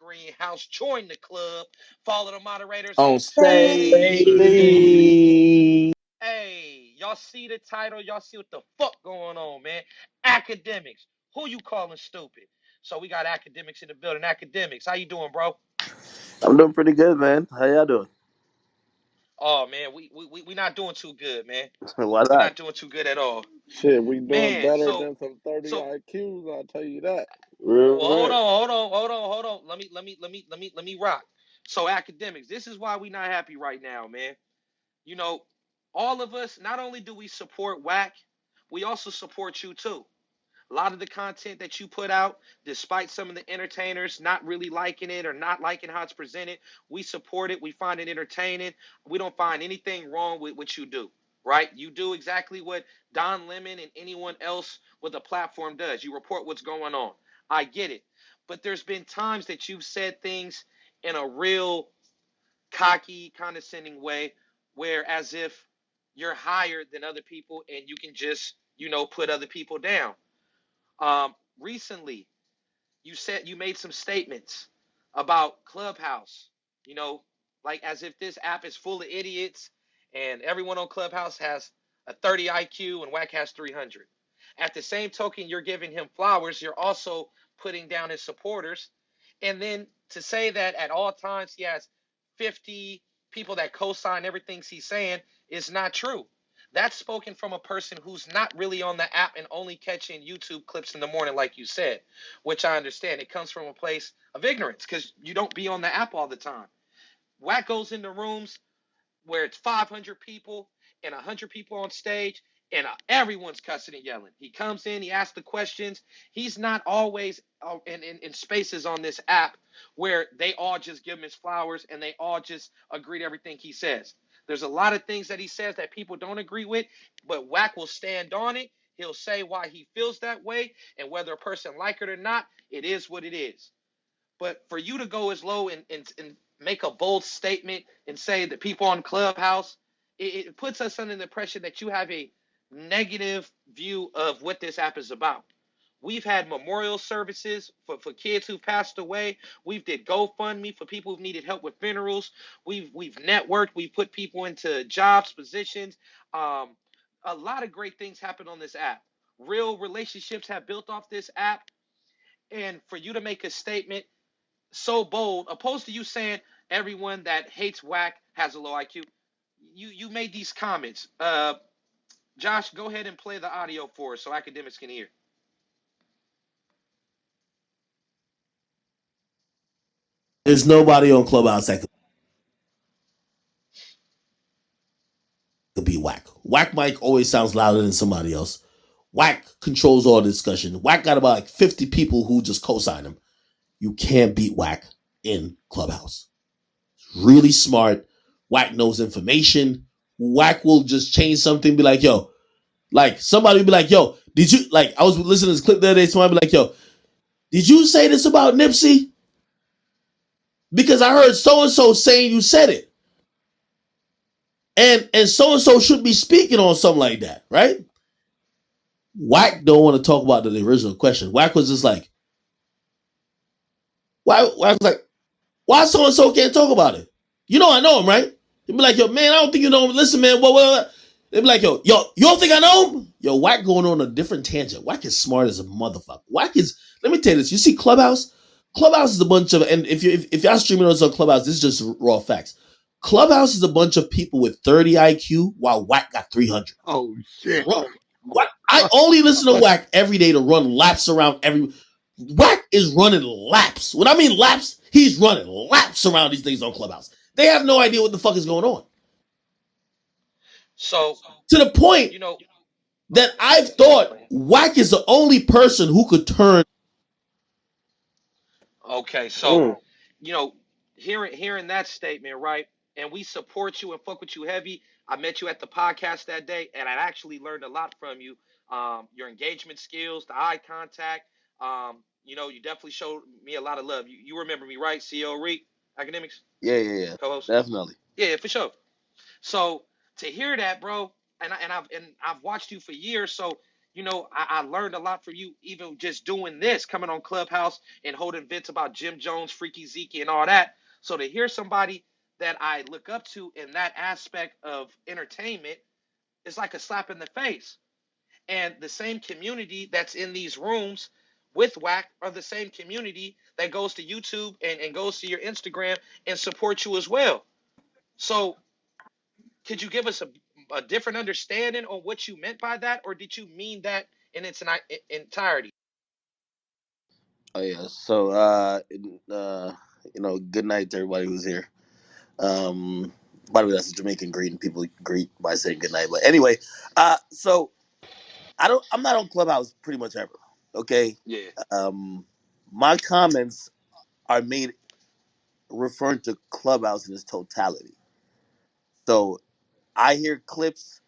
greenhouse. Join the club. Follow the moderators on On stage. stage. Hey, y'all see the title? Y'all see what the fuck going on, man? Academics. Who you calling stupid? So we got academics in the building. Academics, how you doing, bro? I'm doing pretty good, man. How y'all doing? Oh man, we not doing too good, man. Why We not? not doing too good at all, Shit, we doing man. better So than some 30 so IQs, I'll tell you that. Real well, hold rap. on, hold on. Let me rock. So academics, this is why we not happy right now, man. You know, all of us. Not only do we support Wack, we also support you too. A lot of the content that you put out, despite some of the entertainers not really liking it or not liking how it's presented, we support it. We find it entertaining. We don't find anything wrong with what you do, right? You do exactly what Don Lemon and anyone else with a platform does. You report what's going on. I get it. But there's been times that you've said things in a real cocky, condescending way where as if you're higher than other people and you can just, put other people down. Recently, you made some statements about Clubhouse, you know, like as if this app is full of idiots and everyone on Clubhouse has a 30 IQ and Wack has 300. At the same token, you're giving him flowers. You're also putting down his supporters. And then to say that at all times he has 50 people that co-sign everything he's saying is not true. That's spoken from a person who's not really on the app and only catching YouTube clips in the morning, like you said, which I understand. It comes from a place of ignorance because you don't be on the app all the time. Wack goes into rooms where it's 500 people and 100 people on stage and everyone's cussing and yelling. He comes in, he asks the questions. He's not always in spaces on this app where they all just give him his flowers and they all just agree to everything he says. There's a lot of things that he says that people don't agree with, but Wack will stand on it. He'll say why he feels that way, and whether a person like it or not, it is what it is. But for you to go as low and make a bold statement and say that people on Clubhouse, it puts us under the impression that you have a negative view of what this app is about. We've had memorial services for kids who've passed away. We've did GoFundMe for people who've needed help with funerals. We've networked. We've put people into jobs, positions. Um, a lot of great things happen on this app. Real relationships have built off this app. And for you to make a statement so bold, opposed to you saying everyone that hates Wack has a low IQ. You made these comments. Josh, go ahead and play the audio for us so academics can hear. There's nobody on Clubhouse that could be Wack. Wack Mike always sounds louder than somebody else. Wack controls all the discussion. Wack got about like 50 people who just co-sign him. You can't beat Wack in Clubhouse. Really smart. Wack knows information. Wack will just change something, be like, yo, like somebody will be like, yo, did you, like, I was listening to this clip the other day, somebody be like, yo, did you say this about Nipsey? Because I heard so-and-so saying you said it. And so-and-so should be speaking on something like that, right? Wack don't want to talk about the original question. Wack was just like, Wack was like, why so and so can't talk about it? You know I know him, right? He'd be like, yo, man, I don't think you know him. Listen, man, what? They'd be like, yo, you don't think I know him? Yo, Wack going on a different tangent. Wack is smart as a motherfucker. Wack is, let me tell you this. You see Clubhouse? Clubhouse is a bunch of, and if y'all streaming on Clubhouse, this is just raw facts. Clubhouse is a bunch of people with 30 IQ while Wack got 300. Oh, shit. What? I only listen to Wack every day to run laps around every. Wack is running laps. When I mean laps, he's running laps around these things on Clubhouse. They have no idea what the fuck is going on. So, To the point you know, that go I've ahead. thought Wack is the only person who could turn. Okay, so, Mm. you know, hearing that statement, right? And we support you and fuck with you heavy. I met you at the podcast that day, and I actually learned a lot from you. Your engagement skills, the eye contact. You definitely showed me a lot of love. You remember me, right? CEO Reek, Academics, Yeah. co-host. Definitely. Yeah, for sure. So to hear that, bro, and I've watched you for years. So I learned a lot from you, even just doing this, coming on Clubhouse and holding events about Jim Jones, Freaky Zeke, and all that. So to hear somebody that I look up to in that aspect of entertainment is like a slap in the face. And the same community that's in these rooms with Wack are the same community that goes to YouTube and goes to your Instagram and supports you as well. So could you give us a different understanding on what you meant by that, or did you mean that in its entirety? Oh yeah. So good night to everybody who's here. Um, by the way, that's a Jamaican greeting. People greet by saying good night. But anyway, so I'm not on Clubhouse pretty much ever. Okay. Yeah, Um, my comments are made referring to Clubhouse in its totality. So I hear clips.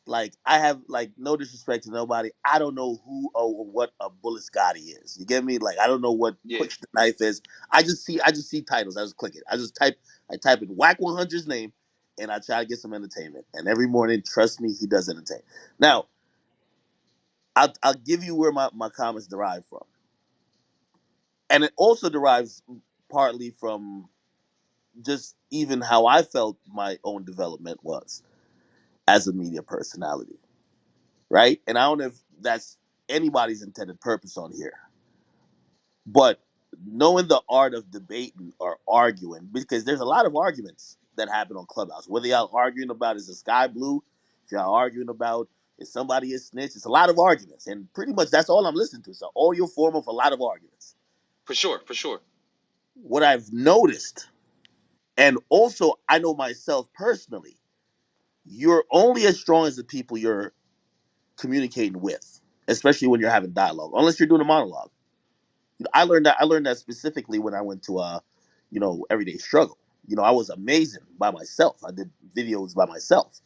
Like I have like no disrespect to nobody. I don't know who or what a Bullet Scotty is. You get me? Like I don't know what yeah, Push the Knife is. I just see titles. I just click it. I type in Whack 100's name and I try to get some entertainment. And every morning, trust me, he does entertain. Now, I'll give you where my comments derive from. And it also derives partly from just even how I felt my own development was as a media personality. Right? And I don't know if that's anybody's intended purpose on here, but knowing the art of debating or arguing, because there's a lot of arguments that happen on Clubhouse. Whether y'all arguing about is the sky blue, if y'all arguing about is somebody a snitch, it's a lot of arguments, and pretty much that's all I'm listening to. It's an audio form of a lot of arguments. for sure, for sure. What I've noticed, and also I know myself personally, you're only as strong as the people you're communicating with, especially when you're having dialogue, unless you're doing a monologue. I learned that specifically when I went to everyday struggle. I was amazing by myself. I did videos by myself.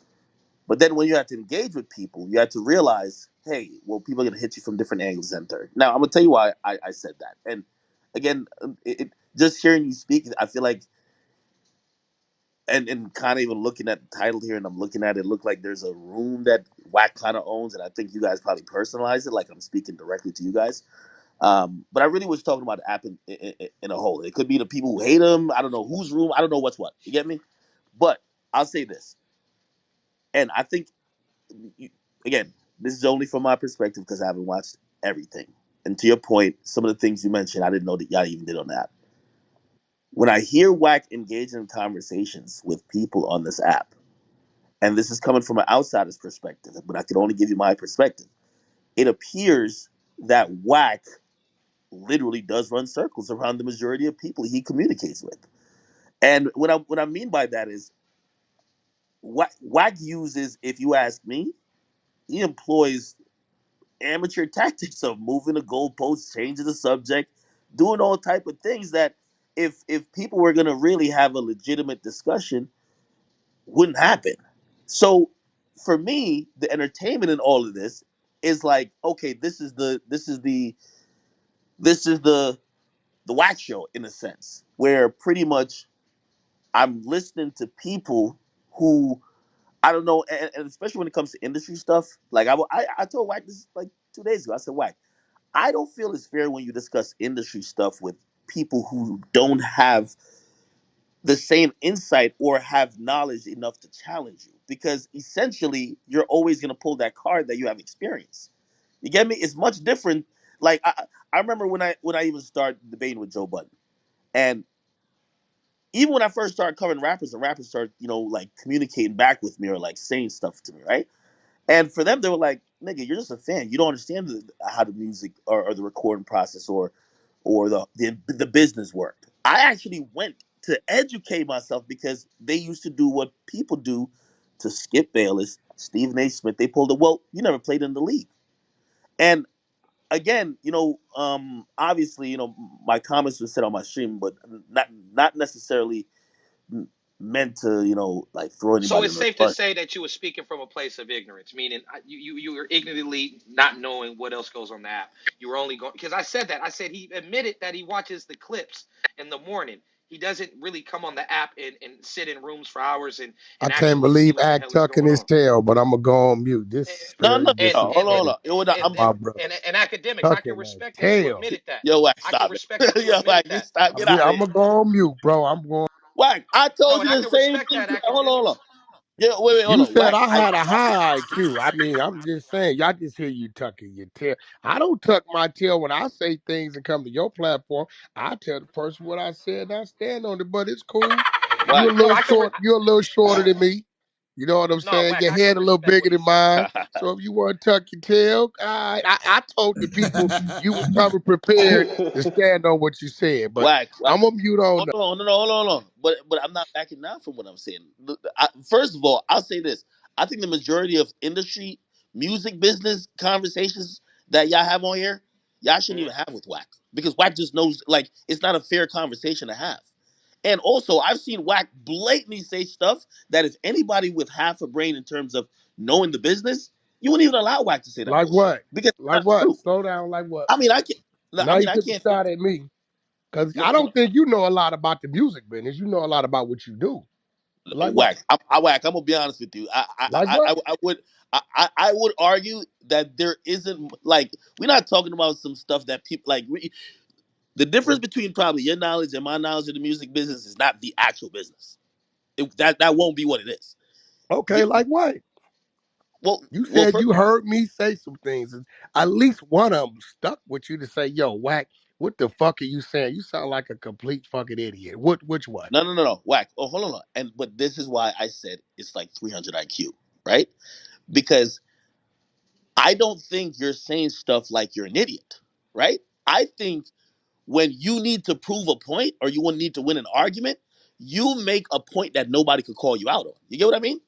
But then when you have to engage with people, you have to realize, hey, well, people are gonna hit you from different angles and third. Now I'm gonna tell you why I said that. And again, just hearing you speak, I feel like and kind of even looking at the title here, and I'm looking at it, look like there's a room that Wack kind of owns, and I think you guys probably personalize it, like I'm speaking directly to you guys. But I really was talking about the app in a whole. It could be the people who hate him. I don't know whose room. I don't know what's what. You get me? But I'll say this, and I think you- again, this is only from my perspective because I haven't watched everything. And to your point, some of the things you mentioned, I didn't know that y'all even did on that. When I hear Wack engage in conversations with people on this app, and this is coming from an outsider's perspective, but I can only give you my perspective. It appears that Wack literally does run circles around the majority of people he communicates with. And what I mean by that is Wack uses, if you ask me, he employs amateur tactics of moving the goalposts, changing the subject, doing all type of things that if people were gonna really have a legitimate discussion, wouldn't happen. So for me, the entertainment in all of this is like, okay, this is the Wack show in a sense, where pretty much I'm listening to people who I don't know, and especially when it comes to industry stuff. Like I told Wack this like 2 days ago. I said, Wack, I don't feel it's fair when you discuss industry stuff with people who don't have the same insight or have knowledge enough to challenge you, because essentially you're always going to pull that card that you have experience. You get me? It's much different. Like I remember when I even started debating with Joe Budden, and even when I first started covering rappers, and rappers started, like communicating back with me or like saying stuff to me, right? And for them, they were like, "Nigga, you're just a fan. You don't understand how the music or the recording process or the business worked." I actually went to educate myself because they used to do what people do to Skip Bayless, Stephen A. Smith. They pulled it. Well, you never played in the league, and again, obviously, my comments were said on my stream, but not necessarily meant to, like throw So anybody it's under the safe to bus. say that you were speaking from a place of ignorance, meaning you were ignorantly not knowing what else goes on the app. You were only going because I said that. I said he admitted that he watches the clips in the morning. He doesn't really come on the app and sit in rooms for hours I and can't actually see believe what the Act hell is tucking going his on. tail, but I'm gonna go on mute. This is No, very no, And no. Hold on, hold disappointing, on. Yo, my I'm and brother. and academics, I can Tucking that respect that you tail. admitted that. yo, Wack, I can stop it. respect that you Yo, admitted Wack, that. stop. Get out of I'm here. gonna go on mute, bro. I'm going. Wack, I No, told and you I the can same respect thing. that, Hold on, hold on. academics. Yeah, wait, hold You on. said Wack, I had a high IQ. I mean, I'm just saying, y'all just hear you tucking your tail. I don't tuck my tail when I say things and come to your platform. I tell the person what I said and I stand on it, but it's cool. You a Wack. No, little I can. short, you're a little shorter than me. You know what I'm No, saying? Wack, Your I can head a little respect bigger what he than said. mine. So if you want to tuck your tail, all right. I told the people you was coming prepared to stand on what you said, but Wack, Wack. I'm gonna mute on. Hold on, no, no, hold on, hold on. But I'm not backing down from what I'm saying. First of all, I'll say this. I think the majority of industry, music business conversations that y'all have on here, y'all shouldn't Mhm. even have with Wack. Because Wack just knows, like, it's not a fair conversation to have. And also, I've seen Wack blatantly say stuff that if anybody with half a brain in terms of knowing the business, you wouldn't even allow Wack to say that Like bullshit. what? Because it's Like not what? true. Slow down. Like what? I mean, I can't. Now I you mean, I took a can't think. shot at me. Because No, I no, don't think you know a lot about the music business. You know a lot about what you do. But like what? Wack. Wack. I'm gonna be honest with you. Like what? I would I would argue that there isn't like we're not talking about some stuff that people like. The difference between probably your knowledge and my knowledge of the music business is not the actual business. That won't be what it is. Okay, You, like what? You well, said first, you heard me say some things. And at least one of them stuck with you to say, yo, Wack, what the fuck are you saying? You sound like a complete fucking idiot. Which one? no, Wack. Oh, hold on. And but this is why I said it's like 300 IQ, right? Because I don't think you're saying stuff like you're an idiot, right? I think when you need to prove a point or you need to win an argument, you make a point that nobody could call you out on. You get what I mean?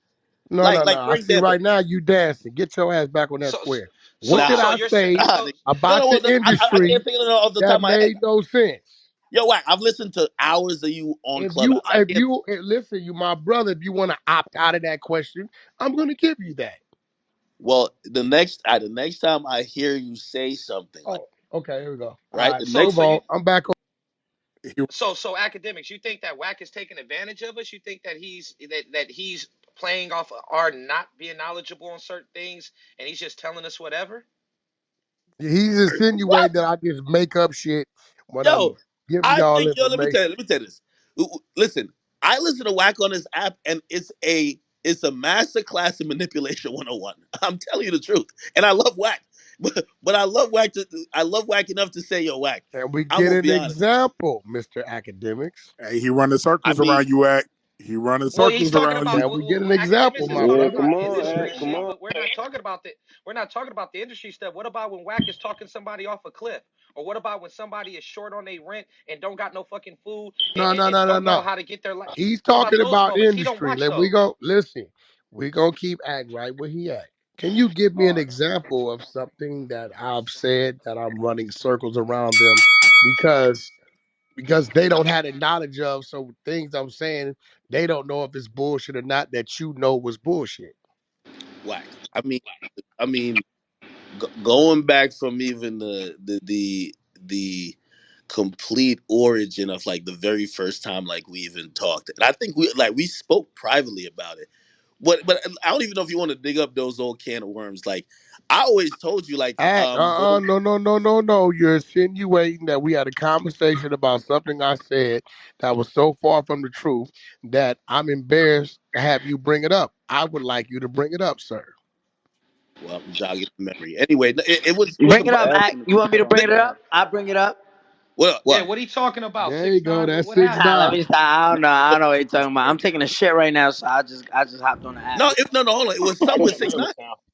No, no, no. Like for I see example, right now you dancing. Get your ass back on that So, square. What so, did nah, so I you're saying say nah, so. no, about no, the no, I industry can't think of it off the top that of my head. made no sense? Yo, Wack, I've listened to hours of you on If you Clubhouse. I if can't. you listen, you my brother, if you want to opt out of that question, I'm gonna give you that. Well, the next time I hear you say something like Oh, okay, here we go. All right, right, the So, move next so you, on. I'm back on. so academics, you think that Wack is taking advantage of us? You think that he's playing off our not being knowledgeable on certain things, and he's just telling us whatever? He's what? insinuating that I just make up shit when I'm Yo, giving I y'all think yo. information. Let me tell you this. Listen, I listen to Wack on this app, and it's a master class in manipulation 101. I'm telling you the truth, and I love Wack, but I love Wack. I love Wack enough to say, yo, Wack. And we I'm get gonna an be honest. example, Mr. Academics. Hey, he running I circles mean, around you, at. He running Well, he's circles talking around about you. And we get an academics example, is my Yeah, talking brother. come about on, industry Act, come shit, on. but we're not talking about the industry stuff. What about when Wack is talking somebody off a cliff? Or what about when somebody is short on their rent and don't got no fucking food and, No, and, no, and no, no, don't know no. how to get their life? He's What about talking those about moments? He don't industry. watch Let we those. go listen. We gonna keep acting right where he at. Can you give me All an right. example of something that I've said that I'm running circles around them because they don't have the knowledge of so things I'm saying they don't know if it's bullshit or not that you know was bullshit. Wack. I mean, going back from even the complete origin of like the very first time like we even talked, and I think we spoke privately about it. But I don't even know if you want to dig up those old can of worms. Like I always told you, like Act, going. no, no, no, no, no. You're insinuating that we had a conversation about something I said that was so far from the truth that I'm embarrassed to have you bring it up. I would like you to bring it up, sir. Well, I'm jogging the memory. Anyway, it was Bring it about up, Ask Act. him to You want me to clarify. bring it up? I'll bring it up. Yeah, what what are you talking about? There you Six go. nine? That's What six happened? Nah, let nine. me stop. I don't know. I don't know what you're talking about. I'm taking a shit right now, so I just hopped on the app. no no hold on. It was something with 6ix9ine.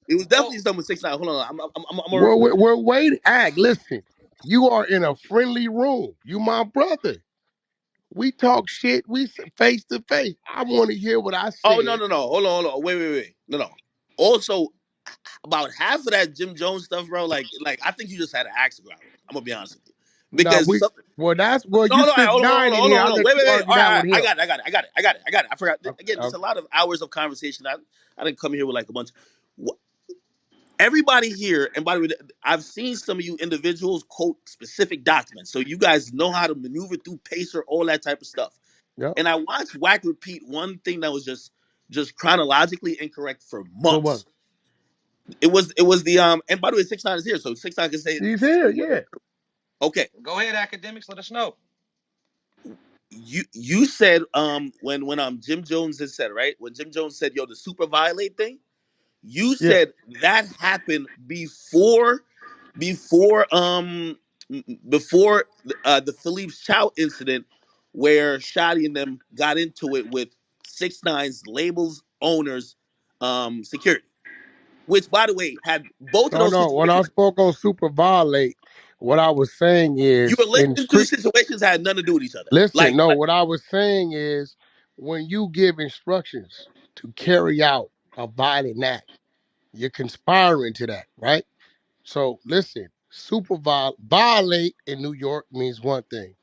It was Well, definitely something with 6ix9ine. Hold on, We're waiting. Act, listen. You are in a friendly room. You my brother. We talk shit. We face to face. I want to hear what I oh said. no hold on wait no. Also, about half of that Jim Jones stuff, bro. Like I think you just had an axe to grind with him. I'm gonna be honest with you, No, because something. that's well. No, You hold on, 6 9 in here. I'll let you wait. argue that All right. with him. I got it. I forgot. Okay, Again, it's a okay. lot of hours of conversation. I didn't come here with like a bunch. Wh- everybody here, and by the way, I've seen some of you individuals quote specific documents, so you guys know how to maneuver through Pacer, all that type of stuff. Yep. And I watched Wack repeat one thing that was just chronologically incorrect for What was months. It was the And by the way, 6ix9ine is here, so 6ix9ine can it? He's here, yeah. whatever. Okay, Go ahead, academics. Let us know. you said when Jim Jones had said, right, when Jim Jones said, yo, the super violate thing, you Yeah. said that happened before before the Philippe Chow incident, where Shotty and them got into it with 6ix9ine's labels owners security, which by the way had both of No, those no. When I situations. spoke on super violate, what I was saying You is were in linking two street. situations that had nothing to do with each other. Listen, Like, no. What I was saying is when you give instructions to carry out a violent act, you're conspiring to that, right? So listen, violate in New York means one thing.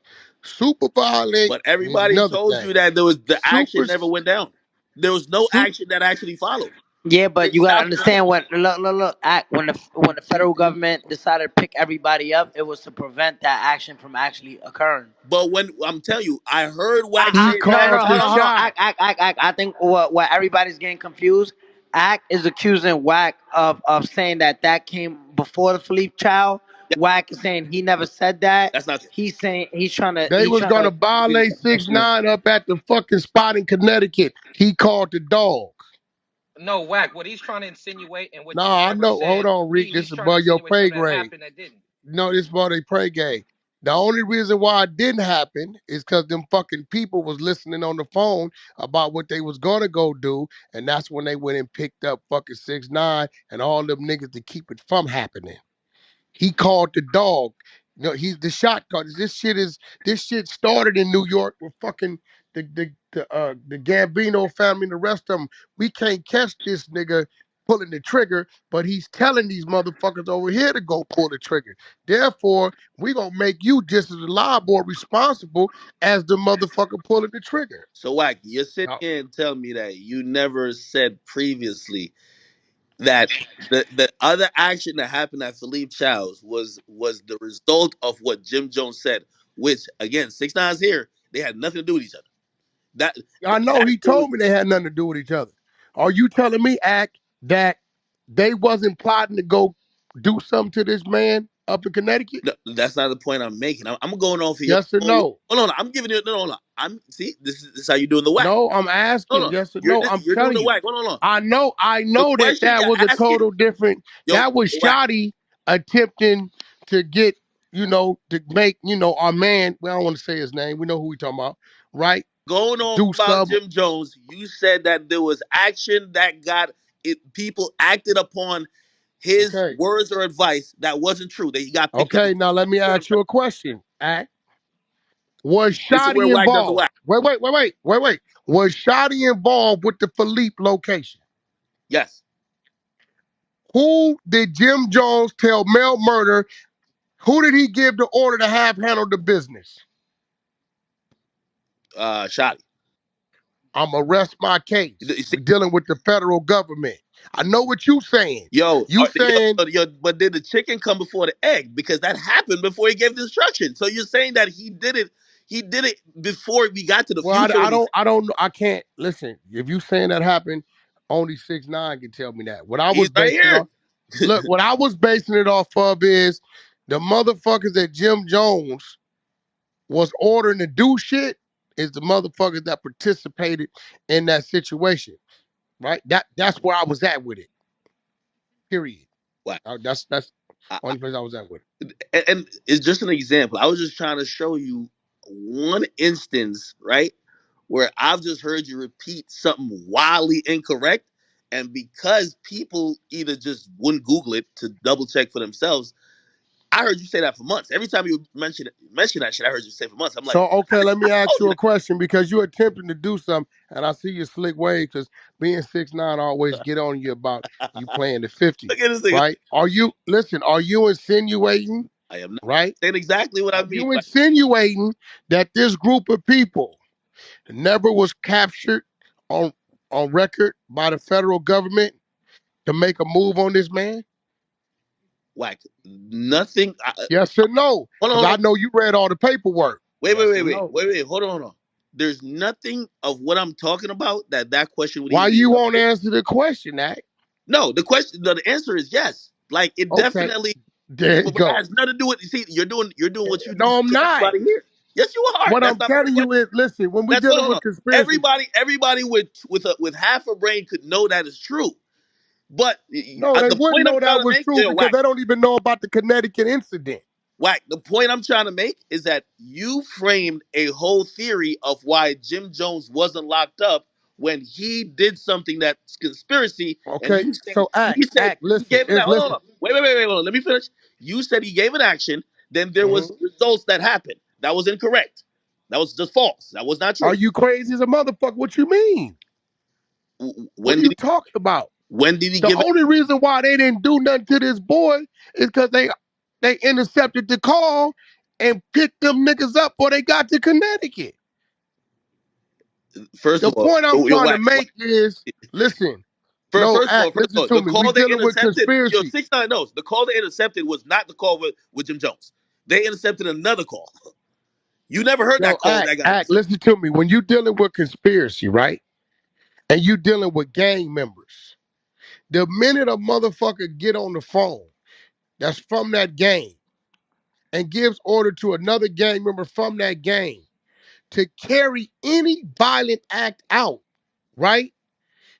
Super violate but means everybody another told thing. you that the Super, action never went down. There was no super. action that actually followed. Yeah, They but you gotta stopped the understand action. what look act when the federal government decided to pick everybody up, it was to prevent that action from actually occurring. But when I'm telling you, I heard Wax He say No, no, that. no. called Hold the on, Hold hold on. on. shot. Act. I think what everybody's getting confused. Act is accusing Wack of saying that came before the Philippe child. Yeah, Wack is saying he never said that. that's not true. He's saying They he's was trying gonna to give you the violate six information. nine up at the fucking spot in Connecticut. He called the dog. No, Whack. What he's trying to insinuate and what you Nah, I never know. Hold said, on, Reek. This is he's trying to above your insinuate pay something that grade. happened that didn't. No, this is about they pray game. The only reason why it didn't happen is because them fucking people was listening on the phone about what they was gonna go do, and that's when they went and picked up fucking 6ix9ine and all them niggas to keep it from happening. He called the dog. You know, he's the shot caller. This shit started in New York with fucking the Gambino family and the rest of them. We can't catch this nigga pulling the trigger, but he's telling these motherfuckers over here to go pull the trigger. Therefore, we gonna make you just as liable or responsible as the motherfucker pulling the trigger. So, Wack, you're sitting Now, here and telling me that you never said previously that the other action that happened at Philippe Chow's was the result of what Jim Jones said, which again, 6ix9ine's here. They had nothing to do with each other. That I know that he there was told me they had nothing to do with each other. Are you telling me, Act, that they wasn't plotting to go do something to this man up in Connecticut? no, that's not the point I'm making. I'm going off of your. Yes or Hold no? on, I'm giving you. No, no. I'm see. This is how you doing the Wack. No, I'm Hold asking on, yes or no. I'm you're doing telling the you. Wack. Hold on. I The know that question that you're was a asking, total different. yo, That was Wack, Shotty attempting to get, to make, our man, well, I don't want to say his name. We know who we talking about, right? going on Do about some. Jim Jones, you said that there was action that got it. People acted upon his Okay. words or advice that wasn't true. That he got picked up. Okay, now let me ask you a question. Act. Was This is where Shotty Wack does the involved? Wack. Wait. Was Shotty involved with the Philippe location? Yes, Who did Jim Jones tell Mel Murder? Who did he give the order to have handle the business? Shotty. I'm rest my case. You see, We're dealing with the federal government. I know what you saying. You saying, but did the chicken come before the egg? Because that happened before he gave the instruction. So you're saying that he did it. He did it before we got to the well, future when he said, I don't know. I can't listen. If you saying that happened, only 6ix9ine can tell me that. What I he's was right basing it here. off. Look, what I was basing it off of is the motherfuckers that Jim Jones was ordering to do shit is the motherfuckers that participated in that situation, right? That's where I was at with it. Period. Wack. That's I, only place I was at with it. and it's just an example. I was just trying to show you one instance, right, where I've just heard you repeat something wildly incorrect, and because people either just wouldn't Google it to double check for themselves, I heard you say that for months. Every time you mention that shit, I heard you say for months. I'm like, So okay, let me I ask told you you a question because you're attempting to do something, and I see your slick way because being 6ix9ine always that. get on you about you playing the 50, Look at this thing. right? Are you insinuating, I am not right? saying exactly what I Are mean, you but insinuating that this group of people never was captured on on record by the federal government to make a move on this man? Wack. Nothing. Yes or no? Hold on, Because hold I on. know you read all the paperwork. Wait, wait, Yes wait, or wait, no? wait, wait. Hold on, hold on. There's nothing of what I'm talking about that question would Why even be you won't relevant. answer the question, Act? No, the answer is yes. Like it Okay, definitely, there you but it go. has nothing to do with. You see, you're doing what you do No, I'm to not. everybody here. Yes, you are. What That's I'm not part of the telling you question. is, listen, when we That's hold dealing on, hold with on. conspiracy, Everybody with half a brain could know that is true. But no, they the wouldn't point I'm know trying that to was make, true yo, because Wack, they don't even know about the Connecticut incident. Wack. The point I'm trying to make is that you framed a whole theory of why Jim Jones wasn't locked up when he did something that's conspiracy, and Okay, you said so he said he listen, gave it that. Hold on, hold listen. on. Wait, hold on. Let me finish. You said he gave an action, then there was Mhm. results that happened. That was incorrect. That was just false. That was not Are true. you crazy as a motherfucker? What you mean? What are When you did talking about? he The give it? only reason why they didn't do nothing to this boy is because they intercepted the call and picked them niggas up before they got to Connecticut. First The of all, point I'm yo, trying to Wack. make is, listen, no, Act, First of listen all, to the me. We call they dealing with intercepted, yo, conspiracy. 6 9 knows. The call they intercepted was not the call with Jim Jones. They intercepted another call. You never heard Yo, that call that got Act, intercepted. listen to me. When you dealing with conspiracy, right? And you dealing with gang members, the minute a motherfucker get on the phone that's from that gang and gives order to another gang member from that gang to carry any violent act out, right?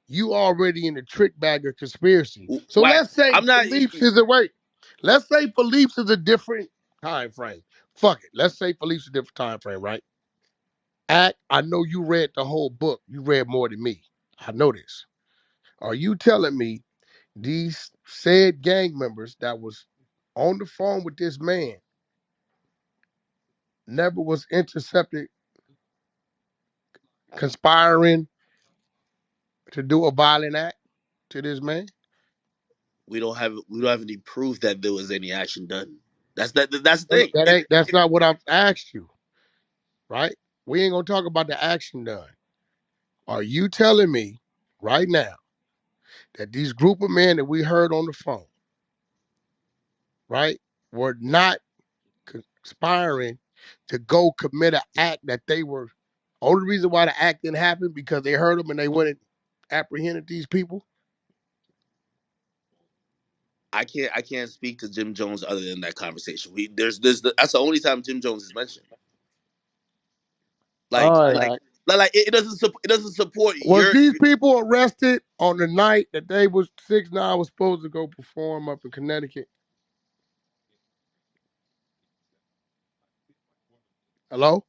You already in the trick bag of conspiracy. So Wack, let's say I'm not. Philippe's is a wait. Let's say Philippe's is a different time frame. Fuck it. Let's say Philippe's a different time frame, right? Act, I know you read the whole book. You read more than me. I know this. Are you telling me these said gang members that was on the phone with this man never was intercepted conspiring to do a violent act to this man? We don't have any proof that there was any action done. That's the No, no, thing. that's not what I've asked you, right? We ain't gonna talk about the action done. Are you telling me right now that these group of men that we heard on the phone, right, were not conspiring to go commit an act that they were only reason why the act didn't happen because they heard them and they went and apprehended these people? I can't speak to Jim Jones other than that conversation. That's the only time Jim Jones is mentioned. Like All right, like Act. it doesn't support Was your. these people arrested on the night that they was 6ix9ine was supposed to go perform up in Connecticut? Hello?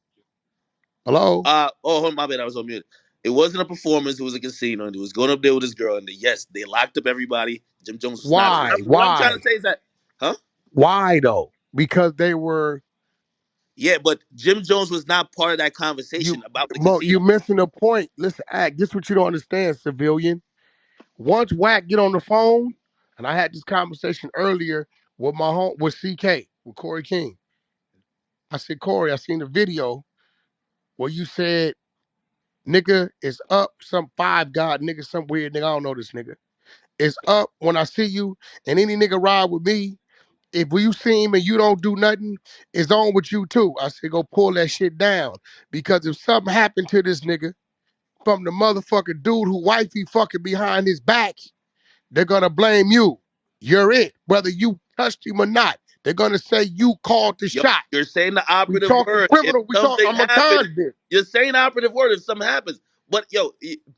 Hello? Hold on, my bad. I was on mute. It wasn't a performance. It was a casino, and he was going up there with his girl. And yes, they locked up everybody. Jim Jones was not. Why? What I'm trying to Why? say is that, huh? Why though? Because they were Yeah, but Jim Jones was not part of that conversation you about the Mo, casino. you missing the point. Listen, Act, this what you don't understand, civilian. Once Wack get on the phone, and I had this conversation earlier with my home with CK, with Corey King. I said, Corey, I seen the video where you said, nigga is up, some five god nigga, some weird nigga. I don't know this nigga. It's up when I see you, and any nigga ride with me. If you see him and you don't do nothing, it's on with you too. I said, go pull that shit down. Because if something happened to this nigga from the motherfucking dude who wifey fucking behind his back, they're gonna blame you. You're it. Whether you touched him or not. They're gonna say you called the Yo, shot. you're saying the We operative talking word. If criminal. something I'm a happens, con bitch. you're saying the operative word if something happens. But yo,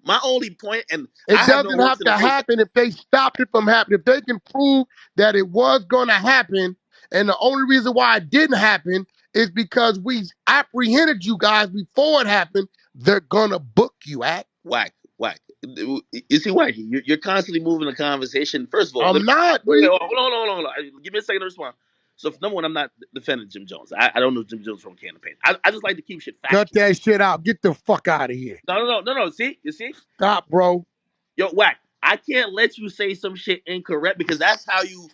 my only point, and I It have no doesn't horse have in the to race. happen if they stopped it from happening. If they can prove that it was gonna happen, and the only reason why it didn't happen is because we apprehended you guys before it happened, they're gonna book you at. Wack, Wack. You see, Wack, you're constantly moving the conversation. First of all, I'm not, wait, B. hold on. Give me a second to respond. So, number one, I'm not defending Jim Jones. I don't know Jim Jones from can of paint. I just like to keep shit Cut factual. that shit out. Get the fuck out of here. No. See, you see, Stop, bro. yo, Wack. I can't let you say some shit incorrect because that's how you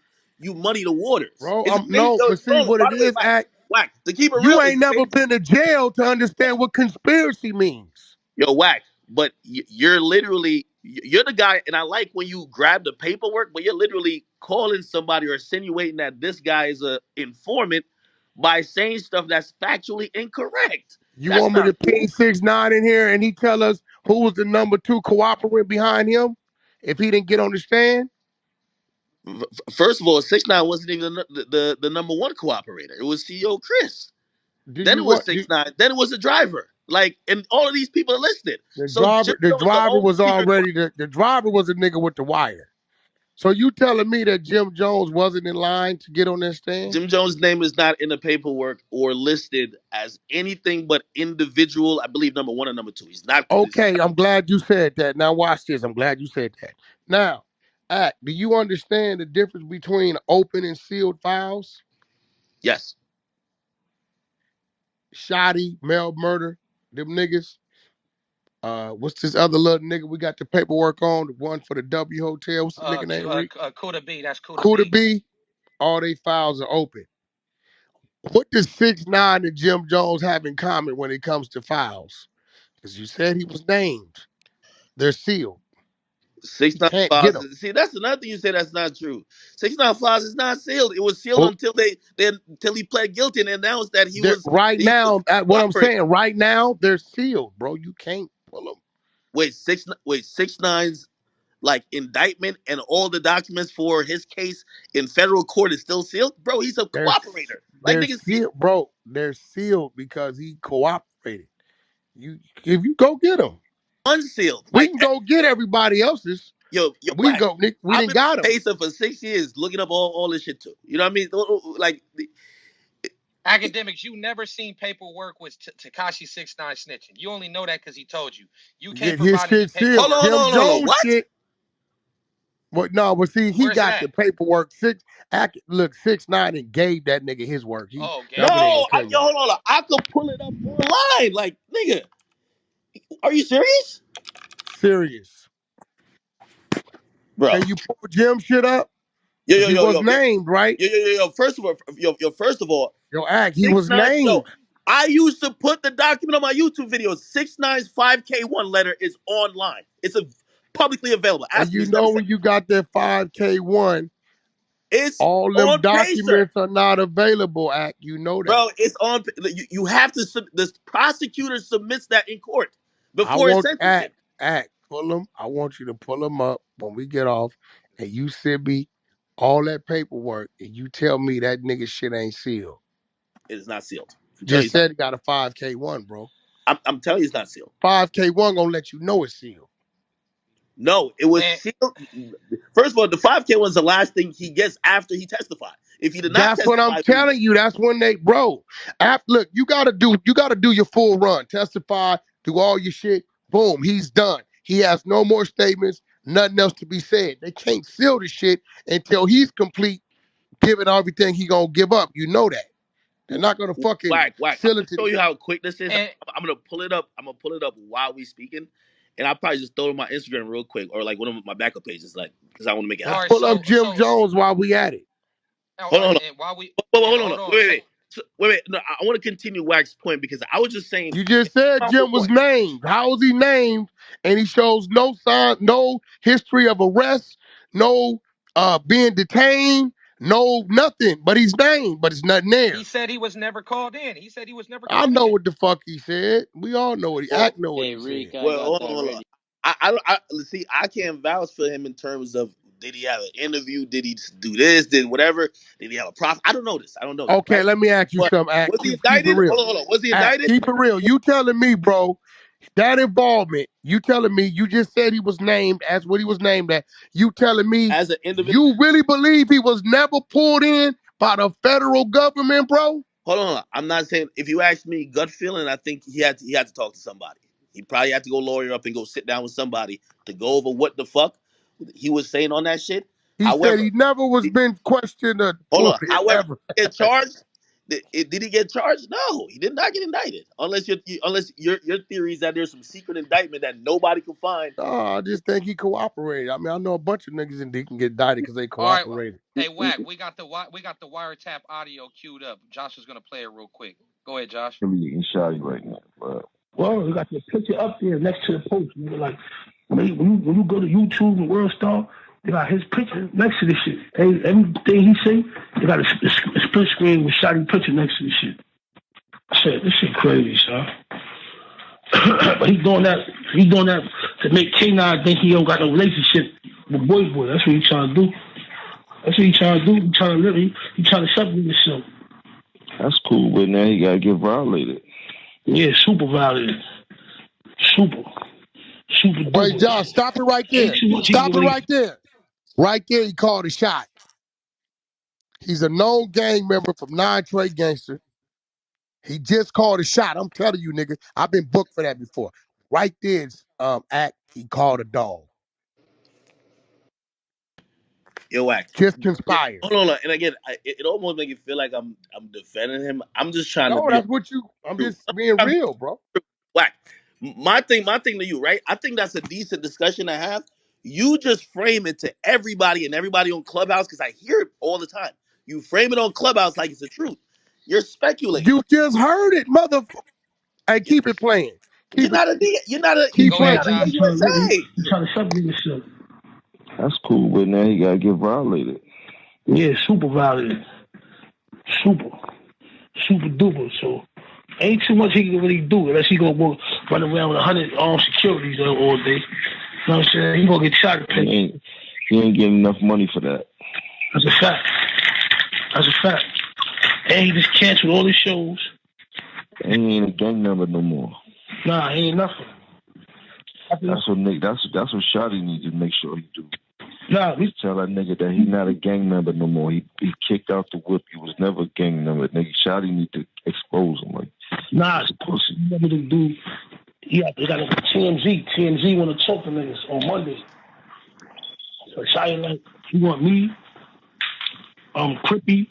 muddy the waters. Bro, It's I'm amazing. no, Yo, but see hold on, what by it the way, is, Wack, Act. Wack. To keep it real, You it's ain't the never same. been to jail to understand what conspiracy means. Yo, Wack. But you're literally you're the guy, and I like when you grab the paperwork, but you're literally calling somebody or insinuating that this guy is a informant by saying stuff that's factually incorrect. You That's want me not to ping 6ix9ine in here and he tell us who was the number 2 cooperator behind him if he didn't get on the stand? First of all, 6ix9ine wasn't even the number one cooperator. It was CEO Chris. Do Then you it was want 6ix9ine. Then it was the driver. Like, and all of these people are listed. the So driver? Jim The Jones is the driver only was secret. already the driver was a nigga with the wire. So you telling me that Jim Jones wasn't in line to get on that stand? Jim Jones' name is not in the paperwork or listed as anything but individual. I believe number one or number two. He's not. Okay, I'm glad you said that. Now watch this. I'm glad you said that. Now, Act, do you understand the difference between open and sealed files? Yes. Shoddy, Mel Murder, them niggas. What's this other little nigga we got the paperwork on? The one for the W Hotel. What's the nigga name? Kuda B. That's Kuda Kuda B. B. All they files are open. What does 6ix9ine and Jim Jones have in common when it comes to files? Because you said he was named. They're sealed. Six He nine can't get files. them. See, that's another thing you say that's not true. 6ix9ine files is not sealed. It was sealed Oh, until until he pled guilty and announced that right he was now, what I'm cooperating. saying, right now, they're sealed, bro. You can't pull them. Wait, 6ix9ine's like indictment and all the documents for his case in federal court is still sealed, bro. He's a They're cooperator. Like they're niggas, see, sealed, bro. They're sealed because he cooperated. You, if you go get them, unsealed. we Like can go get everybody else's. yo, We can Wack. go. We I've didn't been got on them. Pacer for 6 years, looking up all this shit too. You know what I mean? Like, Academics, you never seen paperwork with Takashi 6ix9ine snitching. You only know that because he told you. You can't Get his provide any shit sealed. paperwork. Jim hold on. Jones What? shit. But no, but see, he Where's it got at? the paperwork. Look, 6ix9ine and gave that nigga his work. Oh, No, gave That's it what they to gonna him. tell yo, y'all. hold on. I could pull it up online. Like, nigga, are you serious, Serious. bro? Can you pull Jim shit up? Yo, Cause yo, he yo, was yo, yo, named, right? yo. First of all, Yo, Act, he six was nine. Yo, named. I used to put the document on my YouTube videos. 6ix9ine's 5K1 letter is online. It's publicly available. And Ask me. you He's never know said when you got that 5K1, it's all them on Pacer, documents are not available, Act. You know that. bro. It's on. You have to. The prosecutor submits that in court I before his want sentencing. pull them. I want you to pull them up when we get off, and you send me all that paperwork, and you tell me that nigga shit ain't sealed. It is not sealed. I'm telling you, Just it's not. said it got a 5K1, bro. I'm telling you, it's not sealed. 5K1 gonna let you know it's sealed. No, it was Man, sealed. First of all, the 5K was the last thing he gets after he testified. If he did not That's what I'm testify, telling you. That's when they, bro. Look, you gotta do your full run, testify, do all your shit. Boom, he's done. He has no more statements, nothing else to be said. They can't seal the shit until he's complete, giving everything he gonna give up. You know that. They're not gonna fucking Wack. I'm seal gonna it to show you how quick this is. and I'm gonna pull it up. I'm gonna pull it up while we speaking, and I'll probably just throw it on my Instagram real quick or like one of my backup pages, like because I want to make it let's all hot. right. pull up So Jim Jones while we at it. and while we Hold on. hold on, Wait. Wait. No, I want to continue Wack's point because I was just saying You just said powerful Jim was point. named. How was he named? And he shows no sign, no history of arrest, no being detained, no nothing. But he's named, but it's nothing he there. said he was never called in. He said he was never I called know in. what the fuck he said. We all know what he Well, act know what Hey, he said. Rick, I well, got that hold on. ready. I see. I can't vouch for him in terms of did he have an interview? Did he do this? Did whatever? Did he have a prof? I don't know this. I don't know this, Okay, right? let me ask you But something, Act. was he Keep it indicted? real. Hold on. Was he Act, indicted keep it real. You telling me, bro, that involvement, you telling me, you just said he was named as what he was named at. You telling me as an individual? you really believe he was never pulled in by the federal government, bro? Hold on. I'm not saying if you ask me gut feeling, I think he had to talk to somebody. He probably had to go lawyer up and go sit down with somebody to go over what the fuck he was saying on that shit. He said he However, never was been questioned or hold pulled on. in However, ever. get charged. Did he get charged? No, he did not get indicted. Unless your theory is that there's some secret indictment that nobody can find. No, I just think he cooperated. I mean, I know a bunch of niggas in D can get indicted because they All right. cooperated. Hey, Wack, we got the wiretap audio queued up. Josh is gonna play it real quick. Go ahead, Josh. Really in shoddy right now, but well, we got the picture up there next to the post. Nigga, like when you go to YouTube and World Star, They got his picture next to this shit. Everything he say, they got a split screen with Shotty picture next to this shit. Shit, this shit crazy, son. But he doing that. He doing that to make K9 think he don't got no relationship with Boy Boy. That's what he trying to do. That's what he trying to do. He trying to live. He trying to separate himself. That's cool, but now he gotta get violated. Yeah, super violated. Super. Super Wait, duper. John, stop it right Ain't there. too much he can Stop it really. right there. Right there, he called a shot. He's a known gang member from Nine Trey Gangster. He just called a shot. I'm telling you, nigga, I've been booked for that before. Right there, act, he called a dog. Yo, Wack. Just conspired. Hold on. And again, it almost make you feel like I'm defending him. I'm just trying to No, be that's what I'm true. just being I'm real, bro. Wack. My thing to you, right? I think that's a decent discussion to have. You just frame it to everybody and everybody on Clubhouse because I hear it all the time. You frame it on Clubhouse like it's the truth. You're speculating. You just heard it, motherfucker. Hey, You- keep it playing. You're Keep it, not a. You're not a. keep Go You're ahead, not playing. a John. USA. He trying to separate himself. That's cool, but now he gotta get violated. Yeah, super violated. Super. Super duper. So ain't too much he can really do unless he gonna run around with 100 armed securities all day. You know what I'm saying? He gonna get shot at He ain't getting enough money for that. That's a fact. That's a fact. And he just canceled all his shows. And he ain't a gang member no more. Nah, he ain't nothing. That's what Nick. That's what Shotty needs to make sure he do. Nah, we Tell that nigga that he not a gang member no more. He kicked out the whip. He was never a gang member. Nigga, Shotty need to expose him. Like, nah. he's a pussy. You want me to do? Yeah, they got a TMZ. TMZ want to talk to niggas on Monday. So Shia like, you want me, Crippy,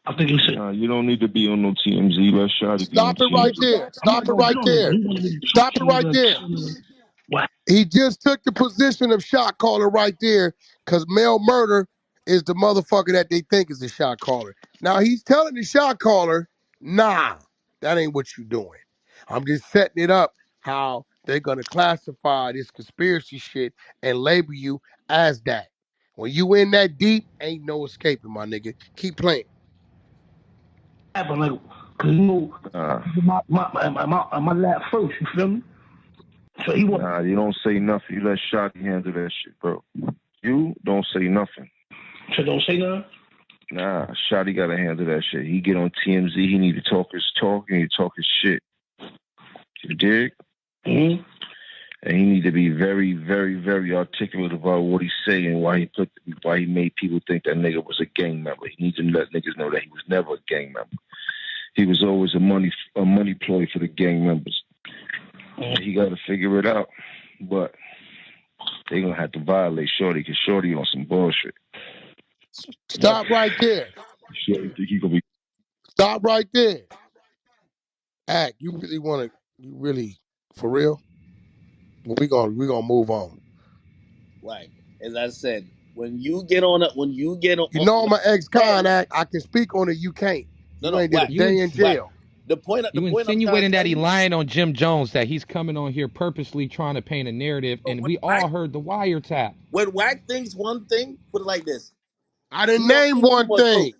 I think he said. Nah, you don't need to be on no TMZ. Let Shotty be on Stop it I'm right TMZ. there. not Stop it gonna get right on there, but there. he wanted me to talk Stop to it right there. What? He just took the position of shot caller right there because Mel Murder is the motherfucker that they think is the shot caller. Now he's telling the shot caller, nah, that ain't what you doing. I'm just setting it up how they're gonna classify this conspiracy shit and label you as that. When you in that deep, ain't no escaping, my nigga. Keep playing. But like, cause you know, Nah, my lap first. You feel me? So he want. nah, you don't say nothing. You let Shotty handle that shit, bro. You don't say nothing. So don't say nothing. Nah, Shotty gotta handle that shit. He get on TMZ. He need to talk his talk and he talk his shit. You dig? Mm-hmm. And he need to be very, very, very articulate about what he's saying, why he made people think that nigga was a gang member. He needs to let niggas know that he was never a gang member. He was always a money ploy for the gang members. And he got to figure it out, but they gonna have to violate Shorty because Shorty on some bullshit. Stop right there. Shorty think he gonna be. Stop right there. Act, you really wanna you really for real? Well, we gonna move on. Like as I said, when you get on it, when you get on, You know I'm an no, ex-con act. I can speak on it. You can't. You ain't did a Wack, You day in ins- Wack. jail. The you point I'm trying to insinuating that tell he you, lying on Jim Jones, that he's coming on here purposely trying to paint a narrative, but and we all heard the wiretap. when Wack thinks one thing, put it like this: I didn't he don't name need too one much proof. thing.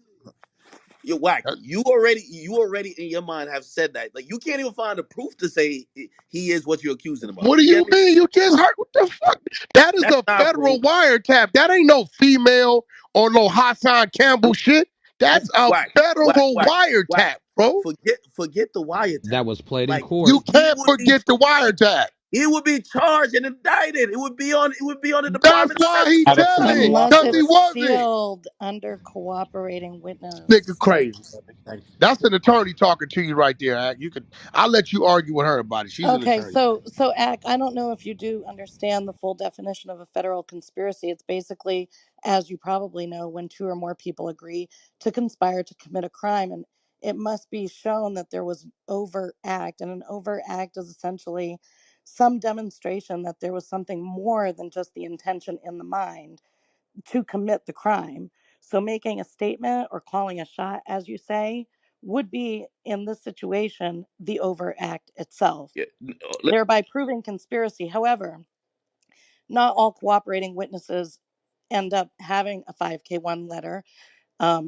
You're Wack. You already in your mind have said that. Like you can't even find the proof to say he is what you're accusing him of. What do You you get me? mean? You just heard what the fuck? That is That's a not federal proof. wiretap. That ain't no female or no Hassan Campbell shit. That's a Wack, Wack, federal Wack, Wack. wiretap, bro. Forget the wiretap. That was played in Like You court. he can't would be forget the wiretap. he would be charged and indicted. It would be on the That's Department of why he Justice. Have a telling, federal Unless because he it's officer. wasn't. sealed under cooperating Nigga witness. crazy. That's an attorney talking to you right there, Act. I'll let you argue with her about it. She's an Okay, attorney. so Ack, I don't know if you do understand the full definition of a federal conspiracy. It's basically, as you probably know, when two or more people agree to conspire to commit a crime, and it must be shown that there was overt act, and an overt act is essentially some demonstration that there was something more than just the intention in the mind to commit the crime. So making a statement or calling a shot, as you say, would be in this situation the overt act itself, Yeah. thereby proving conspiracy. However, Not all cooperating witnesses end up having a 5K1 letter,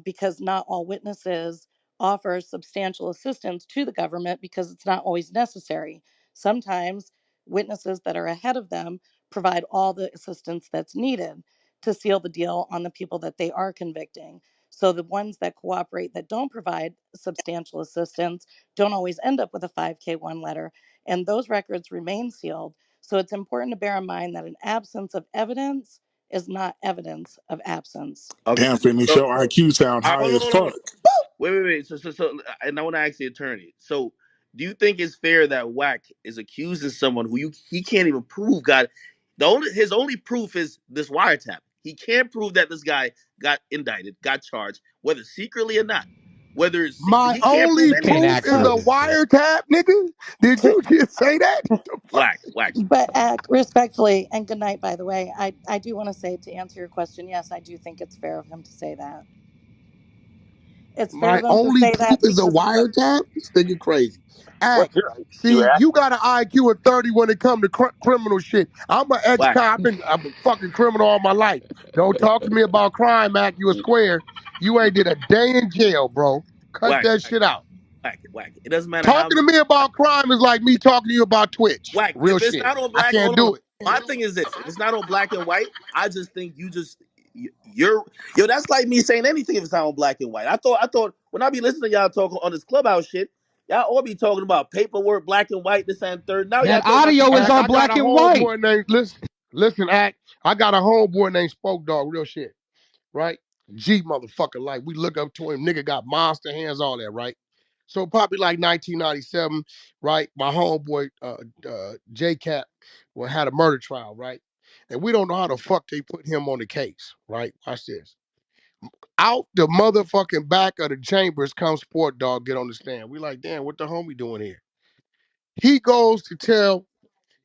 because not all witnesses offer substantial assistance to the government because it's not always necessary. Sometimes witnesses that are ahead of them provide all the assistance that's needed to seal the deal on the people that they are convicting. So the ones that cooperate that don't provide substantial assistance don't always end up with a 5K1 letter, and those records remain sealed. So it's important to bear in mind that an absence of evidence is not evidence of absence. Okay. Damn, Finley, So your IQ sound all right, high hold on, as hold on, hold fuck. on. Wait. So, and I want to ask the attorney. So, do you think it's fair that Wack is accusing someone who he can't even prove got his only proof is this wiretap. He can't prove that this guy got indicted, got charged, whether secretly or not. Whether it's My he can't prove only You can't anything. proof is So, a accident that. wiretap, nigga. Did you just say that? The fuck? Wack. but respectfully, and good night, by the way, I do want to say, to answer your question, yes, I do think it's fair of him to say that. It's fair My of him to only say proof that is a because of what. wiretap? This nigga crazy. Act. What's your IQ, See, Act? you got an IQ of 30 when it come to criminal shit. I'm an Wack. ex-cop. I've been fucking criminal all my life. Don't talk to me about crime, Act. You a square. You ain't did a day in jail, bro. Cut Wack. that shit out. Whack. It doesn't matter how Talking to me about crime is like me talking to you about Twitch. Whack. Real If it's shit. not on I black, can't hold on. do it. My thing is this: if it's not on black and white, I just think you're yo. That's like me saying anything if it's not on black and white. I thought when I be listening to y'all talking on this clubhouse shit, y'all all be talking about paperwork, black and white, this and third. Now y'all That talking about audio is Act, on I got a black and white. homeboy named listen, Act. I got a homeboy named Spoke Dog, real shit, right? G motherfucker, like we look up to him, nigga got monster hands, all that, right? So probably like 1997, right? My homeboy J Cat had a murder trial, right? And we don't know how the fuck they put him on the case, right? Watch this. Out the motherfucking back of the chambers comes Sport Dog, get on the stand. We like, damn, what the homie doing here? He goes to tell,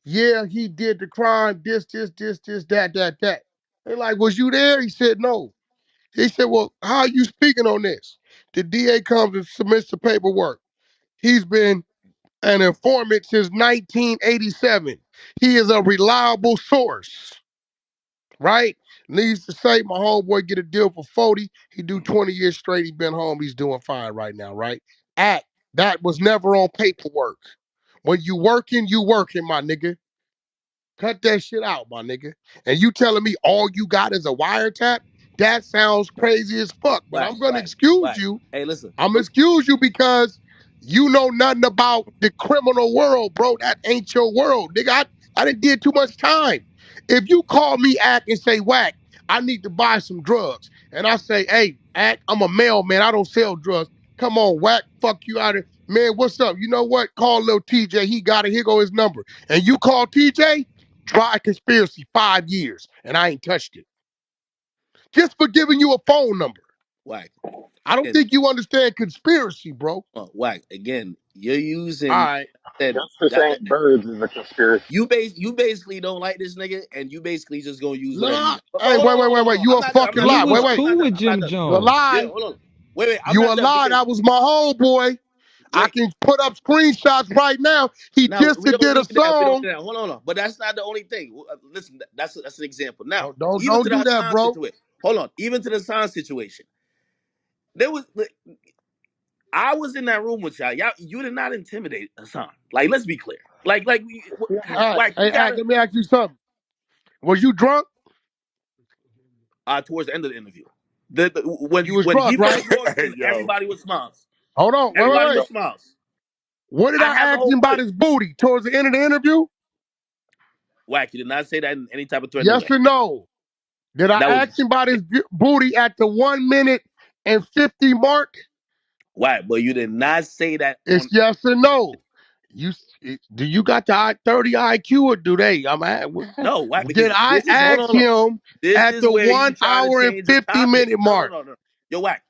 yeah, he did the crime, this, that. They like, was you there? He said, no. He said, well, how are you speaking on this? The DA comes and submits the paperwork. He's been an informant since 1987. He is a reliable source, right? Needs to say, my homeboy get a deal for 40. He do 20 years straight. He been home. He's doing fine right now, right? Act. That was never on paperwork. When you working, my nigga. Cut that shit out, my nigga. And you telling me all you got is a wiretap? That sounds crazy as fuck. But whack, I'm gonna whack, excuse whack. you. Hey, listen. I'm gonna excuse you because you know nothing about the criminal world, bro. That ain't your world, nigga. I didn't did too much time. If you call me Act and say, Wack, I need to buy some drugs, and I say, hey, Act, I'm a mailman. I don't sell drugs. Come on, Wack, fuck you out of man. What's up? You know what? Call little TJ. He got it. Here go his number. And you call TJ, dry conspiracy, 5 years, and I ain't touched it. Just for giving you a phone number. Whack. I don't Again, think you understand conspiracy, bro. whack. Again, you're All using right. that Justice that ain't birds is a conspiracy. you basically don't like this nigga, and you basically just gonna use whatever you Nah. want. But Hey, hold on, wait. hold on. You a I'm fucking not You lie. done. Hold was on. Wait. I'm cool not done. with I'm not Jim done. You a Yeah, lie. Jones. hold on. Wait. I'm You not a done lie. because That was my homeboy. I wait. can put up screenshots right now. He Now just we don't did a need that. We don't song. need that. Hold on. But that's not the only thing. Listen, that's an example. Now, even to Don't the do that, Hassan bro. situation. Hold on. Even to the Hassan situation. There was. I was in that room with y'all. Y'all, you did not intimidate Hassan. Like, let's be clear. Yeah, all right. Like you Hey, Act, gotta. let me ask you something. Was you drunk? Towards the end of the interview, You was when he drunk, right? first walked Hey, in, yo. everybody was smiles. Hold on. Everybody Wait. was smiles. What did I I have the ask whole him about clip. his booty towards the end of the interview? Wack, you did not say that in any type of threatening Yes way. or no? Did I That was ask him about his booty at the 1 minute and 50 mark? Wack, but you did not say that It's on. yes or no. You do you got the 30 IQ or do they? No, Wack, Did because I this is hold on, ask hold on. him This at is the where you one trying to hour and change the 50 topic. minute No, no, mark? no, no. Yo, Wack.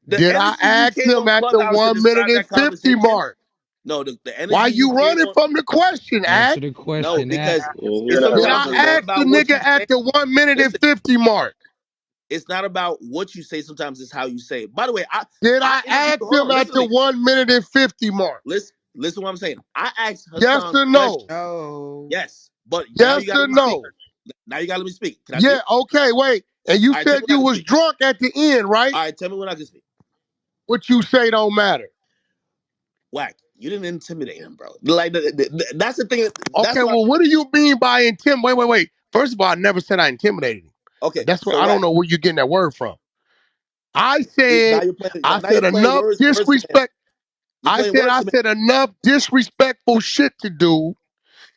The Did I energy you ask came him on at the Clubhouse to 1 minute describe and that 50 conversation. mark? No, the Why energy you you came running on. from the question, Answer Act? the No, question, because Act. Yeah, you're it's not Did sometimes I it's not answering. ask the about what nigga you at say. the 1 minute and Listen, 50 mark? it's not about what you say. Sometimes it's how you say it. By the way, Did I I interviewed. ask Hold him on, at listen to the me. 1 minute and 50 mark? Listen what I'm saying. I asked Yes Hassan or no? questions. No. Yes. But now you Yes got to or let me speak. no? Now you got to let me speak. Can I Yeah, speak? okay, wait. And you All right, tell said me when I you can was speak. drunk at the end, right? All right, tell me when I can speak. What you say don't matter. Wack, you didn't intimidate him, bro. Like that's the thing. That's Okay, what. well, what do you mean by intimidate? Wait. First of all, I never said I intimidated him. Okay, That's what so I don't Wack, know where you're getting that word from. I now said, you're playing. I Now you're said playing enough words to him. disrespect. You're playing words I to him. said enough disrespectful shit to do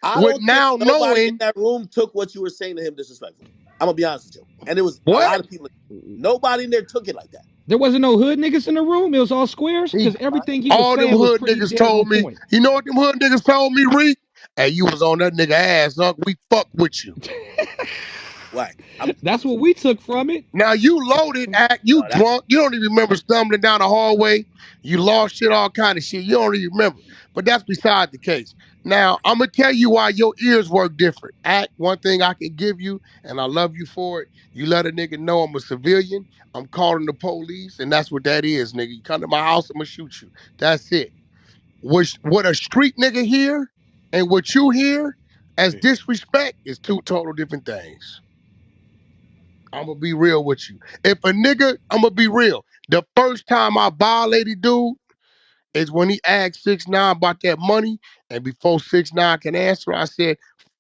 I with don't think now nobody in knowing that room took what you were saying to him disrespectfully. I'm gonna be honest with you, and there was a what? lot of people. Nobody in there took it like that. There wasn't no hood niggas in the room. It was all squares He, because everything he was all them saying was hood pretty niggas dead on told me. point. You know what them hood niggas told me, Reek? Hey, you was on that nigga ass, huh? We fuck with you. Wack, I'm gonna be That's honest what with we took from it. Now you loaded, act, you. you No, that drunk. You don't even remember stumbling down the hallway. You lost shit, all kind of shit. You don't even remember. But that's beside the case. Now, I'm gonna tell you why your ears work different. Act, one thing I can give you, and I love you for it. You let a nigga know I'm a civilian. I'm calling the police, and that's what that is, nigga. You come to my house, I'm gonna shoot you. That's it. What a street nigga hear and what you hear as disrespect is two total different things. I'm gonna be real with you. If a nigga, I'm gonna be real. The first time I violated dude is when he asked 6ix9ine about that money, and before 6ix9ine can answer, I said,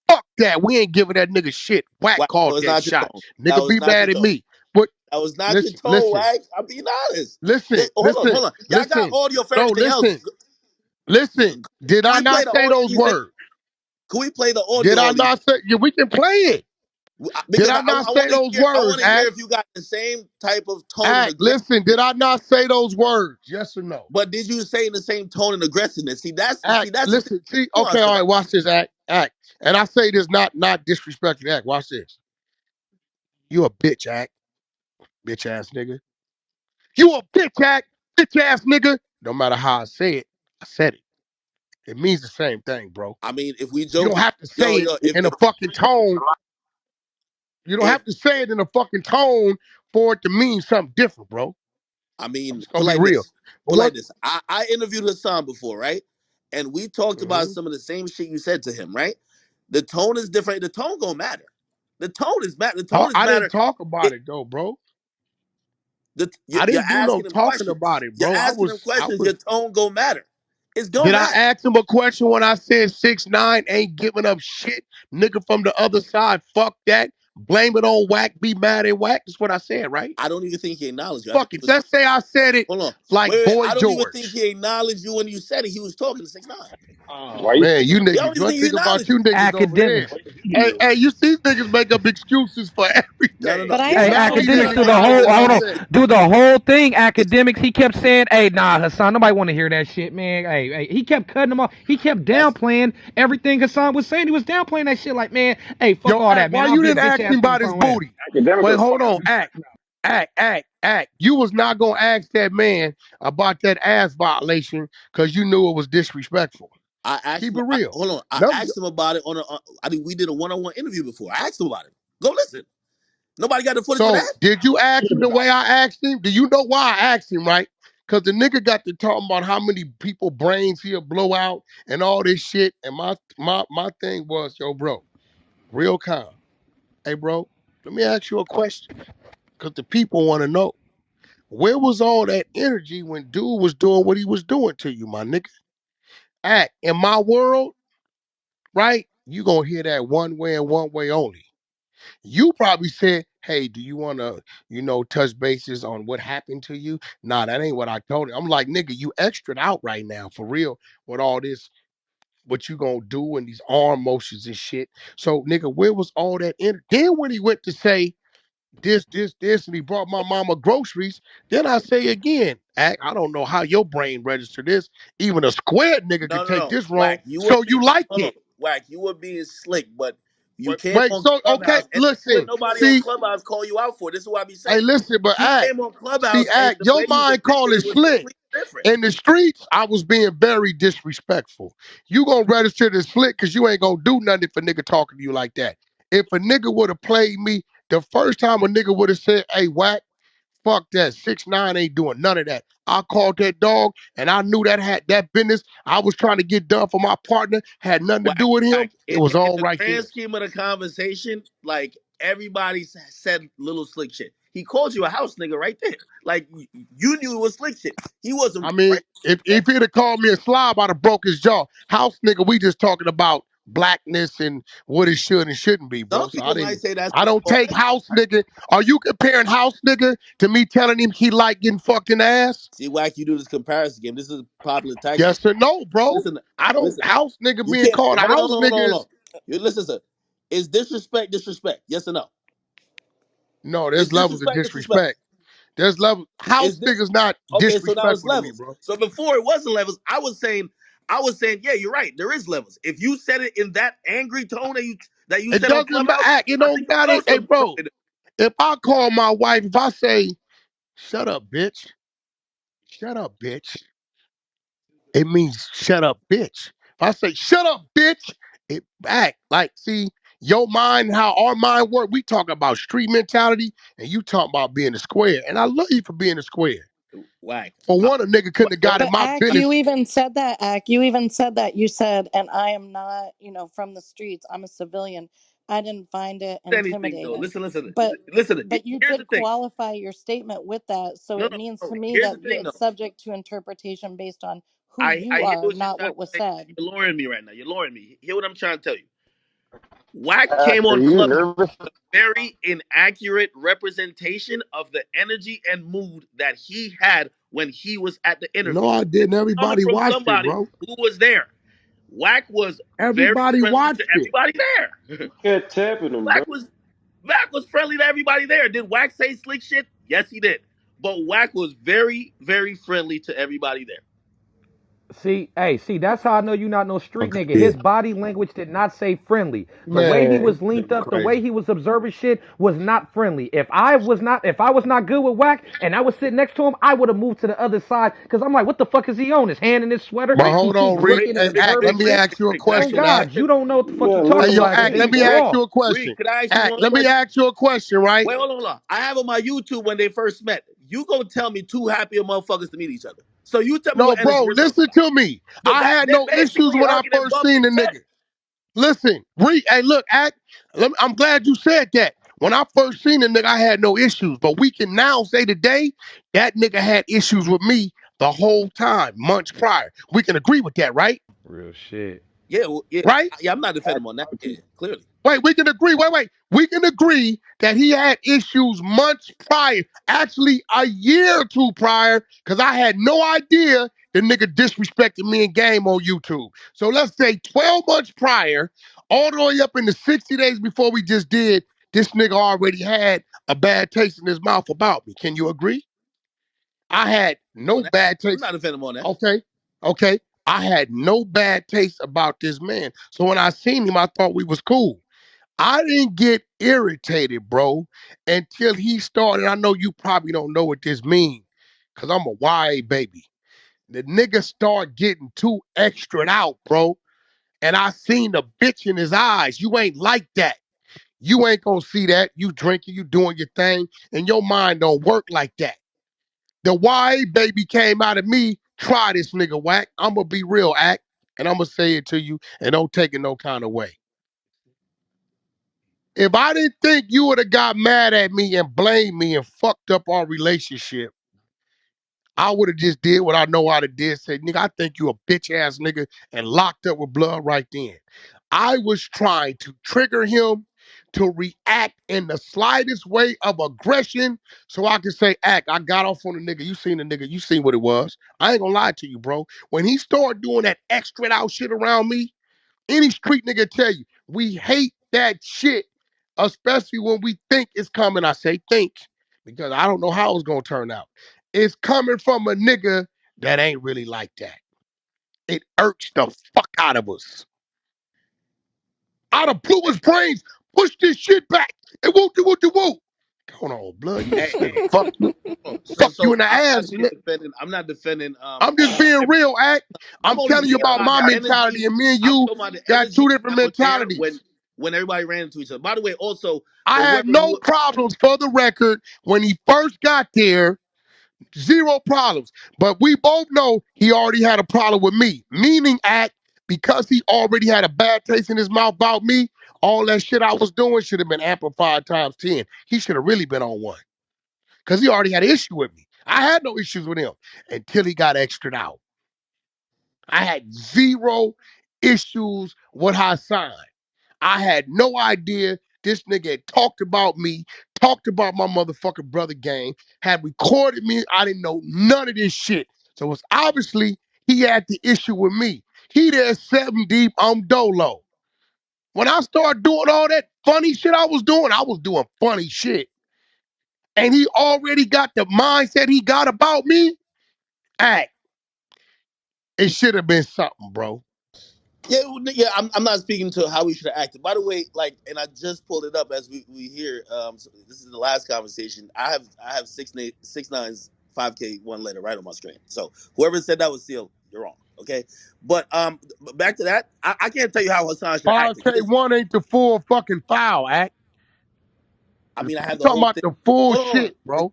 "Fuck that. We ain't giving that nigga shit." Wack Wack, that called was that not your shot. tone. That Nigga was be not your mad at tone. me. But That was not your listen, tone, listen, Wack. I'm being honest. listen, Hold on, listen, hold on. Y'all got listen. audio for No, everything else. listen, listen. Did Can I we play not the say audio? those These niggas? words? Can we play the Did audio I of these? not say? Yeah, we can play it. Did Because I not I say want to those hear. I words, want to hear Act? if you got the same type of tone and Act, aggressiveness. listen, did I not say those words? Yes or no? But did you say in the same tone and aggressiveness? Act, That's the thing. listen, see, okay, Nuance, all man. right, watch this, act. And I say this not disrespecting act. Watch this. You a bitch, act, bitch ass nigga. You a bitch act, bitch ass nigga. No matter how I say it, I said it. It means the same thing, bro. I mean, if we You don't joking, have to yo, say it yo, in a fucking tone. You don't if have to say it in a fucking tone for it to mean something different, bro. I I'm mean, just gonna be real. But put what? like this. I interviewed Hassan before, right? And we talked about Mhm. some of the same shit you said to him, right? The tone is different. The tone gonna matter. The tone is matter. The tone is I didn't matter. talk about It, it though, bro. I you're didn't do no asking him talking about questions. it, You're bro. asking him I questions. Your was tone gonna matter. It's gonna Did I matter. ask him a question when I said 6ix9ine ain't giving up shit? Nigga from the other side, fuck that. Blame it on Wack, be mad at Wack. That's what I said, right? I don't even think he acknowledged you. I think Fuck he it. was. Let's say I said it Hold on. like Boy I don't even think George. he acknowledged you when you said it. He was talking to 6ix9ine. Why Oh you man, saying you that? Yeah, I don't niggas, even one think he thing about acknowledged you you. niggas over there. Academics. Hey, you see niggas make up excuses for No, no, everything. no. But I Hey, Listen, also Now think he that academics done through the Wack added whole. is Hold another on, thing. through the whole thing. listen. Academics. He kept saying, "Hey, nah, Hassan. Nobody want to hear that shit, man. Hey." He kept cutting him off. He kept That's downplaying everything Hassan was saying. He was downplaying that shit. Like, man, hey, fuck Yo, all that, Act, man. why I'll you beat a didn't bitch ask him ass nigga about his from where. booty? Academics Wait, was hold fucking. on, Act. You was not gonna ask that man about that ass violation because you knew it was disrespectful. I asked Keep him. it real. Hold on. I No, asked him about it on a. I think we did a one-on-one interview before. I asked him about it. Go listen. Nobody got the footage for so that. did you ask him the way I asked him? Do you know why I asked him, right? Because the nigga got to talking about how many people brains he'll blow out and all this shit. And my thing was, yo, bro, real calm. Hey, bro, let me ask you a question. Because the people want to know. Where was all that energy when dude was doing what he was doing to you, my nigga? Act in my world, right? You gonna hear that one way and one way only. You probably said, "Hey, do you want to, touch bases on what happened to you?" Nah, that ain't what I told him. I'm like, nigga, you extra out right now for real with all this. What you gonna do and these arm motions and shit? So, nigga, where was all that energy? Then when he went to say this, and he brought my mama groceries, then I say again, I don't know how your brain registered this. Even a square nigga No, could no, take no. this wrong. Whack. You were So being. you like Hold on. it. Whack. You were being slick, but you Wait, came wait, on so okay, Clubhouse and let listen, nobody on see, Clubhouse call you out for it. This is what I be hey, saying. listen, but You came on Clubhouse and the your way you mind call depicted it it was slick. completely different. In the streets, I was being very disrespectful. You gonna register this slick because you ain't gonna do nothing if a nigga talking to you like that. If a nigga would have played me, the first time a nigga would have said, "Hey, Wack, Fuck that. 6ix9ine ain't doing none of that. I called that dog and I knew that had that business I was trying to get done for my partner, had nothing to Whack, do with him. whack. It was In all the right there. grand scheme of the conversation, like everybody said little slick shit. He called you a house nigga right there. Like you knew it was slick shit. He wasn't I mean, right. if he'd have called me a slob, I'd have broke his jaw. House nigga, we just talking about blackness and what it should and shouldn't be, Some bro. So people might say that's I don't all take right. house nigga. Are you comparing house nigga to me telling him he like getting fucking ass? See, Wack, you do this comparison game. This is a popular tactic. Yes or no, bro? Listen, I don't listen. house nigga You being can't called a hold on, house hold on, nigga hold on. is You listen, sir. Is disrespect disrespect? Yes or no? no, Is there's levels of disrespect disrespect? disrespect. There's levels. Is House this nigga's not okay? So now it's disrespectful to me, levels. bro. So before it wasn't levels, I was saying, yeah, you're right. There is levels. If you said it in that angry tone that you It said on doesn't Clubhouse, matter. It I don't think you matter. know Hey, something bro, different. if I call my wife, if I say, shut up, bitch. Shut up, bitch. It means shut up, bitch. If I say shut up, bitch, it back. Like, see, your mind, how our mind work, we talk about street mentality, and you talk about being a square. And I love you for being a square. Whack. For one, a nigga couldn't have got in But my Ack, business. you even said that, Ack. You even said that. You said, and I am not, from the streets. I'm a civilian. I didn't find it Anything though. intimidating. Listen, listen, But listen. but you Here's the did thing. qualify your statement with that. So No, it no, means no. to me Here's the that thing it's though. subject to interpretation based on who I you hear are, what you're not trying what to was say. said. You're lowering me right now. You're lowering me. Hear what I'm trying to tell you. Wack Ack, came are on you Clubhouse nervous? very inaccurate representation of the energy and mood that he had when he was at the No, interview. I didn't. Coming Everybody from watched it, somebody bro. who was there. Wack was very Everybody friendly to watched it. everybody there. Kept tapping him, bro. Wack was Wack was friendly to everybody there. Did Wack say slick shit? Yes, he did. But Wack was very, very friendly to everybody there. See, that's how I know you're not no street nigga. Okay. His body language did not say friendly. The way he Man, was linked up, the way crazy. he was observing shit was not friendly. If I was not good with Wack and I was sitting next to him, I would have moved to the other side because I'm like, what the fuck is he on? His hand in his sweater. But Rick, He hold keep on, Reek. Rick, looking and Hey, Rick, Ack, observing let Rick, me Rick, shit. ask you a Rick. Can I ask On you question, one Ack. God, question? you don't know what the fuck you Man, Hey, talking look, yo, about. Ack, Then let you me Rick, ask draw. you a Rick, question. can I ask you Ack, one let me question? ask you a question, right? Hold on. I have on my YouTube when they first met. You gonna tell me two happier motherfuckers to meet each other. So you tell me No, what energy bro, you're talking listen about. to me. So I that had they're no issues basically when I hugging and first bumping seen the nigga. chest. Listen, hey, look, Ack, I'm glad you said that. When I first seen the nigga, I had no issues. But we can now say today, that nigga had issues with me the whole time, months prior. We can agree with that, right? Real shit. Yeah, well, yeah, Right? yeah. I'm not defending Ack, him on that. Yeah, clearly. Wait, we can agree. Wait. We can agree that he had issues months prior, actually a year or two prior, because I had no idea the nigga disrespected me in game on YouTube. So let's say 12 months prior, all the way up in the 60 days before we just did, this nigga already had a bad taste in his mouth about me. Can you agree? I had On no that, bad I'm taste. not defending him on that. Okay. Okay. I had no bad taste about this man. So when I seen him, I thought we was cool. I didn't get irritated, bro, until he started. I know you probably don't know what this means, because I'm a YA baby. The nigga start getting too extra out, bro. And I seen the bitch in his eyes. You ain't like that. You ain't gonna see that. You drinking, you doing your thing, and your mind don't work like that. The YA baby came out of me. Try this nigga, Wack. I'm gonna be real, Act, and I'm gonna say it to you, and don't take it no kind of way. If I didn't think you would have got mad at me and blamed me and fucked up our relationship, I would have just did what I know how to do. Say, nigga, I think you a bitch ass nigga and locked up with blood right then. I was trying to trigger him to react in the slightest way of aggression so I could say, Act, I got off on the nigga. You seen the nigga. You seen what it was. I ain't gonna lie to you, bro. When he started doing that extra out shit around me, any street nigga tell you, we hate that shit, especially when we think it's coming. I say think, because I don't know how it's gonna turn out. It's coming from a nigga that ain't really like that. It irks the fuck out of us. I'd have blew his brains, push this shit back, and woo. Hold on, blood, you Hey, nigga, hey, so fuck you so in the I'm not ass. here defending. I'm not defending. I'm just being Every, real, Act. I'm I'm only telling you speaking about about my the mentality, energy. and me and I'm you talking about the got energy two different that was there when mentalities. when everybody ran into each other. By the way, also I for had whoever no who problems for the record when he first got there. Zero problems. But we both know he already had a problem with me. Meaning act because he already had a bad taste in his mouth about me, all that shit I was doing should have been amplified times 10. He should have really been on one. Because he already had an issue with me. I had no issues with him until he got extra'd out. I had zero issues with Hassan. I had no idea this nigga had talked about me, talked about my motherfucking brother gang, had recorded me. I didn't know none of this shit. So it's obviously he had the issue with me. He there 7 deep, I'm dolo. When I started doing all that funny shit I was doing funny shit. And he already got the mindset he got about me. Act. It should have been something, bro. yeah, yeah, I'm not speaking to how we should have acted. By the way, like, and I just pulled it up as we hear. So this is the last conversation. I have 6 9's 5K one letter right on my screen. So whoever said that was sealed, you're wrong. Okay, but back to that. I can't tell you how Hassan should have acted because 5K1 ain't the full fucking foul, Act. I mean I I'm have the talking whole about thing. the full Hold on, shit, bro.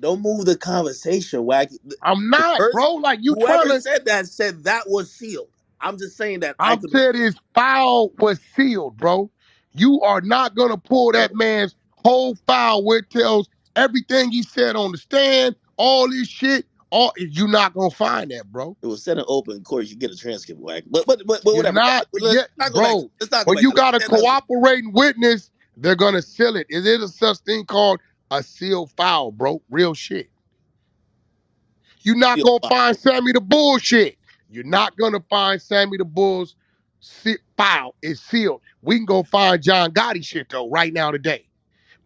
don't move the conversation, Wack. I'm The not, person, bro. Like you trying whoever to. said that was sealed. I'm just saying that I I'm could. saying his foul was sealed, bro. You are not gonna pull that man's whole file where it tells everything he said on the stand, all this shit. All you not gonna find that, bro. It was set in open court. You get a transcript, Wack. But You're whatever. not Let's yet, not go back. bro. Let's not go When back you to. Let's got a stand on something. cooperating witness, they're gonna seal it. Is it a such thing called a sealed file, bro? Real shit. You're not Still gonna fine. find Sammy the bullshit. You're not gonna find Sammy the Bull's file. It's sealed. We can go find John Gotti shit though right now today.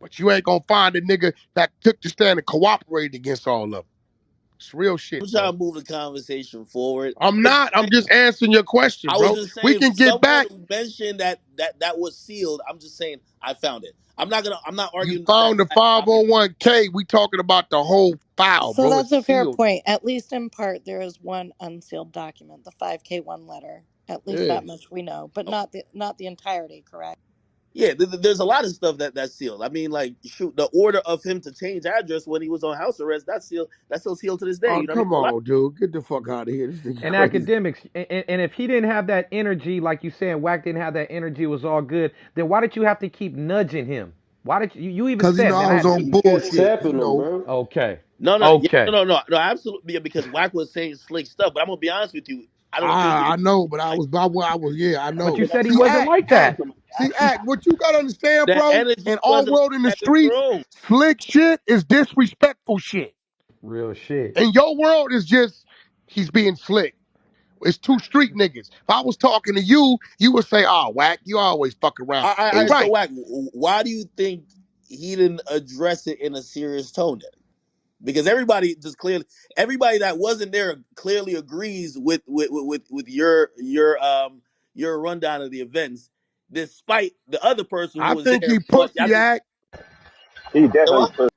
But you ain't gonna find a nigga that took the stand and cooperated against all of them. It's real I'm shit, trying bro. to move the conversation forward. I'm not. I'm just answering your question, I was bro. just We saying, can get someone back. mentioned that was sealed. I'm just saying I found it. I'm not gonna. I'm not You arguing the fact found the that I copied it. 501k. We talking about the whole file, So bro. that's It's a fair sealed. point. At least in part, there is one unsealed document, the 5K1 letter. At least Yeah. that much we know, but Okay. not the entirety. Correct. Yeah, there's a lot of stuff that's sealed. I mean, like, shoot, the order of him to change address when he was on house arrest, that's sealed. That's still sealed to this day. Oh, You know what I mean? come So a lot. on, dude. Get the fuck out of here. This nigga And crazy. academics, and if he didn't have that energy, like you saying, Wack didn't have that energy, it was all good. Then why did you have to keep nudging him? Why did you even Cause you know said, man? I I was had on to. You kept bullshit. You tapping them, know. bro. Okay, No, no, yeah, okay. no, absolutely. Yeah, because Wack was saying slick stuff, but I'm gonna be honest with you. I don't think he I was know, but like I was, yeah, I But know. you said he See, wasn't like that. act, what you gotta understand, the bro, energy in our wasn't world in the like that in the streets, room. slick shit is disrespectful shit. Real shit. And your world is just, he's being slick. It's two street niggas. If I was talking to you, you would say, oh, Whack, you always fuck around. They So right. Wack, why do you think he didn't address it in a serious tone then? Because everybody that wasn't there clearly agrees with your rundown of the events, despite the other person who I was think there. he But I pussy, think Act. He so definitely what? put.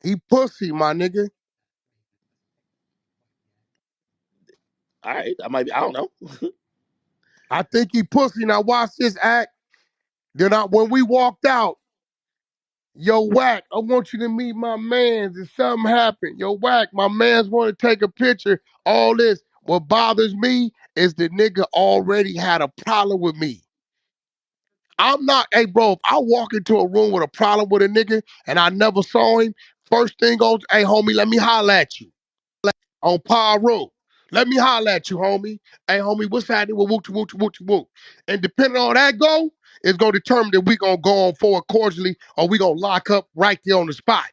He pussy, my nigga. All right, I don't know. I think he pussy. Now watch this, Act. When we walked out, yo, Whack, I want you to meet my mans. If something happened, yo, Whack, my mans want to take a picture. All this. What bothers me is the nigga already had a problem with me. I'm not, hey, bro, if I walk into a room with a problem with a nigga and I never saw him, first thing goes, hey, homie, let me holler at you on Par Road. Let me holler at you, homie. Hey, homie, what's happening with whoop whoop whoop whoop? And depending on that go, it's going to determine that we going to go on forward cordially or we going to lock up right there on the spot.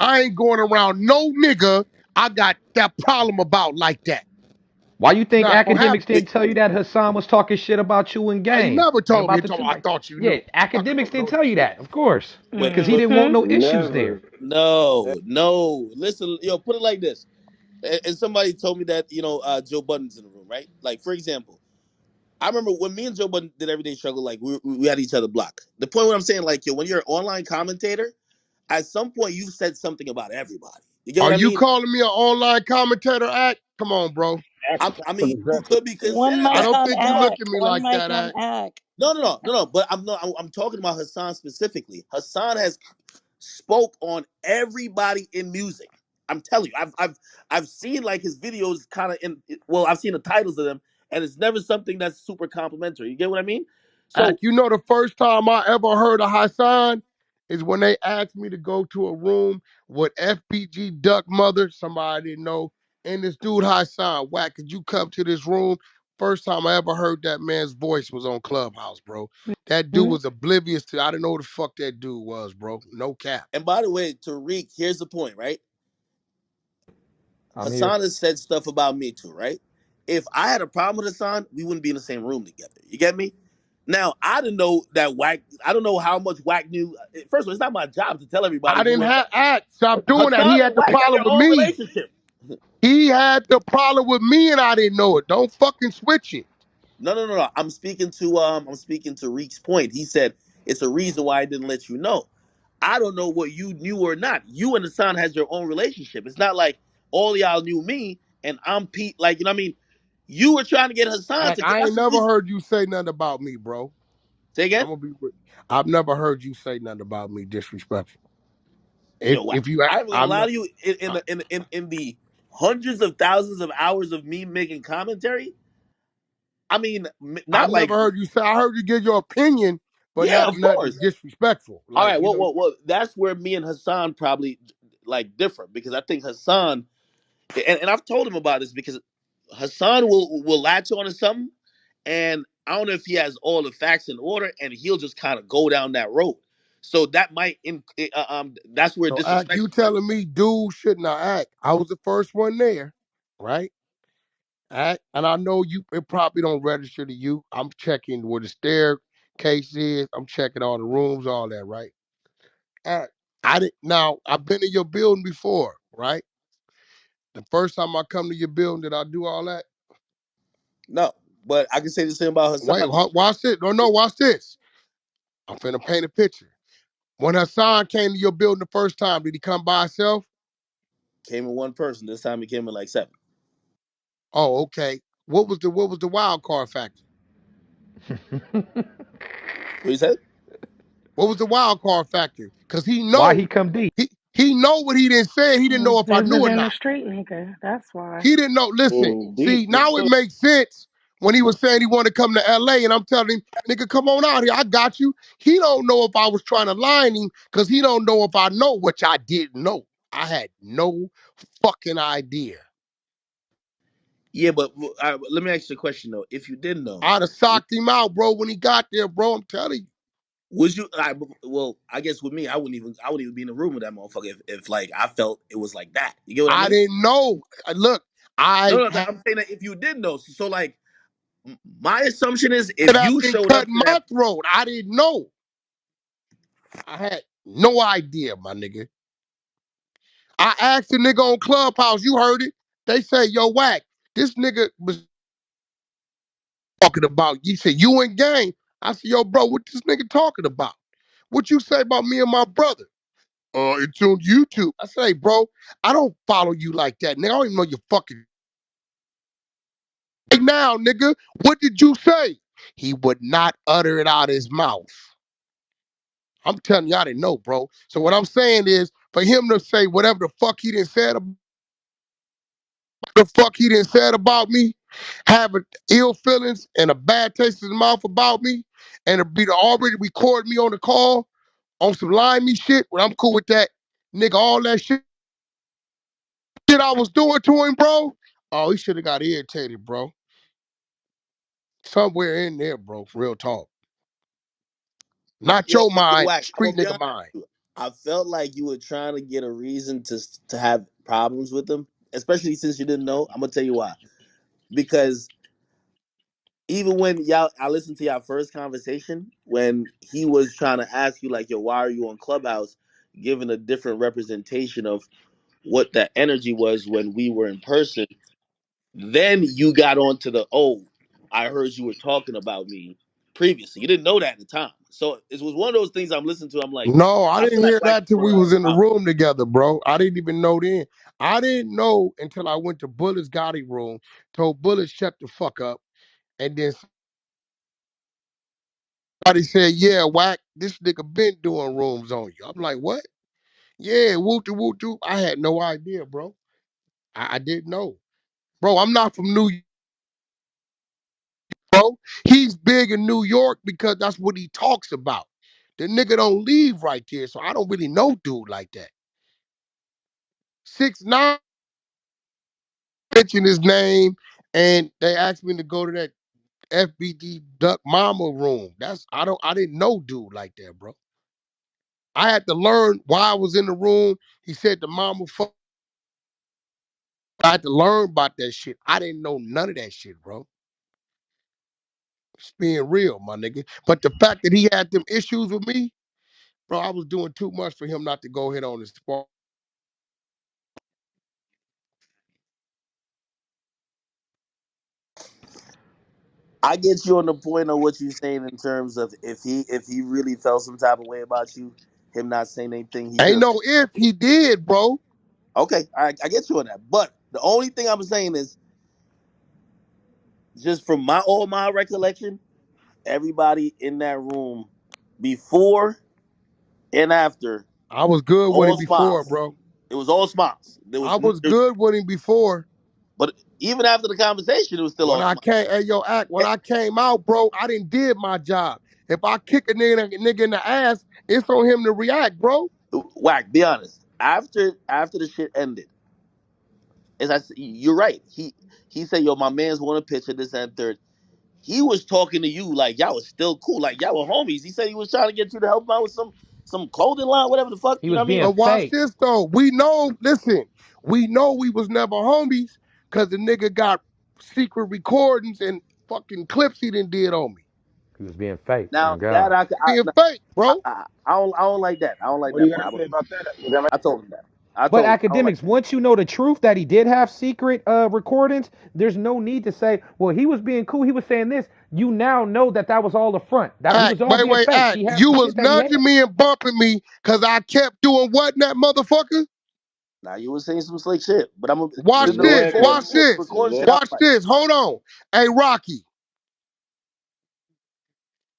I ain't going around no nigga I got that problem about like that. Why you think Not going to academics happen. didn't tell you that Hassan was talking shit about you in He game never and told me. about He the told two me, I mic? thought you Yeah, knew. Fuck academics up, didn't bro. tell you that, of course, Wait, because he but didn't want no issues Never. there. no. Listen, put it like this. And somebody told me that Joe Budden's in the room, right? Like for example, I remember when me and Joe Budden did Everyday Struggle, like we had each other blocked. The point what I'm saying, like when you're an online commentator, at some point you said something about everybody. You get Are what I you mean? calling me an online commentator, Act? Come on, bro. Ask I for the mean, you example. could be One considered I mic that. don't on think you look Ack. at me One like mic that, on Act. Ack. No. But I'm talking about Hassan specifically. Hassan has spoke on everybody in music. I'm telling you, I've seen like his videos kind of in. Well, I've seen the titles of them, and it's never something that's super complimentary. You get what I mean? So, You know, the first time I ever heard of Hassan is when they asked me to go to a room with FPG Duck Mother, somebody I didn't know, and this dude Hassan, Wack, could you come to this room? First time I ever heard that man's voice was on Clubhouse, bro. That dude was oblivious to, I didn't know who the fuck that dude was, bro. No cap. and by the way, Tariq, here's the point, right? I'm here. Hassan has said stuff about me too, right? If I had a problem with Hassan, we wouldn't be in the same room together. You get me? Now, I didn't know that Wack. I don't know how much Wack knew. First of all, it's not my job to tell everybody I who didn't and have act. Stop doing that. He Hassan had and the Wack have problem their with own me. relationship. He had the problem with me and I didn't know it. Don't fucking switch it. No. I'm speaking to Reek's point. He said it's a reason why I didn't let you know. I don't know what you knew or not. You and Hassan has your own relationship. It's not like all y'all knew me and I'm Pete. Like, you know what I mean? You were trying to get Hassan Act, to get I ain't that's the never reason. heard you say nothing about me, bro. Say again? I'm gonna be. I've never heard you say nothing about me disrespectful. If Yo, if you, I'm gonna I'm lie not. to you in the hundreds of thousands of hours of me making commentary. I mean, I've not like never heard you say. I heard you give your opinion, but yeah, not of nothing course. disrespectful. All Like right, you know, that's where me and Hassan probably like differ because I think Hassan and I've told him about this because Hassan will latch on to something, and I don't know if he has all the facts in order, and he'll just kind of go down that road. So that might that's where so act. disrespect You comes in. telling me, dude, should not act? I was the first one there, right? Act, and I know you. It probably don't register to you. I'm checking where the staircase is. I'm checking all the rooms, all that, right? Act. I didn't. Now I've been in your building before, right? The first time I come to your building, did I do all that? No, but I can say the same about Wait, Hassan. watch this. No, watch this. I'm finna paint a picture. When Hassan came to your building the first time, did he come by himself? Came in one person. This time he came in like seven. Oh, okay. What was the wild card factor? What you said? What was the wild card factor? Cause Why he come deep? he know what he didn't say. He didn't know if I knew or Visiting a not. street nigga. That's why. He didn't know. Listen, Deep. see, now it makes sense when he was saying he wanted to come to LA, and I'm telling him, nigga, come on out here. I got you. He don't know if I was trying to line him because he don't know if I know, which I didn't know. I had no fucking idea. Yeah, but let me ask you a question though. If you didn't know, I'd have socked him out, bro, when he got there, bro. I'm telling you. was you? Well, I guess with me, I wouldn't even be in the room with that motherfucker if like I felt it was like that. You get what I I mean? didn't know. Look, I No, had I'm saying that if you did know, so like my assumption is if could have you been showed up cutting to my that, throat. I didn't know. I had no idea, my nigga. I asked the nigga on Clubhouse, you heard it. They say, yo, Wack, this nigga was talking about. He said, you in gang. I said, yo, bro, what this nigga talking about? What you say about me and my brother? It's on YouTube. I say, hey, bro, I don't follow you like that, nigga. I don't even know your fucking right now, nigga. What did you say? He would not utter it out of his mouth. I'm telling you, I didn't know, bro. So what I'm saying is, for him to say whatever the fuck he didn't said about me, having ill feelings and a bad taste in his mouth about me, and to be to already record me on the call on some limey shit, well, I'm cool with that. Nigga, all that shit I was doing to him, bro. Oh, he should have got irritated, bro. Somewhere in there, bro. Real talk. Not yo, your mind, Wack, I'm street gonna be nigga honest mind. with you. I felt like you were trying to get a reason to have problems with them, especially since you didn't know. I'm gonna tell you why. Because even when I listened to y'all first conversation when he was trying to ask you like, yo, why are you on Clubhouse, giving a different representation of what that energy was when we were in person. Then you got onto the I heard you were talking about me previously. You didn't know that at the time. So it was one of those things I'm listening to. I'm like, No, I I didn't feel like hear Wack is that till gonna we call was him in the out. room together, bro. I didn't even know then. I didn't know until I went to Bullet's Gotti room, told Bullet shut the fuck up, and then Somebody said, yeah, Wack, this nigga been doing rooms on you. I'm like, what? Yeah, woo. I had no idea, bro. I didn't know. Bro, I'm not from New York, bro. He's big in New York because that's what he talks about. The nigga don't leave right there, so I don't really know dude like that. 6ix9ine mentioned his name, and they asked me to go to that FBD Duck Mama room. I didn't know dude like that, bro. I had to learn why I was in the room. He said the mama fuck. I had to learn about that shit. I didn't know none of that shit, bro. It's being real, my nigga. But the fact that he had them issues with me, bro, I was doing too much for him not to go hit on his spot. I get you on the point of what you're saying in terms of if he really felt some type of way about you, him not saying anything, he could Ain't have. no if he did, bro. Okay, I get you on that. But the only thing I'm saying is, just from my recollection, everybody in that room before and after, I was good with all him before, smiles. bro. It was all smiles. I was good with him before. But even after the conversation, it was still When all I smiles. came, hey yo, act. When I came out, bro, I didn't did my job. If I kick a nigga in the ass, it's on him to react, bro. Whack, be honest. After the shit ended, as I said, you're right. He said, "Yo, my man's want a picture, this and third." He was talking to you like y'all was still cool, like y'all were homies. He said he was trying to get you to help him out with some clothing line, whatever the fuck. He You know was what I mean? being But watch fake. this though. We know, listen, we know we was never homies because the nigga got secret recordings and fucking clips he done did on me. He was being fake. Now Oh that God. Being fake, bro. I don't like that. I don't like What do that you part. gotta say about that? Does that make I told him that. I But told him I don't like academics, that. once you know the truth that he did have secret recordings, there's no need to say, well, he was being cool. He was saying this. You now know that that was all a front. That he Act, was all being wait, fake. act. He had You some was shit that he nudging had. me and bumping me because I kept doing what in that motherfucker? Now you were saying some slick shit, but Watch this, recording watch shit, this, recording shit. I don't watch like. this. Hold on. Hey, Rocky,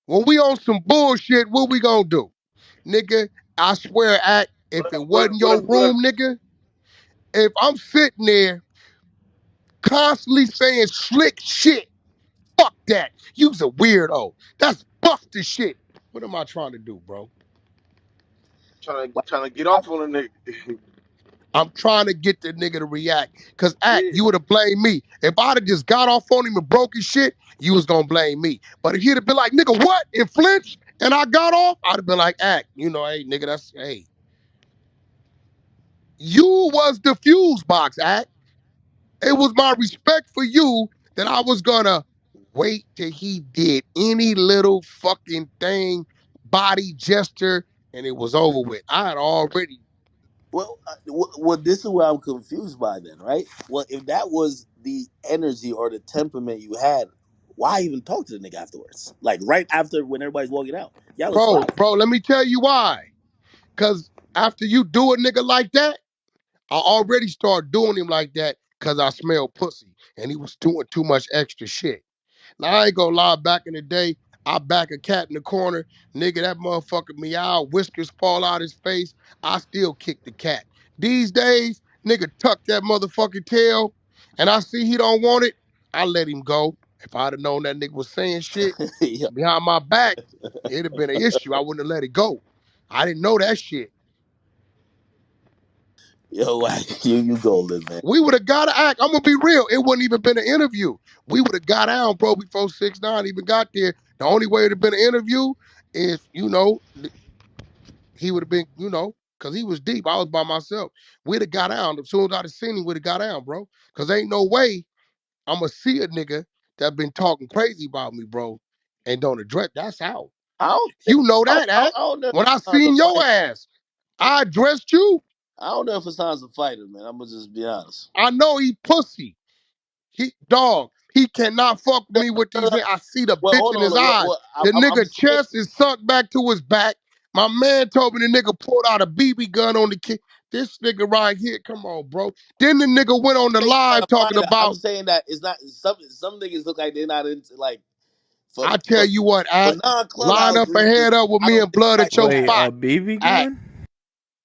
when we on some bullshit, what we gonna do? Nigga, I swear, act, if it wasn't your room, nigga, if I'm sitting there constantly saying slick shit, fuck that. You's a weirdo. That's busted shit. What am I trying to do, bro? Like, trying to get I, off on a nigga. I'm trying to get the nigga to react. Cause act, you would have blamed me. If I'd have just got off on him and broke his shit, you was gonna blame me. But if he'd have been like, nigga, what? And flinch, and I got off, I'd have been like, act, hey, nigga, hey. You was the fuse box, act. It was my respect for you that I was gonna wait till he did any little fucking thing, body gesture, and it was over with. I had already, well, this is where I'm confused by then, right? Well, if that was the energy or the temperament you had, why even talk to the nigga afterwards? Like right after when everybody's walking out, y'all was bro, vibing. let me tell you why. Cause after you do a nigga like that, I already started doing him like that because I smelled pussy and he was doing too much extra shit. Now, I ain't gonna lie, back in the day, I back a cat in the corner, nigga, that motherfucker meow, whiskers fall out his face, I still kick the cat. These days, nigga tuck that motherfucking tail, and I see he don't want it, I let him go. If I'd have known that nigga was saying shit yo, behind my back, it'd have been an issue. I wouldn't have let it go. I didn't know that shit. yo, you golden man. We would have got to act. I'm gonna be real. It wouldn't even been an interview. We would have got down, bro, before 6ix9ine even got there. The only way it'd have been an interview is, he would have been, because he was deep. I was by myself. We'd have got down. As soon as I'd have seen him, we'd have got down, bro. Cause ain't no way I'm gonna see a nigga that been talking crazy about me, bro, and don't address. That's out. I don't think You know that, act. I don't know if When I Hassan's a seen your fighter. ass, I addressed you. I don't know if Hassan's a fighter, man. I'm gonna just be honest. I know he pussy. He cannot fuck with No, me with no, these no. hands. I see the Well, bitch hold in on. his eyes. The I'm nigga saying, chest is sunk back to his back. My man told me the nigga pulled out a BB gun on the kid. This nigga right here, come on, bro. Then the nigga went on the saying he's not live a talking fighter. I'm about, saying that it's not some niggas look like they're not into like For I tell you what, for Act, non line clubhouse up a users, head up with I me don't and think blood Wack at your was Wait, whack. a spot. BB Act. gun?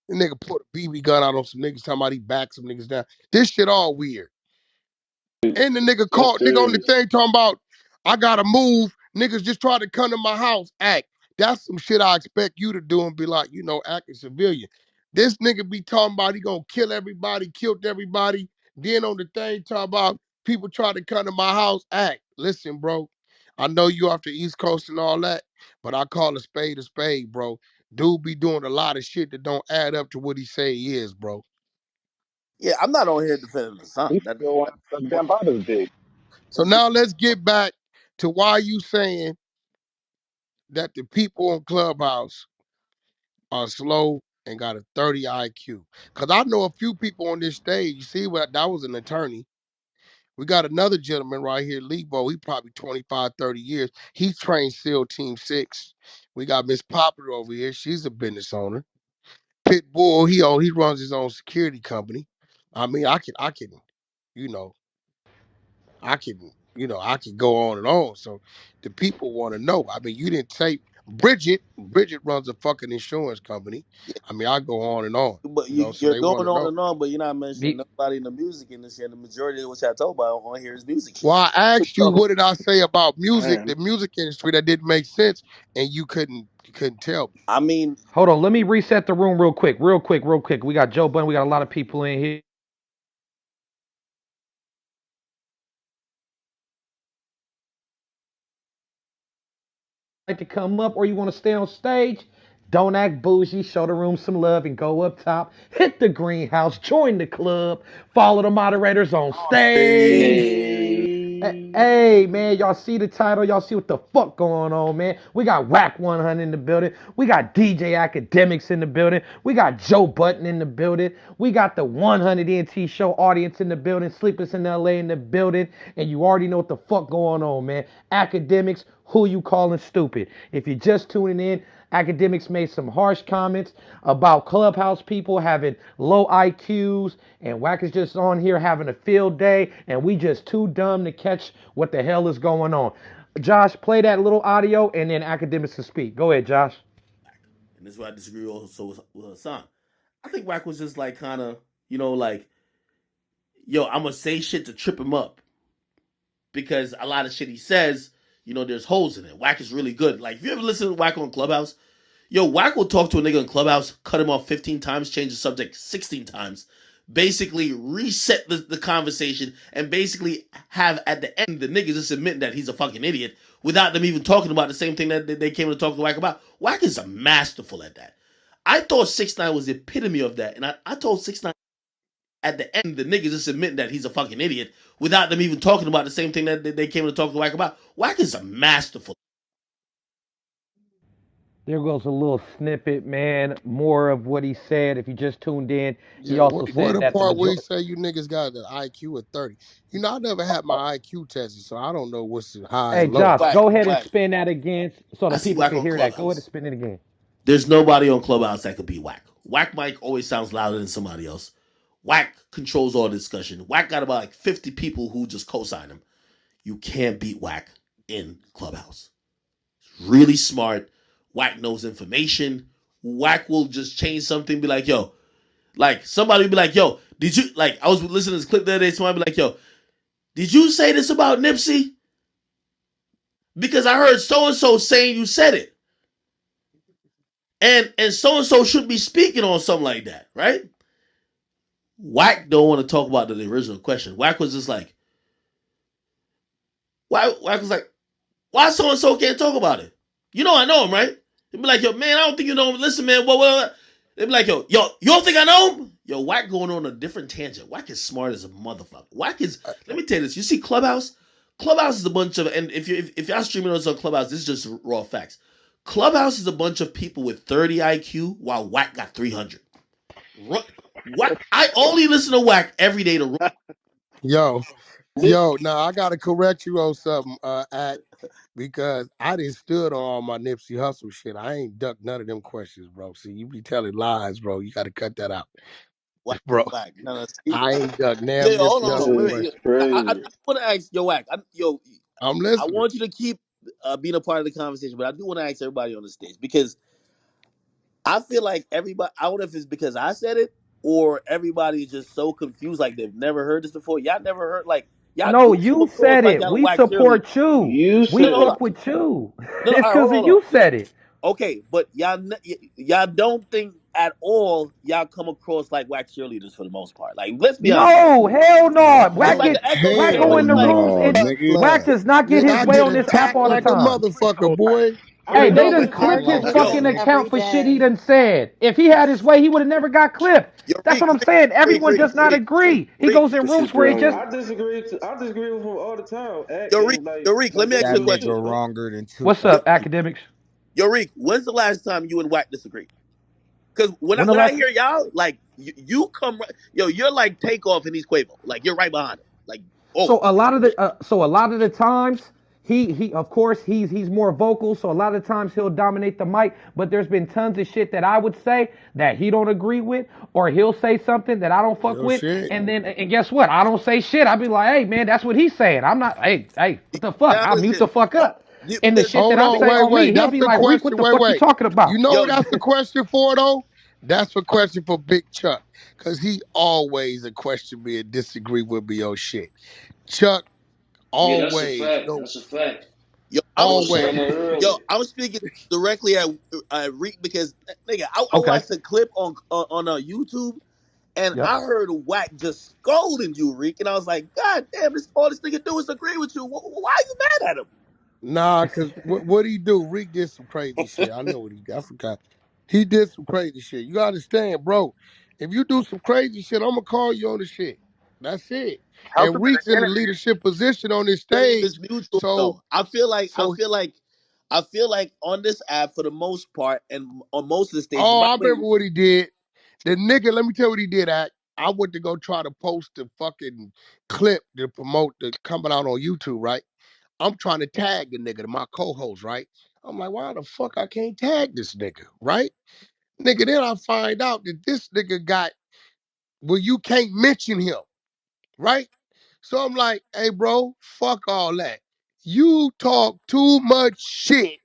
The nigga put a BB gun out on some niggas talking about he back some niggas down. This shit all weird. And the nigga Yes, caught nigga on the sir. thing talking about I gotta move. Niggas just tried to come to my house. Act. That's some shit I expect you to do and be like, act a civilian. This nigga be talking about he gonna kill everybody, killed everybody. Then on the thing talking about people try to come to my house. Act. Listen, bro. I know you off the East Coast and all that, but I call a spade, bro. Dude be doing a lot of shit that don't add up to what he say he is, bro. Yeah, I'm not on here defending the son. He still wants to suck damn Bottom's dick. So now let's get back to why you saying that the people on Clubhouse are slow and got a 30 IQ. Cause I know a few people on this stage. You see what that was an attorney. We got another gentleman right here, Lebo. He probably 25, 30 years. He trained SEAL Team 6. We got Miss Popular over here. She's a business owner. Pitbull, he runs his own security company. I mean, I can, you know, I can go on and on. So the people want to know. I mean, you didn't say Bridget. Bridget runs a fucking insurance company. Yeah, I mean, I go on and on, but so you're they going want to on know. and on, but you're not mentioning The, nobody in the music industry, and the majority of what I told about on here is music shit. Well, I asked you, So what did I say about music, Damn. the music industry that didn't make sense, and you couldn't tell me. I mean, Hold on, let me reset the room real quick, real quick, real quick. We got Joe Budden, we got a lot of people in here. Like to come up or you want to stay on stage, don't act bougie. Show the room some love and go up top. Hit the greenhouse, join the club, follow the moderators on stage. hey, Hey, man, y'all see the title? Y'all see what the fuck going on, man? We got Wack 100 in the building. We got DJ Academics in the building. We got Joe Button in the building. We got the 100 NT show audience in the building. Sleepless in LA in the building. And you already know what the fuck going on, man. Academics, who you calling stupid? If you're just tuning in, Academics made some harsh comments about Clubhouse people having low IQs, and Wack is just on here having a field day, and we just too dumb to catch what the hell is going on. Josh, play that little audio, and then Academics can speak. Go ahead, Josh. and this is where I disagree also with Hassan. I think Wack was just like kind of, like, yo, I'm gonna say shit to trip him up because a lot of shit he says, there's holes in it. Wack is really good. Like, if you ever listen to Wack on Clubhouse, yo, Wack will talk to a nigga in Clubhouse, cut him off 15 times, change the subject 16 times, basically reset the conversation, and basically have at the end the niggas just admitting that he's a fucking idiot without them even talking about the same thing that they came to talk to Wack about. Wack is a masterful at that. I thought 6ix9ine was the epitome of that, and I told 6ix9ine at the end the niggas just admitting that he's a fucking idiot without them even talking about the same thing that they came to talk to Wack about. Wack is a masterful. There goes a little snippet, man. More of what he said. If you just tuned in, he Yeah, also what said the that the part where major. you say you niggas got the IQ of 30? I never had my IQ tested, so I don't know what's high Hey, and low. Josh, Wack, go ahead and Wack. spin that again so I the see people Wack can on hear that. Go ahead and Clubhouse. spin it again. There's nobody on Clubhouse that could beat Wack. Wack Mike always sounds louder than somebody else. Wack controls all the discussion. Wack got about like 50 people who just co-sign him. You can't beat Wack in Clubhouse. Really smart. Wack knows information. Wack will just change something, be like, yo, like somebody will be like, yo, did you, like, I was listening to this clip the other day, somebody be like, yo, did you say this about Nipsey? Because I heard so and so saying you said it. And so should be speaking on something like that, right? Wack don't want to talk about the original question. Wack was just like, Wack was like, why so and so can't talk about it? I know him, right? He'd be like, yo, man, I don't think you know him. Listen, man, what? They'd be like, yo, you don't think I know him? Yo, Wack going on a different tangent. Wack is smart as a motherfucker. Wack is, let me tell you this. You see Clubhouse? Clubhouse is a bunch of, and if y'all streaming us on Clubhouse, this is just raw facts. Clubhouse is a bunch of people with 30 IQ while Wack got 300. What? I only listen to Wack every day to. Yo, Nick, now I gotta correct you on something, Act, because I didn't stood on all my Nipsey Hustle shit. I ain't ducked none of them questions, bro. See, you be telling lies, bro. You gotta cut that out, Wack, bro. Wack. No, see? I ain't ducked Yeah, damn hold Nipsey on, hold Hustle on. Wait, this wait. is question. I crazy. want to ask, yo, Wack. I'm I listening. want you to keep. being a part of the conversation, but I do want to ask everybody on the stage because I feel like everybody. I don't know if it's because I said it or everybody is just so confused, like they've never heard this before. Y'all never heard like y'all No, do come you across said like it. y'all a We whack cheerleader. support you. You We No, no, hold said on. fuck with you. No, no, It's all right, because hold on. you said it. Okay, but y'all don't think at all y'all come across like whack cheerleaders for the most part. Like, let's be honest. No, hell no. It's Wack like No, get an echo Wack chamber. go hell in It's the like, rooms no, and nigga. Wack does not get his I way get on this app attacked all the like a time. motherfucker, boy. Hey, Rick they No, done gets clipped his argued with fucking yo, account every for shit he day. done said. If he had his way, he would have never got clipped. yo, That's Reek, what I'm saying. Reek, Everyone Reek, does not Reek, agree. He Reek. goes in this shit rooms where it just brilliant. I disagree with him all the time. Yo, Reek, yo, Reek. Let me Like ask you they a That do question, nigga shit, bro. bro. wronger than what's Yo, up, academics? yo, Reek. When's the last time you and Wack disagreed? Because when I When the when I last hear y'all, like you come, yo, you're like Takeoff and he's Quavo, like you're right behind him, like So always. a lot of the times he of course he's more vocal, so a lot of times he'll dominate the mic, but there's been tons of shit that I would say that he don't agree with, or he'll say something that I don't fuck real with, shit. and guess what? I don't say shit. I be like, hey man, that's what he's saying. I'm not hey, what the fuck? Now I'll mute listen, the fuck up. And the because shit that Hold I on, say wait, on me, wait. he'll That's be the like, Reek, what question. the Wait, fuck you wait. talking You about? know who yo, that's the question for though? That's a question for Big Chuck. Cause he always a question me and disagree with me on shit. Chuck Yeah, that's a always, fact. no, That's a fact. yo, I was saying always. that yo, earlier. I'm speaking directly at Reek because nigga, I Okay. watched a clip on YouTube and Yep. I heard Wack just scolding you, Reek, and I was like, God damn, this all this nigga do is agree with you. Why are you mad at him? Nah, cause what he do? Rick did some crazy shit. I know what he did. I forgot. He did some crazy shit. You gotta understand, bro. If you do some crazy shit, I'm gonna call you on the shit. That's it. And Reek's in a leadership position on this It's stage. mutual So though. so I feel like on this app for the most part and on most of the stages, oh, by I the way, remember what he did. The nigga, let me tell you what he did, Act. I went to go try to post the fucking clip to promote the coming out on YouTube, right? I'm trying to tag the nigga to my co-host, right? I'm like, why the fuck I can't tag this nigga, right? Nigga, then I find out that this nigga got, well, you can't mention him, right? So I'm like, hey, bro, fuck all that. You talk too much shit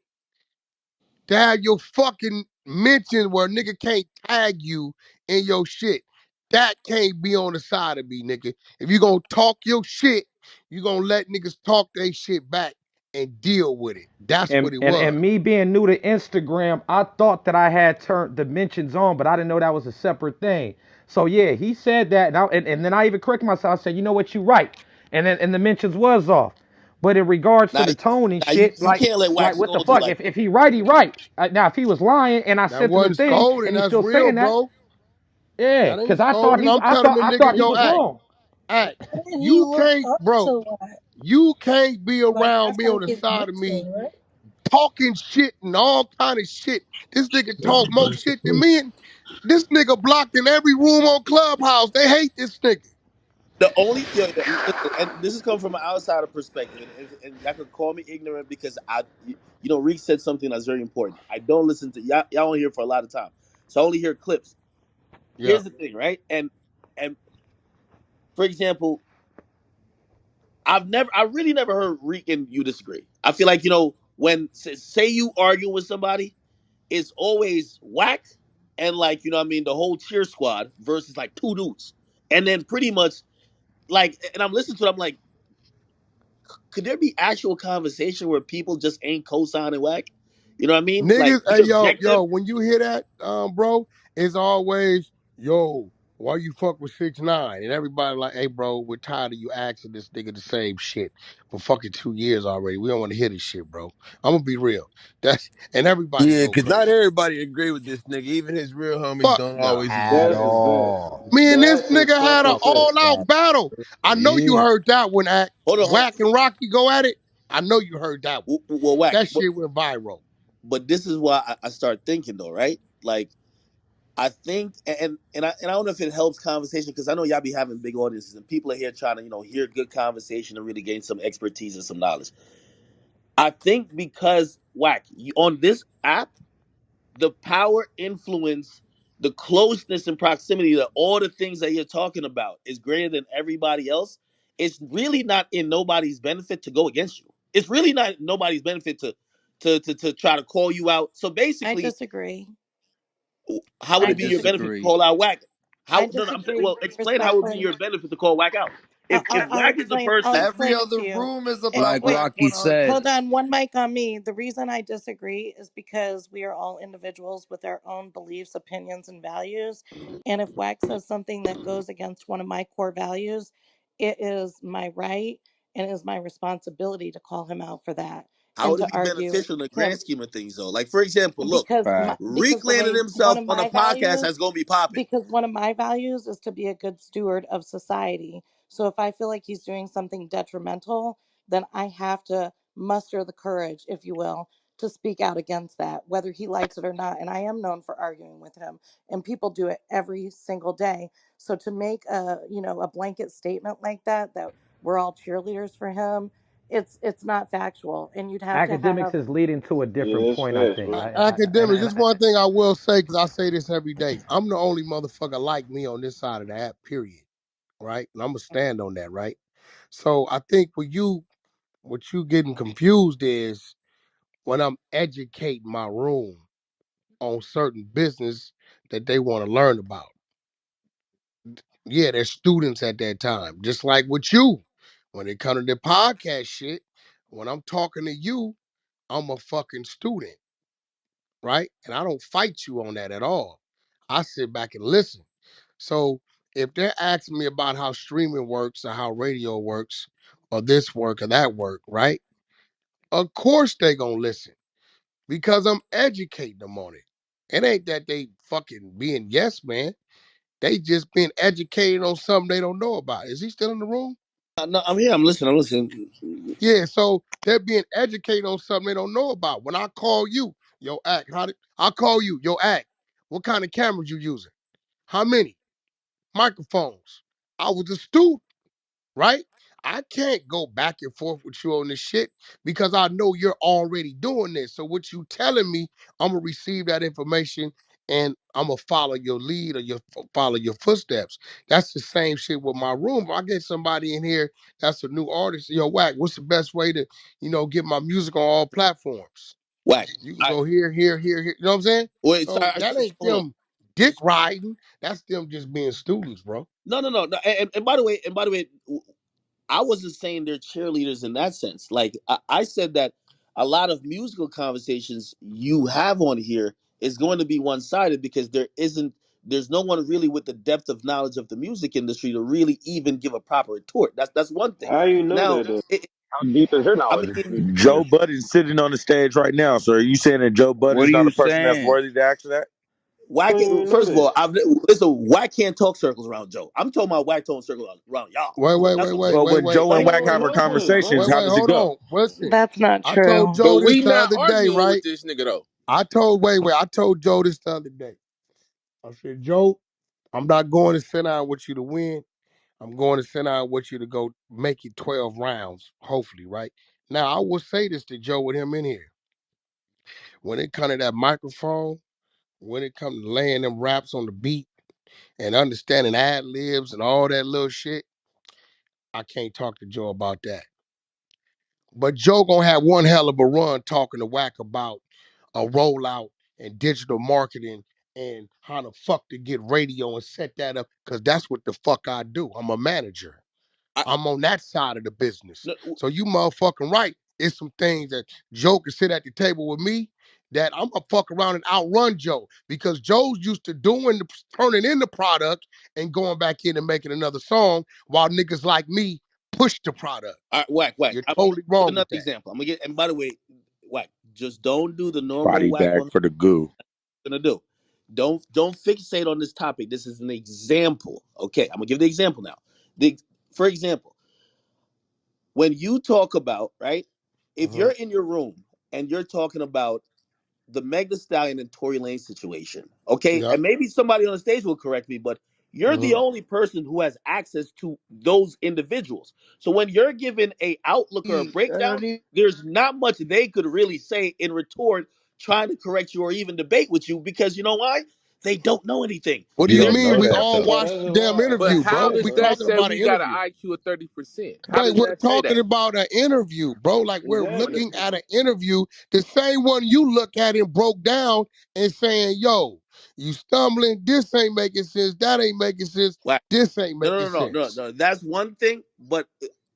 to have your fucking mention where a nigga can't tag you in your shit. That can't be on the side of me, nigga. If you gonna talk your shit, you gonna let niggas talk their shit back and deal with it. That's And, what it and was. and me being new to Instagram, I thought that I had turned the mentions on, but I didn't know that was a separate thing. So yeah, he said that, and then I even corrected myself. I said, you know what, you right. And the mentions was off. But in regards to now, the tone and now you, shit, you can't let like Wax what the scold you fuck? like If he right, he right. Now if he was lying and I That sent him the wasn't thing scolding, and he's that's still real, saying that, bro. yeah, That ain't because I thought scolding. he, I'm telling the I nigga, thought he yo, was act, wrong. act. And he You looked can't, up bro, to what? you can't be Like around that's me how on the he's side of me mentioned, right? talking shit and all kind of shit. This nigga talk more shit than me. And this nigga blocked in every room on Clubhouse. They hate this nigga. the only listen, and this is coming from an outsider perspective, and y'all could call me ignorant because Reek said something that's very important. I don't listen to y'all don't hear for a lot of time, so I only hear clips. Yeah. Here's the thing, right? And for example, I really never heard Reek and you disagree. I feel like when say you argue with somebody, it's always whack and like what I mean the whole cheer squad versus like two dudes, and then pretty much like, and I'm listening to it, I'm like, could there be actual conversation where people just ain't co-signing whack? You know what I mean? Like Niggas, be hey objective. when you hear that, bro, it's always, yo, why you fuck with 6ix9ine? And everybody like, hey bro, we're tired of you asking this nigga the same shit for fucking 2 years already. We don't want to hear this shit, bro. I'm gonna be real. That's and everybody Yeah, go cause not crazy. everybody agree with this nigga. Even his real homies Fuck don't nah. always agree at with That's a him. fact. all. Me and this That's a nigga had an fucking Fuck fact. all-out that. battle. I know you Yeah. heard that one, Act. Hold on, Wack and Rocky go at it. I know you heard that one. well, whack. That shit went viral. But this is why I start thinking though, right? Like I think, and I don't know if it helps conversation because I know y'all be having big audiences and people are here trying to hear good conversation and really gain some expertise and some knowledge. I think because whack on this app, the power, influence, the closeness and proximity to all the things that you're talking about is greater than everybody else. It's really not in nobody's benefit to go against you. It's really not nobody's benefit to try to call you out. So I basically, disagree. how would I it be your disagree. benefit to call out Wack? I How no, no, I'm saying, disagree well, explain how it would be respectfully. your benefit to call Wack out. If I'll Wack is the explain. I'll person, Every explain it other to you. room is It, about Like wait, Wack Rocky said, hold 100. on. One mic on me. The reason I disagree is because we are all individuals with our own beliefs, opinions, and values. And if Wax says something that goes against one of my core values, it is my right and it is my responsibility to call him out for that how and would it to be argue beneficial in the him grand scheme of things, though? Like, for example, look, Fact. Reek because the landed way one himself of on a my podcast values that's going to be popping. because one of my values is to be a good steward of society. So if I feel like he's doing something detrimental, then I have to muster the courage, if you will, to speak out against that, whether he likes it or not. And I am known for arguing with him, and people do it every single day. So to make a blanket statement like that we're all cheerleaders for him, it's not factual, and you'd have to Academics have. is leading to a different point, I think. Academics, this one thing I will say, because I say this every day. I'm the only motherfucker like me on this side of the app, period. Right? And I'm gonna stand on that, right? So I think what you getting confused is when I'm educating my room on certain business that they want to learn about. Yeah, they're students at that time. Just like with you. When it comes to the podcast shit, when I'm talking to you, I'm a fucking student, right? And I don't fight you on that at all. I sit back and listen. So if they're asking me about how streaming works or how radio works or this work or that work, right? Of course they gonna listen because I'm educating them on it. It ain't that they fucking being yes man. They just been educated on something they don't know about. Is he still in the room? No, I'm here. I'm listening. I'm listening. Yeah, so they're being educated on something they don't know about. When I call you, yo, act, I call you, yo, act. What kind of cameras you using? How many? Microphones. I was a student, right? I can't go back and forth with you on this shit because I know you're already doing this. So what you telling me, I'm gonna receive that information and I'm gonna follow your lead or follow your footsteps. That's the same shit with my room. If I get somebody in here that's a new artist, yo, Wack, what's the best way to, get my music on all platforms? Whack. You can go here, here, here, here. You know what I'm saying? Wait, So sorry. that ain't Hold on. them dick riding. That's them just being students, bro. No. And by the way, I wasn't saying they're cheerleaders in that sense. Like I said that a lot of musical conversations you have on here is going to be one sided because there's no one really with the depth of knowledge of the music industry to really even give a proper retort. That's one thing. How you know Now, that though? it, How deep is your I knowledge of the mean, music Joe industry? Budden's sitting on the stage right now. So are you saying that Joe What Budden's are not you a person that's saying? worthy to answer that? How Wack. you know First of that? all, listen. Wack can't talk circles around Joe. I'm talking about Wack talking circles around y'all. Wait, wait, That's wait, what I'm wait, saying. Well, wait, when wait, Joe wait, and He Wack wait, don't have a know him, conversations, wait, bro. how wait, does it hold go? on. Listen, That's not I told true. Joe but this we the not other day, arguing with right? this nigga though. I told Joe this the other day. I said, Joe, I'm not going to sit down with you to win. I'm going to sit down with you to go make it 12 rounds, hopefully, right? Now, I will say this to Joe with him in here. When it comes to that microphone, when it comes to laying them raps on the beat and understanding ad libs and all that little shit, I can't talk to Joe about that. But Joe gonna have one hell of a run talking to Wack about a rollout and digital marketing and how the fuck to get radio and set that up, because that's what the fuck I do. I'm a manager. I, I'm on that side of the business. no, So you motherfucking right. It's some things that Joe can sit at the table with me that I'm gonna fuck around and outrun Joe because Joe's used to turning in the product and going back in and making another song while niggas like me push the product. Whack. You're I'm totally gonna give wrong another with that. example. I'm gonna get. And by the way, Whack, just don't do the normal Body Whack bag 100 for the goo. gonna do. Don't fixate on this topic. This is an example. Okay, I'm gonna give the example now. For example, when you talk about right, if Mhm. you're in your room and you're talking about the Meg Thee Stallion and Tory Lane situation. Okay, Yep. and maybe somebody on the stage will correct me, but you're the Mhm. only person who has access to those individuals. So when you're given a outlook or a I breakdown, don't need. there's not much they could really say in retort, trying to correct you or even debate with you, because you know why? They don't know anything. What do You you They're don't mean? know We saying, that all though. But watched the damn But interview, how bro. does We that talking say about an we got an interview. IQ of 30%? How But does we're that say talking that? about an interview, bro. Like we're What? looking at an interview, the same one you look at and broke down and saying, yo, you stumbling, this ain't making sense, that ain't making sense, Whack. this ain't No, making no, no, no, no, sense. no. That's one thing. But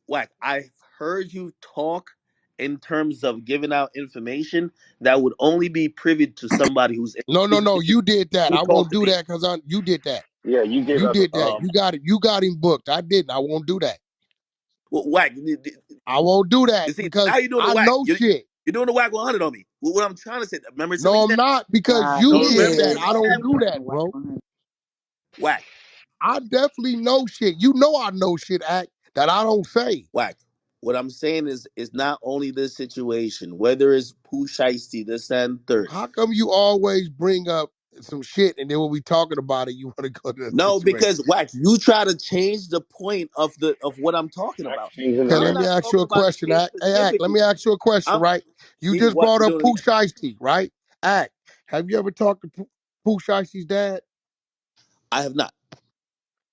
Whack, I've heard you talk in terms of giving out information that would only be privy to somebody who's in No, the no, no. position You did that. to I talk won't to do me. that because you did that. Yeah, you gave You out the did that. floor. Um, You got him booked. I didn't. I won't do that. well, Whack. I won't do that See, because now you're doing the I Whack. know shit. You're doing the Whack 100 on me. What I'm trying to say. Remember some of No, these I'm things. not because Nah, you No, he did remember that. is. some of I these don't things. do Doing that, the whack bro. 100. Whack, I definitely know shit. You know I know shit, Act, that I don't say. Whack. What I'm saying is not only this situation, whether it's Pooh Shiesty, this and third. How come you always bring up some shit and then when we talking about it, you want to go to that No, situation? because Whack, you try to change the point of what I'm talking about. Vaccines in the Okay, I'm let me ring. not ask you talking a about question, shit Act. Hey, Act, let specifically. me ask you a question, I'm right? You see just what brought you're up doing it Pooh again. Shiesty, right? Act. Have you ever talked to Pooh Shiesty's dad? I have not.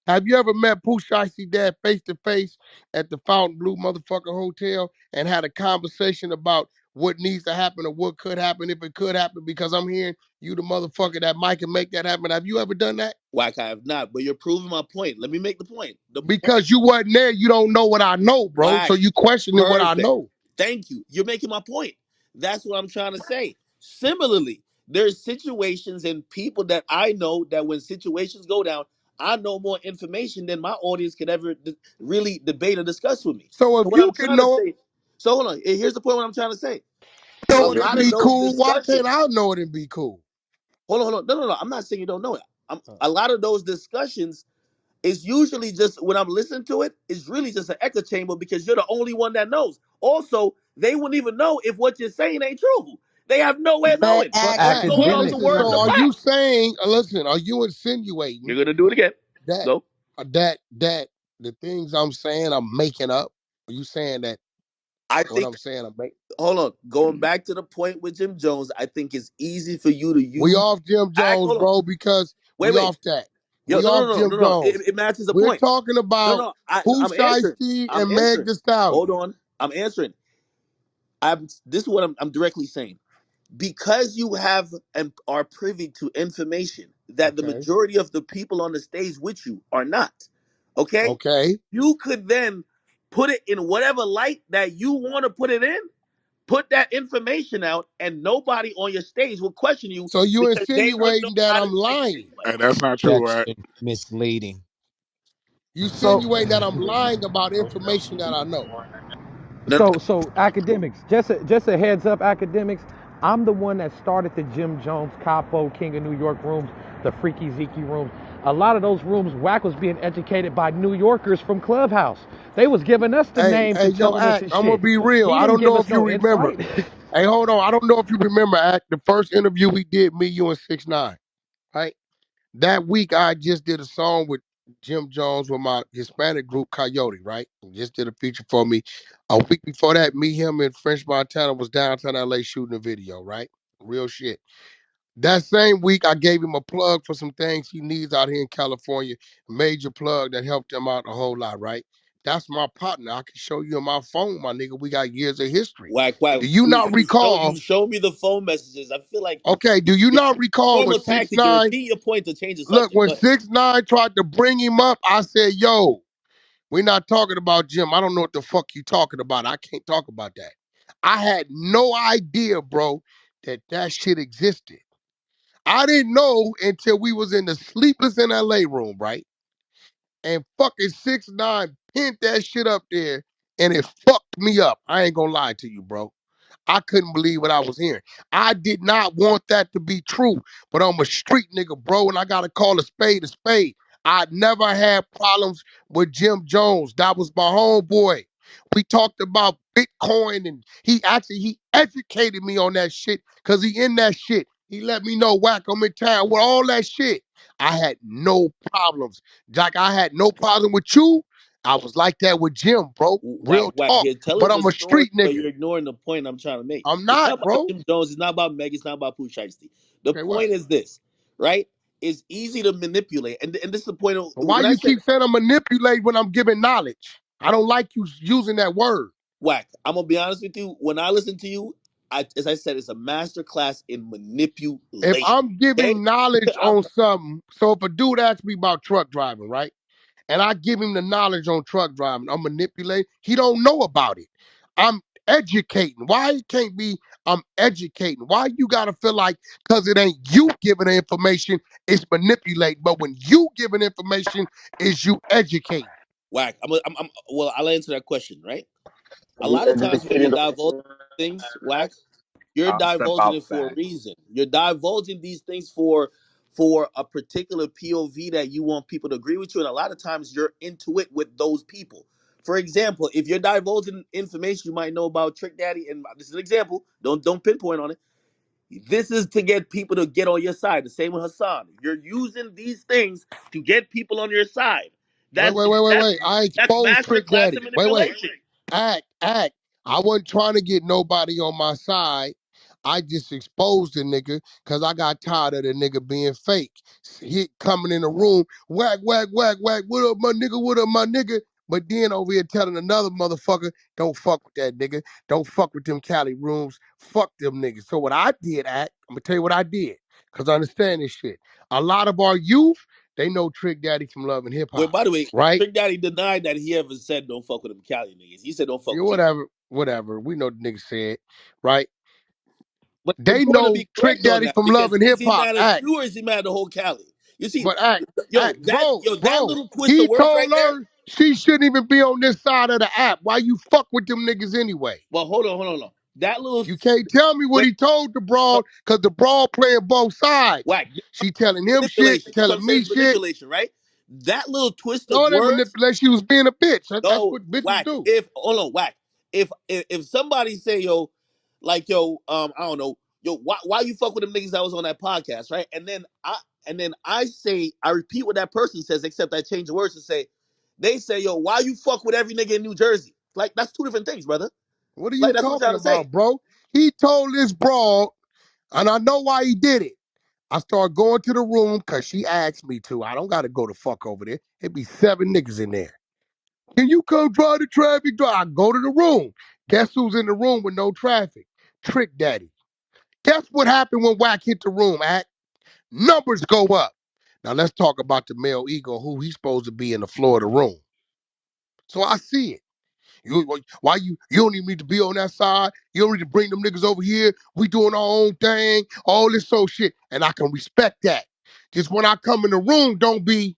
Have you ever met Pooh Shiesty's dad face to face at the Fountain Blue motherfucking hotel and had a conversation about what needs to happen or what could happen if it could happen? Because I'm hearing you the motherfucker that might can make that happen. Have you ever done that? Whack, I have not. But you're proving my point. Let me make the point. The point, Because you wasn't there, you don't know what I know, bro. So Whack, you questioning what I perfect. know. Thank you. You're making my point. That's what I'm trying to say. Similarly, there's situations and people that I know that when situations go down, I know more information than my audience could ever really debate or discuss with me. So if So what you I'm can trying to know, say, so hold on. Here's the point. What I'm trying to say. A know it and lot of be those cool, why can't discussions. I know it and be cool? Hold on, hold on. No, no, no. I'm not saying you don't know it. A lot of those discussions is usually just when I'm listening to it, it's really just an echo chamber because you're the only one that knows. Also, they wouldn't even know if what you're saying ain't true. They have no way of But knowing. But It's Act, going but off the academics, listen, words so of are though. you Wack. saying, listen, are you You're insinuating gonna do it again. that Go. that the things I'm saying I'm making up? Are you saying that I what think. I'm saying I'm making? Hold on. Going back to the point with Jim Jones, I think it's easy for you to We use. off Jim Act. Jones, Hold on. bro, because Wait, we wait. off that. Yo, We no, no, off no, Jim no, no. Jones. It matches the We're point. talking No, about no. Pooh I'm answering. Shiesty I'm and Meg answering. Thee Hold Stallion. on. I'm answering. This is what I'm directly saying. Because you have and are privy to information that the Okay. majority of the people on the stage with you are not, okay? Okay. You could then put it in whatever light that you want to put it in, put that information out, and nobody on your stage will question you So you because they wouldn't know insinuating that how to I'm take it lying. anyway. And that's not true, right? Objection. Misleading. You So insinuating that I'm lying about information that I know. No, So academics, just a heads up, academics. I'm the one that started the Jim Jones Capo King of New York rooms, the Freaky Zeke rooms. A lot of those rooms, Wack was being educated by New Yorkers from Clubhouse. They was giving us the Hey, names hey, and yo, telling us Act, his I'm gonna shit. be real. He I didn't don't give know us if you no remember. insight. Hey, hold on. I don't know if you remember, Act, the first interview we did, me, you, and 6ix9ine, right? That week I just did a song with Jim Jones with my Hispanic group Coyote, right? He just did a feature for me. A week before that, me, him, and French Montana was downtown LA shooting a video, right? Real shit. That same week, I gave him a plug for some things he needs out here in California. Major plug that helped him out a whole lot, right? That's my partner. I can show you on my phone, my nigga. We got years of history. Whack, whack. Do you not You recall? show me the phone messages. I feel like Okay, do you it's not recall when normal six tactic to nine? repeat your point to change the Look, subject. when Go ahead. 6ix9ine tried to bring him up, I said, "Yo, we're not talking about Jim. I don't know what the fuck you talking about. I can't talk about that." I had no idea, bro, that that shit existed. I didn't know until we was in the Sleepless in LA room, right? And fucking 6ix9ine pinned that shit up there, and it fucked me up. I ain't gonna lie to you, bro. I couldn't believe what I was hearing. I did not want that to be true, but I'm a street nigga, bro, and I gotta call a spade a spade. I never had problems with Jim Jones. That was my homeboy. We talked about Bitcoin, and he educated me on that shit because he in that shit. He let me know, Wack, I'm in town with all that shit. I had no problems. Like I had no problem with you. I was like that with Jim, bro. Whack, Real whack. talk. You're telling But the I'm a story, street but nigga. you're ignoring the point I'm trying to make. I'm It's not not, about bro. Jim Jones. It's not about Meg. It's not about Pooh Shiesty. The Okay, what? point is this, right? is easy to manipulate, and this is the point of But why when I you said keep saying I manipulate when I'm giving knowledge? I don't like you using that word. Whack. I'm gonna be honest with you. When I listen to you, as I said, it's a master class in If manipulation. I'm Okay, giving knowledge on something, so if a dude asks me about truck driving, right? And I give him the knowledge on truck driving, I'm manipulating. He don't know about it. I'm educating. Why it can't be I'm educating? Why you gotta feel like because it ain't you giving the information, it's manipulating. But when you giving information, is you educating. Whack. Well, I'll answer that question. Right. A You lot of times when you're educating the divulging things, Whack, you're I'll step divulging it for a outside. reason. You're divulging these things for a particular POV that you want people to agree with you, and a lot of times you're into it with those people. For example, if you're divulging information you might know about Trick Daddy, and this is an example, don't pinpoint on it. This is to get people to get on your side. The same with Hassan. You're using these things to get people on your side. Wait, That's wait, wait, wait, that's wait. I that's exposed master Trick class in Daddy. Wait. manipulation. Act. I wasn't trying to get nobody on my side. I just exposed the nigga because I got tired of the nigga being fake. He coming in the room, whack, whack, whack, whack. What up, my nigga? What up, my nigga? But then over here telling another motherfucker, don't fuck with that nigga. Don't fuck with them Cali rooms. Fuck them niggas. So what I did, I'm gonna tell you what I did. Cause I understand this shit. A lot of our youth, they know Trick Daddy from Love and Hip Wait, Hop, by the way, right? Trick Daddy denied that he ever said don't fuck with them Cali niggas. He said don't fuck Yeah, with you. whatever. We know the nigga said, right? But it's They important to know be Trick correct on Daddy that from Love because and is Hip he Hop. mad at Act, you or is he mad at the whole Cali? You see, but act, yo, that bro. little twist He of words right told there. her she shouldn't even be on this side of the app. Why you fuck with them niggas anyway? Well, hold on. That little You can't tell me what wait, he told the no, broad, cause the broad playing both sides. Whack. She telling him shit, Manipulation. That's what I'm telling saying. me It's shit. manipulation, right? That little twist of No, they words. manipulate. She was being a bitch. That's No, what bitches Whack. do. If hold on, Whack. If somebody say yo, like yo, I don't know, yo, why you fuck with them niggas that was on that podcast, right? And then I say I repeat what that person says, except I change the words to say, they say yo, why you fuck with every nigga in New Jersey? Like that's two different things, brother. What are you Like that's what I'm talking trying to say. about, bro? He told this broad, and I know why he did it. I start going to the room because she asked me to. I don't got to go the fuck over there. It be 7 niggas in there. Can you come drive the traffic? I go to the room. Guess who's in the room with no traffic? Trick Daddy. Guess what happened when Wack hit the room, Act? Numbers go up. Now let's talk about the male ego, who he's supposed to be in the floor of the room. So I see it. Why you don't even need to be on that side. You don't need to bring them niggas over here. We doing our own thing, all this so shit. And I can respect that. Just when I come in the room, don't be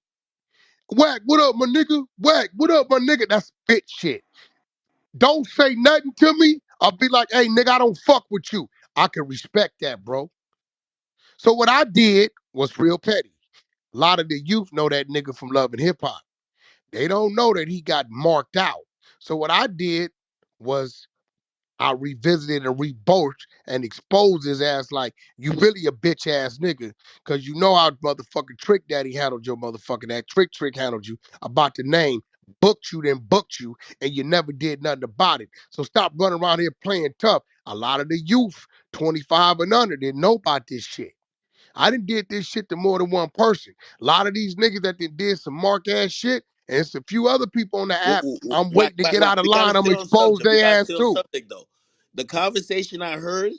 Wack, what up, my nigga? Wack, what up, my nigga? That's bitch shit. Don't say nothing to me. I'll be like, hey, nigga, I don't fuck with you. I can respect that, bro. So what I did was real petty. A lot of the youth know that nigga from Love and Hip Hop. They don't know that he got marked out. So what I did was I revisited and rebirthed and exposed his ass like, you really a bitch ass nigga. Cause you know how motherfucking Trick Daddy handled your motherfucking that Trick handled you about the name, booked you, then booked you, and you never did nothing about it. So stop running around here playing tough. A lot of the youth, 25 and under, didn't know about this shit. I done did this shit to more than one person. A lot of these niggas that did some mark ass shit, and it's a few other people on the app. I'm Whack, waiting to whack, get whack. out of We gotta line. I'm stay gonna on expose subject. We their gotta ass stay on too. subject though. The conversation I heard,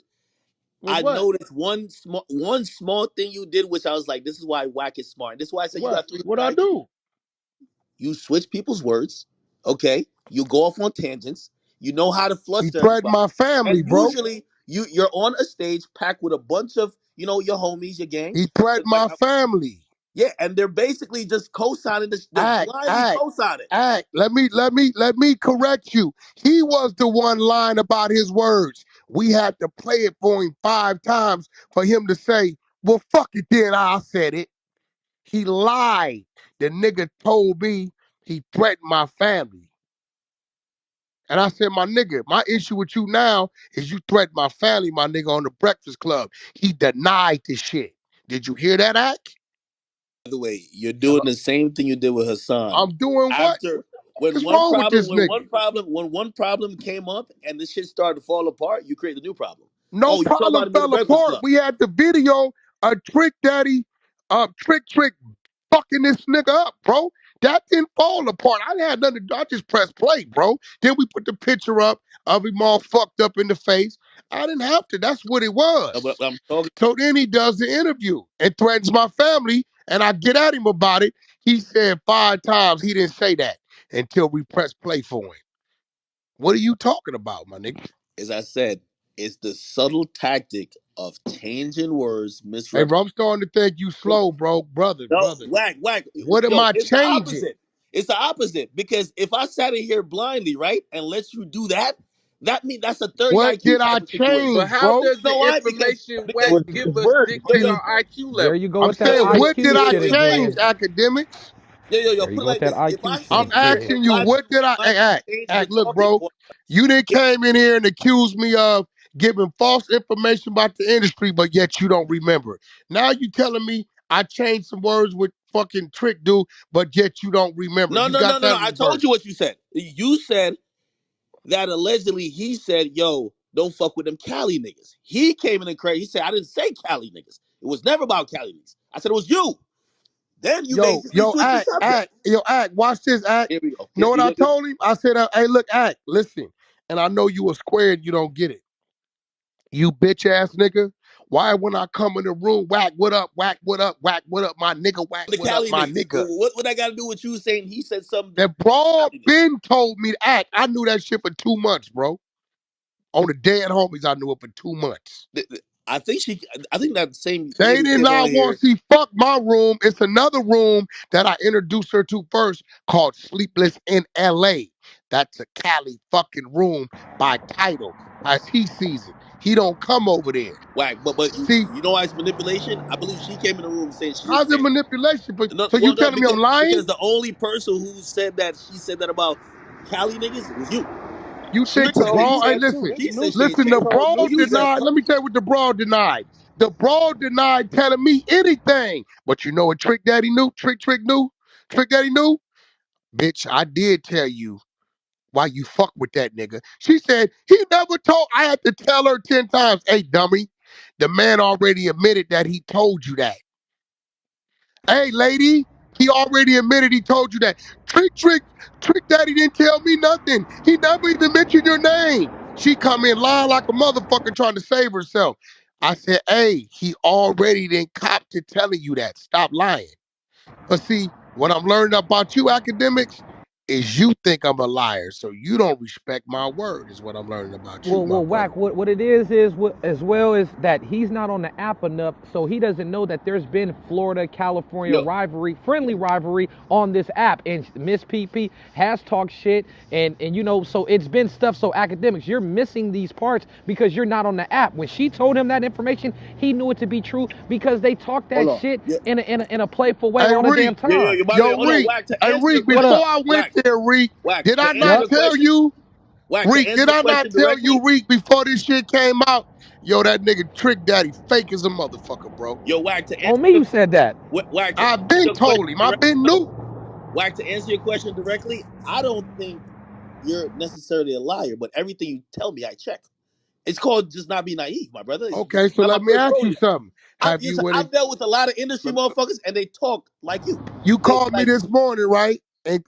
Was I what? noticed one small thing you did, which I was like, this is why Whack is smart. This is why I said you What? got 300 What I IQ. do? You switch people's words, okay? You go off on tangents. You know how to He fluster threatened my everybody, family, and bro. usually you're on a stage packed with a bunch of your homies, your gang. He threatened 'Cause, like my family. yeah, and they're basically just co-signing this. They're Act, blindly act, co-signing. act. Let me correct you. He was the one lying about his words. We had to play it for him 5 times for him to say, well, fuck it then, I said it. He lied. The nigga told me he threatened my family. And I said, my nigga, my issue with you now is you threatened my family, my nigga, on the Breakfast Club. He denied the shit. Did you hear that, Act? By the way, you're doing Hello? the same thing you did with Hassan. I'm doing what? After What is wrong with this nigga? when one problem came up and this shit started to fall apart, you create a new problem. No Oh, you talk problem about him in the fell Breakfast apart. Club. We had the video of Trick Daddy Trick fucking this nigga up, bro. That didn't fall apart. I had nothing to do. I just pressed play, bro. Then we put the picture up of him all fucked up in the face. I didn't have to. That's what it But was. I'm talking. So then he does the interview and threatens my family, and I get at him about it. He said 5 times he didn't say that until we press play for him. What are you talking about, my nigga? As I said, it's the subtle tactic of changing words, Hey, misrep. bro, I'm starting to think you slow, bro. Brother, No, brother. whack. What am Yo, I it's the changing? opposite. It's the opposite because if I sat in here blindly, right, and let you do that, that means that's a 30 What IQ did I type of situation. But change, how bro? does You know the why? Because information Wack because give us yo dictate yo our IQ There level? you go I'm with that saying, yo yo what did IQ I yo shit yo yo change, again. academics? yo There you put it go with like that this. If I IQ sit I'm shit. in here Yeah. and asking you, blindly what did I blindly change the look, talking bro? point, You didn't came in here and accused me of giving false information about the industry, but yet you don't remember. Now you telling me I changed some words with fucking Trick Dude, but yet you don't remember. no You no no got no no. that in I told you reverse. what you said. You said that allegedly he said, yo, don't fuck with them Cali niggas. He came in and crazy. He said, I didn't say Cali niggas. It was never about Cali niggas. I said it was you. Then you basically switched the subject. Act, watch this, Act. Here we go. Know what I You told him? I said, hey, look, Act, listen. And I know you a square and you don't get it. You bitch ass nigga. Why when I come in the room, whack, what up, whack, what up, whack, what up, my nigga, whack, the what up, Cali my niggas. nigga. What I got to do with you saying he said something That about broad Cali niggas? Ben told me to act. I knew that shit for 2 months, bro. On the dead homies, I knew it for 2 months. I think I think that same They lady did came on not want here. to see fuck my room. It's another room that I introduced her to first called Sleepless in LA. That's a Cali fucking room by title, as he sees it. He don't come over there. Whack, but See, you know why it's manipulation? I believe she came in the room saying she didn't how's it say it. manipulation? But No, so you well, no, telling me I'm lying? because the only person who said that she said that about Cali niggas was you. You She think didn't the say that he broad? Hey, said. listen, She said she ain't listen. say The it. broad You said it. denied. Let me tell you what the broad denied. The broad denied telling me anything. But you know what? Trick Daddy knew. Trick knew. Trick Daddy knew. Bitch, I did tell you why you fuck with that nigga. She said he never told. I had to tell her 10 times. Hey, dummy, the man already admitted that he told you that. Hey, lady, he already admitted he told you that. Trick Daddy didn't tell me nothing. He never even mentioned your name. She come in lying like a motherfucker trying to save herself. I said, hey, he already didn't cop to telling you that. Stop lying. But see, what I'm learning about you academics is you think I'm a liar. So you don't respect my word, is what I'm learning about you, my brother. Whack. What it is what, as well is that he's not on the app enough, so he doesn't know that there's been Florida California Yo, rivalry, friendly rivalry on this app, and Miss PP has talked shit, and you know, so it's been stuff. So academics, you're missing these parts because you're not on the app. When she told him that information, he knew it to be true because they talk hold that on. shit Yeah, in a playful way Hey, all the damn Reek. time. by the way, Yo, hold on. Reek. Whack, to Hey, answer your Reek, What question. before up? I went Whack, there, Reek, Whack, did I to answer not your Yep. tell question. you? Whack, to Reek, answer did your I not question tell you, directly. Reek, before this shit came out? Yo, that nigga Trick Daddy fake as a motherfucker, bro. Yo, Whack, to answer On me, your you said that. Whack, to I've answer been your question told him. I've directly. been No, new. Whack, to answer your question directly. I don't think you're necessarily a liar, but everything you tell me, I check. It's called just not be naive, my brother. It's Okay, so not my let me first ask you rodeo. something. Have you went in? I've dealt with a lot of industry motherfuckers, and they talk like you. You They called me like, this morning, right?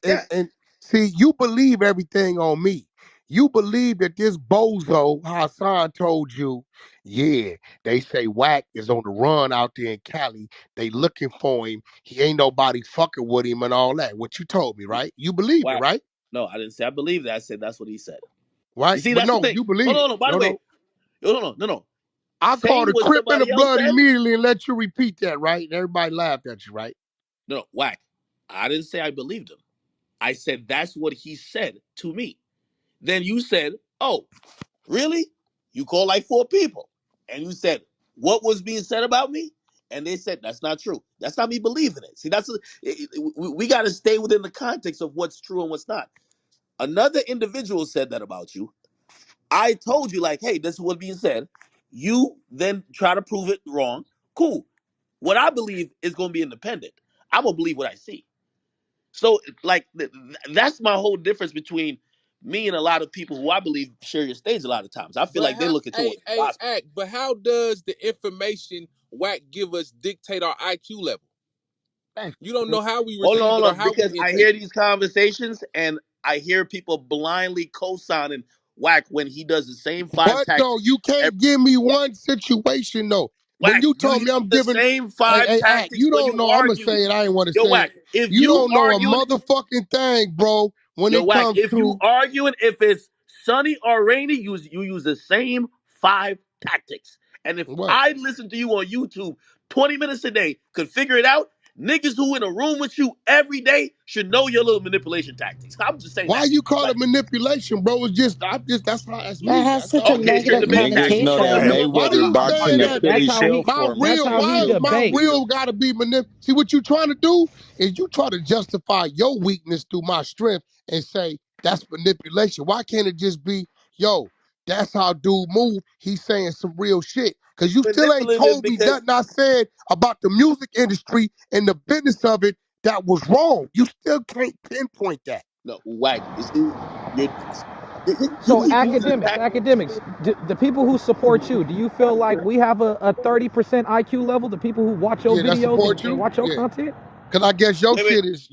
yeah, And see, you believe everything on me. You believe that this bozo Hassan told you, yeah, they say Wack is on the run out there in Cali. They looking for him. He ain't nobody fucking with him and all that. What you told me, right? You believed it, Whack. right? No, I didn't say I believe that. I said that's what he said. You Right? see, But that's the no, thing. you No, believe no, it. no. By the No, way, no. no. I called Saying a what crip and a somebody else blood said. immediately and let you repeat that, right? And everybody laughed at you, right? No, Whack. I didn't say I believed him. I said that's what he said to me. Then you said, "Oh, really? You called like 4 people, and you said what was being said about me." And they said that's not true. That's not me believing it. See, we got to stay within the context of what's true and what's not. Another individual said that about you. I told you, like, hey, this is what's being said. You then try to prove it wrong. Cool. What I believe is going to be independent. I'm gonna believe what I see. So, like, that's my whole difference between me and a lot of people who I believe share your stage a lot of times. I feel But like they how, look into hey, gospel. Act, but how does the information Wack give us dictate our IQ level? You don't know how we Hold on, receive hold it or on, how we because I hear intake it. these conversations and I hear people blindly co-signing Wack when he does the same five But though, tactics. you can't give me one situation though. When Wack, you you told use me I'm the giving, same hey, five hey, Act, tactics you when don't you know. I'm gonna argue. say it. I ain't want to Yo, say it. Wack, if You you don't know a arguing, motherfucking thing, bro. When yo, it Wack, comes if you to arguing, if it's sunny or rainy, you use the same five tactics. And if what? I listen to you on YouTube 20 minutes a day, could figure it out, niggas who in a room with you every day should know your little manipulation tactics. I'm just saying Why that. you call it Like, manipulation, bro? It's just, that's That me. has That's such a all. okay, it's negative debate Niggas tactics. know Okay, that I'm connotation. gonna Why I'm Mayweather you gonna say boxing agree. that? Achilles heel My for him. That's real, how he why is my debate. real gotta be See what you trying to do is you try to justify your weakness through my strength and say that's manipulation. Why can't it just be, yo, that's how dude move? He's saying some real shit. Cause you still ain't Manipulative told me because nothing I said about the music industry and the business of it that was wrong. You still can't pinpoint that. no, Wack. You see, you So keep using the tactic. academics, the people who support you, do you feel like we have a 30% IQ level? The people who watch your Yeah, that videos support and you? watch your Yeah. content? Cause I guess your Wait, wait. shit is,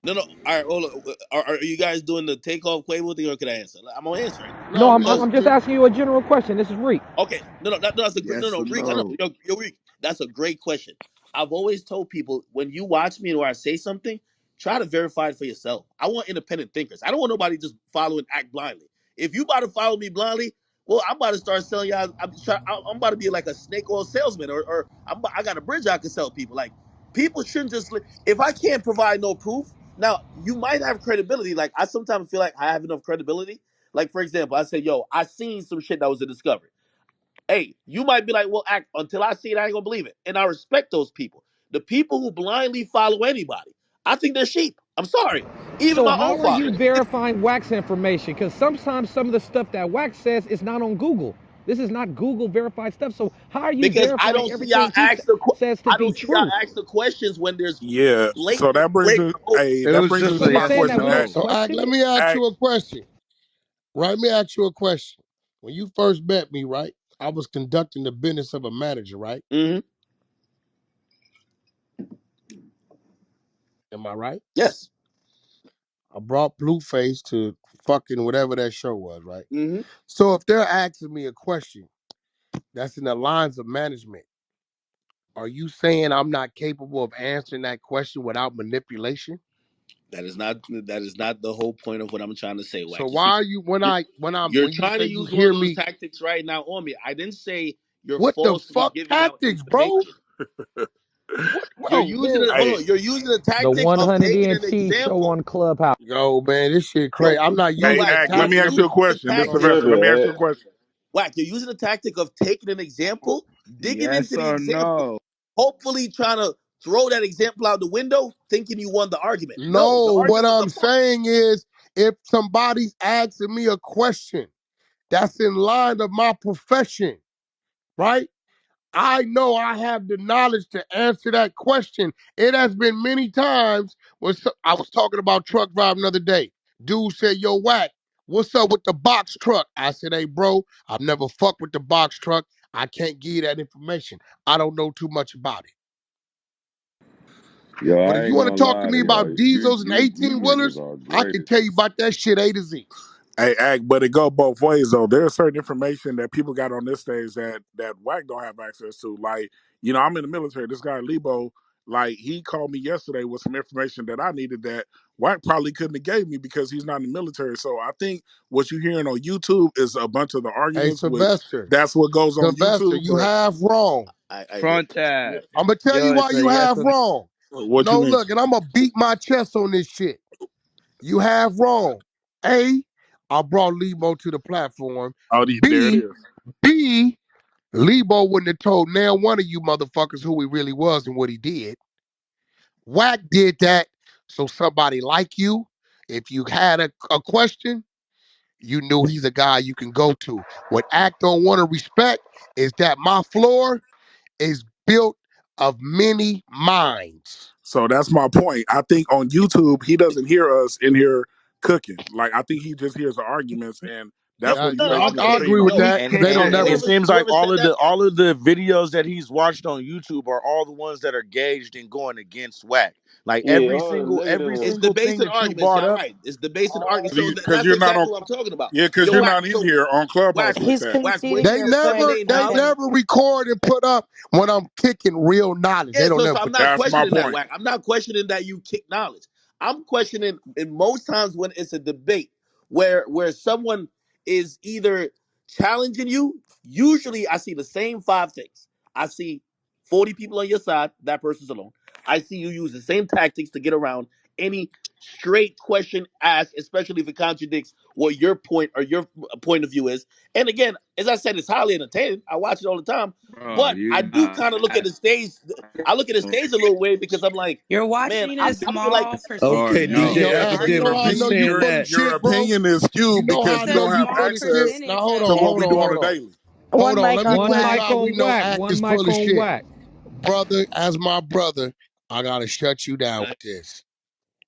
No, no. All right, hold on. Are you guys doing the takeoff Quavo thing, or can I answer? I'm gonna answer it No, no, because I'm just asking you a general question. This is Reek. okay, no, that's a great no, Yes no, or Reek. I know, no? yo, Reek. That's a great question. I've always told people when you watch me or I say something, try to verify it for yourself. I want independent thinkers. I don't want nobody just following act blindly. If you about to follow me blindly, well, I'm about to start selling y'all. I'm about to be like a snake oil salesman, or I got a bridge I can sell people. Like people shouldn't just if I can't provide no proof. Now you might have credibility. Like I sometimes feel like I have enough credibility. Like for example, I say, yo, I seen some shit that was a discovery. Hey, you might be like, well, act until I see it, I ain't gonna believe it. And I respect those people. The people who blindly follow anybody, I think they're sheep. I'm sorry. Even So my own how are you father. verifying Wax information? Because sometimes some of the stuff that Wax says is not on Google. This is not Google verified stuff. So how are you Because I verifying don't see y'all everything he ask says to I be don't see y'all true? ask the questions when there's Yeah. So blatant, that brings blatant us hoax. It that was brings just us So a to you're my yes saying or that question. we don't Act, no. So, Ack, question let it? me ask act. you a question. Right? Let me ask you a question. When you first met me, right, I was conducting the business of a manager, right? Mm-hmm. Am I right? Yes. I brought Blueface to fucking whatever that show was, right? Mm-hmm. So if they're asking me a question that's in the lines of management, are you saying I'm not capable of answering that question without manipulation? That is not the whole point of what I'm trying to say, So Wack. You why see, are you you're, you're when you trying to say you use one of hear those me, tactics right now on me. I didn't say you're what the falsely fuck giving out tactics, bro? information. What, You're bro, using man? it. Hold Hey, on. You're using the The tactic of 100 taking an ENT show example. on Clubhouse. Yo, man, this shit Yo, crazy. I'm not yo, hey, using Wack. the act. You're Let me tactic. ask using you a the question, Oh, Mr. tactic. go Vessel. ahead. Let me ask you a question. Wack. You're using the tactic of taking an example, digging Yes into the or example, no? hopefully trying to throw that example out the window, thinking you won the argument. No, the No, what argument's a I'm point. saying is if somebody's asking me a question that's in line of my profession, right? I know I have the knowledge to answer that question. It has been many times when I was talking about truck driving the other day. Dude said, yo, Wack, what's up with the box truck? I said, hey, bro, I've never fucked with the box truck. I can't give you that information. I don't know too much about it. Yo, But I if you ain't want to gonna talk to lie me to y'all. about diesels and You 18 niggas wheelers, are I great can at tell you this. about that shit A to Z. Hey, act, but it go both ways though. There's certain information that people got on this stage that Wack don't have access to. Like, I'm in the military. This guy Lebo, like, he called me yesterday with some information that I needed that Wack probably couldn't have gave me because he's not in the military. So I think what you're hearing on YouTube is a bunch of the Hey, arguments, which Sylvester, that's what goes on Sylvester, YouTube. you But have wrong. I Front yeah. tab. I'm gonna tell you Yo, why it's a you yes have or no. wrong. what you No, mean? look, and I'm gonna beat my chest on this shit. You have wrong. A, I brought Lebo to the platform. Oh, there it B, is. B, Lebo wouldn't have told now one of you motherfuckers who he really was and what he did. Wack did that so somebody like you, if you had a question, you knew he's a guy you can go to. What Act don't want to respect is that my floor is built of many minds. So that's my point. I think on YouTube he doesn't hear us in here cooking. Like I think he just hears the arguments and Yo, That's what he's no, I, basing his okay, I agree opinion with yo, on. that and because they and don't okay. it never. seems like Whoever said that, all of the videos that he's watched on YouTube are all the ones that are gauged and going against Wack. Like Yeah, all the negative every it's ones. single thing debates and that you arguments. brought Y'all up. right. It's debates and arguments. So Because that's you're not on. exactly what I'm talking about. Yeah, because Yo, you're Wack. not in So here on Clubhouse Wax, with He's that. Wax, what conceding is They your your never, point. surname, they Okay. dog? never record and put up when I'm kicking real knowledge. They Yeah, don't so, never so I'm put not that That's shit. my questioning that, point. Wack. I'm not questioning that you kick knowledge. I'm questioning in most times when it's a debate where someone is either challenging you. Usually, I see the same five things. I see 40 people on your side. That person's alone. I see you use the same tactics to get around any straight question asked, especially if it contradicts what your point or your point of view is. And again, as I said, it's highly entertaining. I watch it all the time. Bro, But I you do kind of look at the stage. I look at the stage a little weird because I'm like, You're man, watching a I feel like small bro, Okay, percentage no. DJ DJ of the Yo, you Akademiks, know how I know argument. you full of your shit, bro? opinion is You skewed know how because I It's you a know don't you have full small of shit. access Now percentage hold of to on, what hold we on, do it. on hold a on. daily. Hold One on. mic Let me on tell One you Wack. mic how we on know Wack. Act One is full mic of on shit. Wack. Brother, as my brother, I gotta shut you down with this.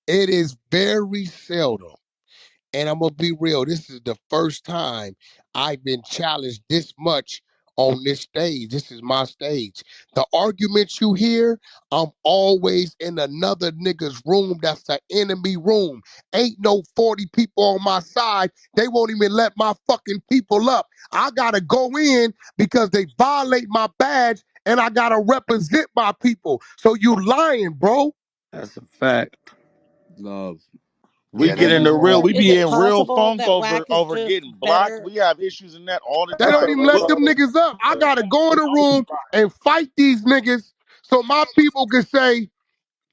It is very seldom. And I'm gonna be real. This is the first time I've been challenged this much on this stage. This is my stage. The arguments you hear, I'm always in another nigga's room. That's the enemy room. Ain't no 40 people on my side. They won't even let my fucking people up. I gotta go in because they violate my badge and I gotta represent my people. So you lying, bro. That's a fact. love. We Yeah, get that's in a the real. fact. We Is be it in real possible funk that Wack is over just getting blocked. better? We have issues in that all the They don't time. even let well, them niggas up. I gotta go in the room and fight these niggas so my people can say,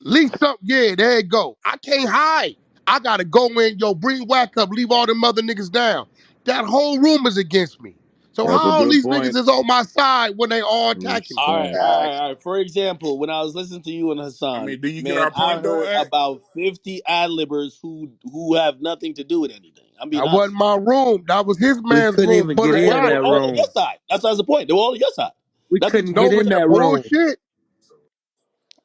leave something. Yeah, there you go. I can't hide. I gotta go in, yo, bring Whack up, leave all them other niggas down. That whole room is against me. So That's a how all good these niggas point. is on my side when they all attacking me? all right, all right, Facts. all right. For example, when I was listening to you and I Hassan, mean, do you get man, our I point though, heard Act? about 50 ad-libbers who have nothing to do with anything. I'm being That wasn't honest. my room. That was his We man's couldn't room, even get Bullet Well, in they were that Guy. all on your room. side. That's the point. They were all on your side. We That's what couldn't I'm get No, saying. with in that that room. bullshit.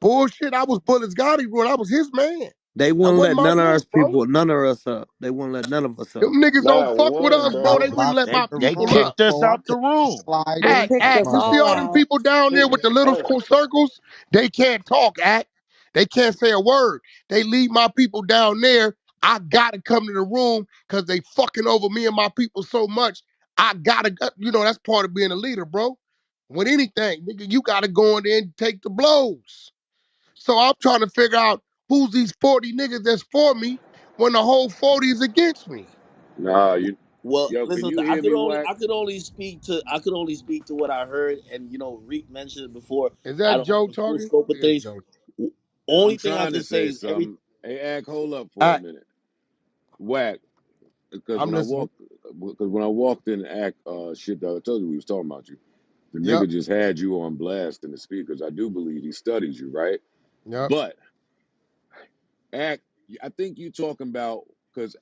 Bullshit. I was Bullet's Gotti room. That was his man. They That wouldn't wasn't let my none of room, us bro. people, none of us up. They wouldn't let none of us up. Them niggas don't Nah, it fuck with was, us, bro. bro. They wouldn't let my They people up. kicked us out the room. They Act, kicked act. us You see all all them out. people down there with the little circles? They can't talk, act. They can't say a word. They leave my people down there. I gotta come to the room because they fucking over me and my people so much. I gotta, that's part of being a leader, bro. With anything, nigga, you gotta go in there and take the blows. So I'm trying to figure out who's these 40 niggas that's for me when the whole 40 is against me. Nah, you, Well, yo, can listen, you hear me, Wack? I could only speak to what I heard, and Reek mentioned it before. Is I that don't have Joe the full talking? scope of It's things. Joe. I'm Only thing I trying can to say say is every. something. Hey, Act, hold up for a I, minute. Wack, because I'm listening. when I walked in, Act, shit, I told you we was talking about you. The Yep, nigga just had you on blast in the speakers. I do believe he studies you, right? yep. But Act, I think you talking about because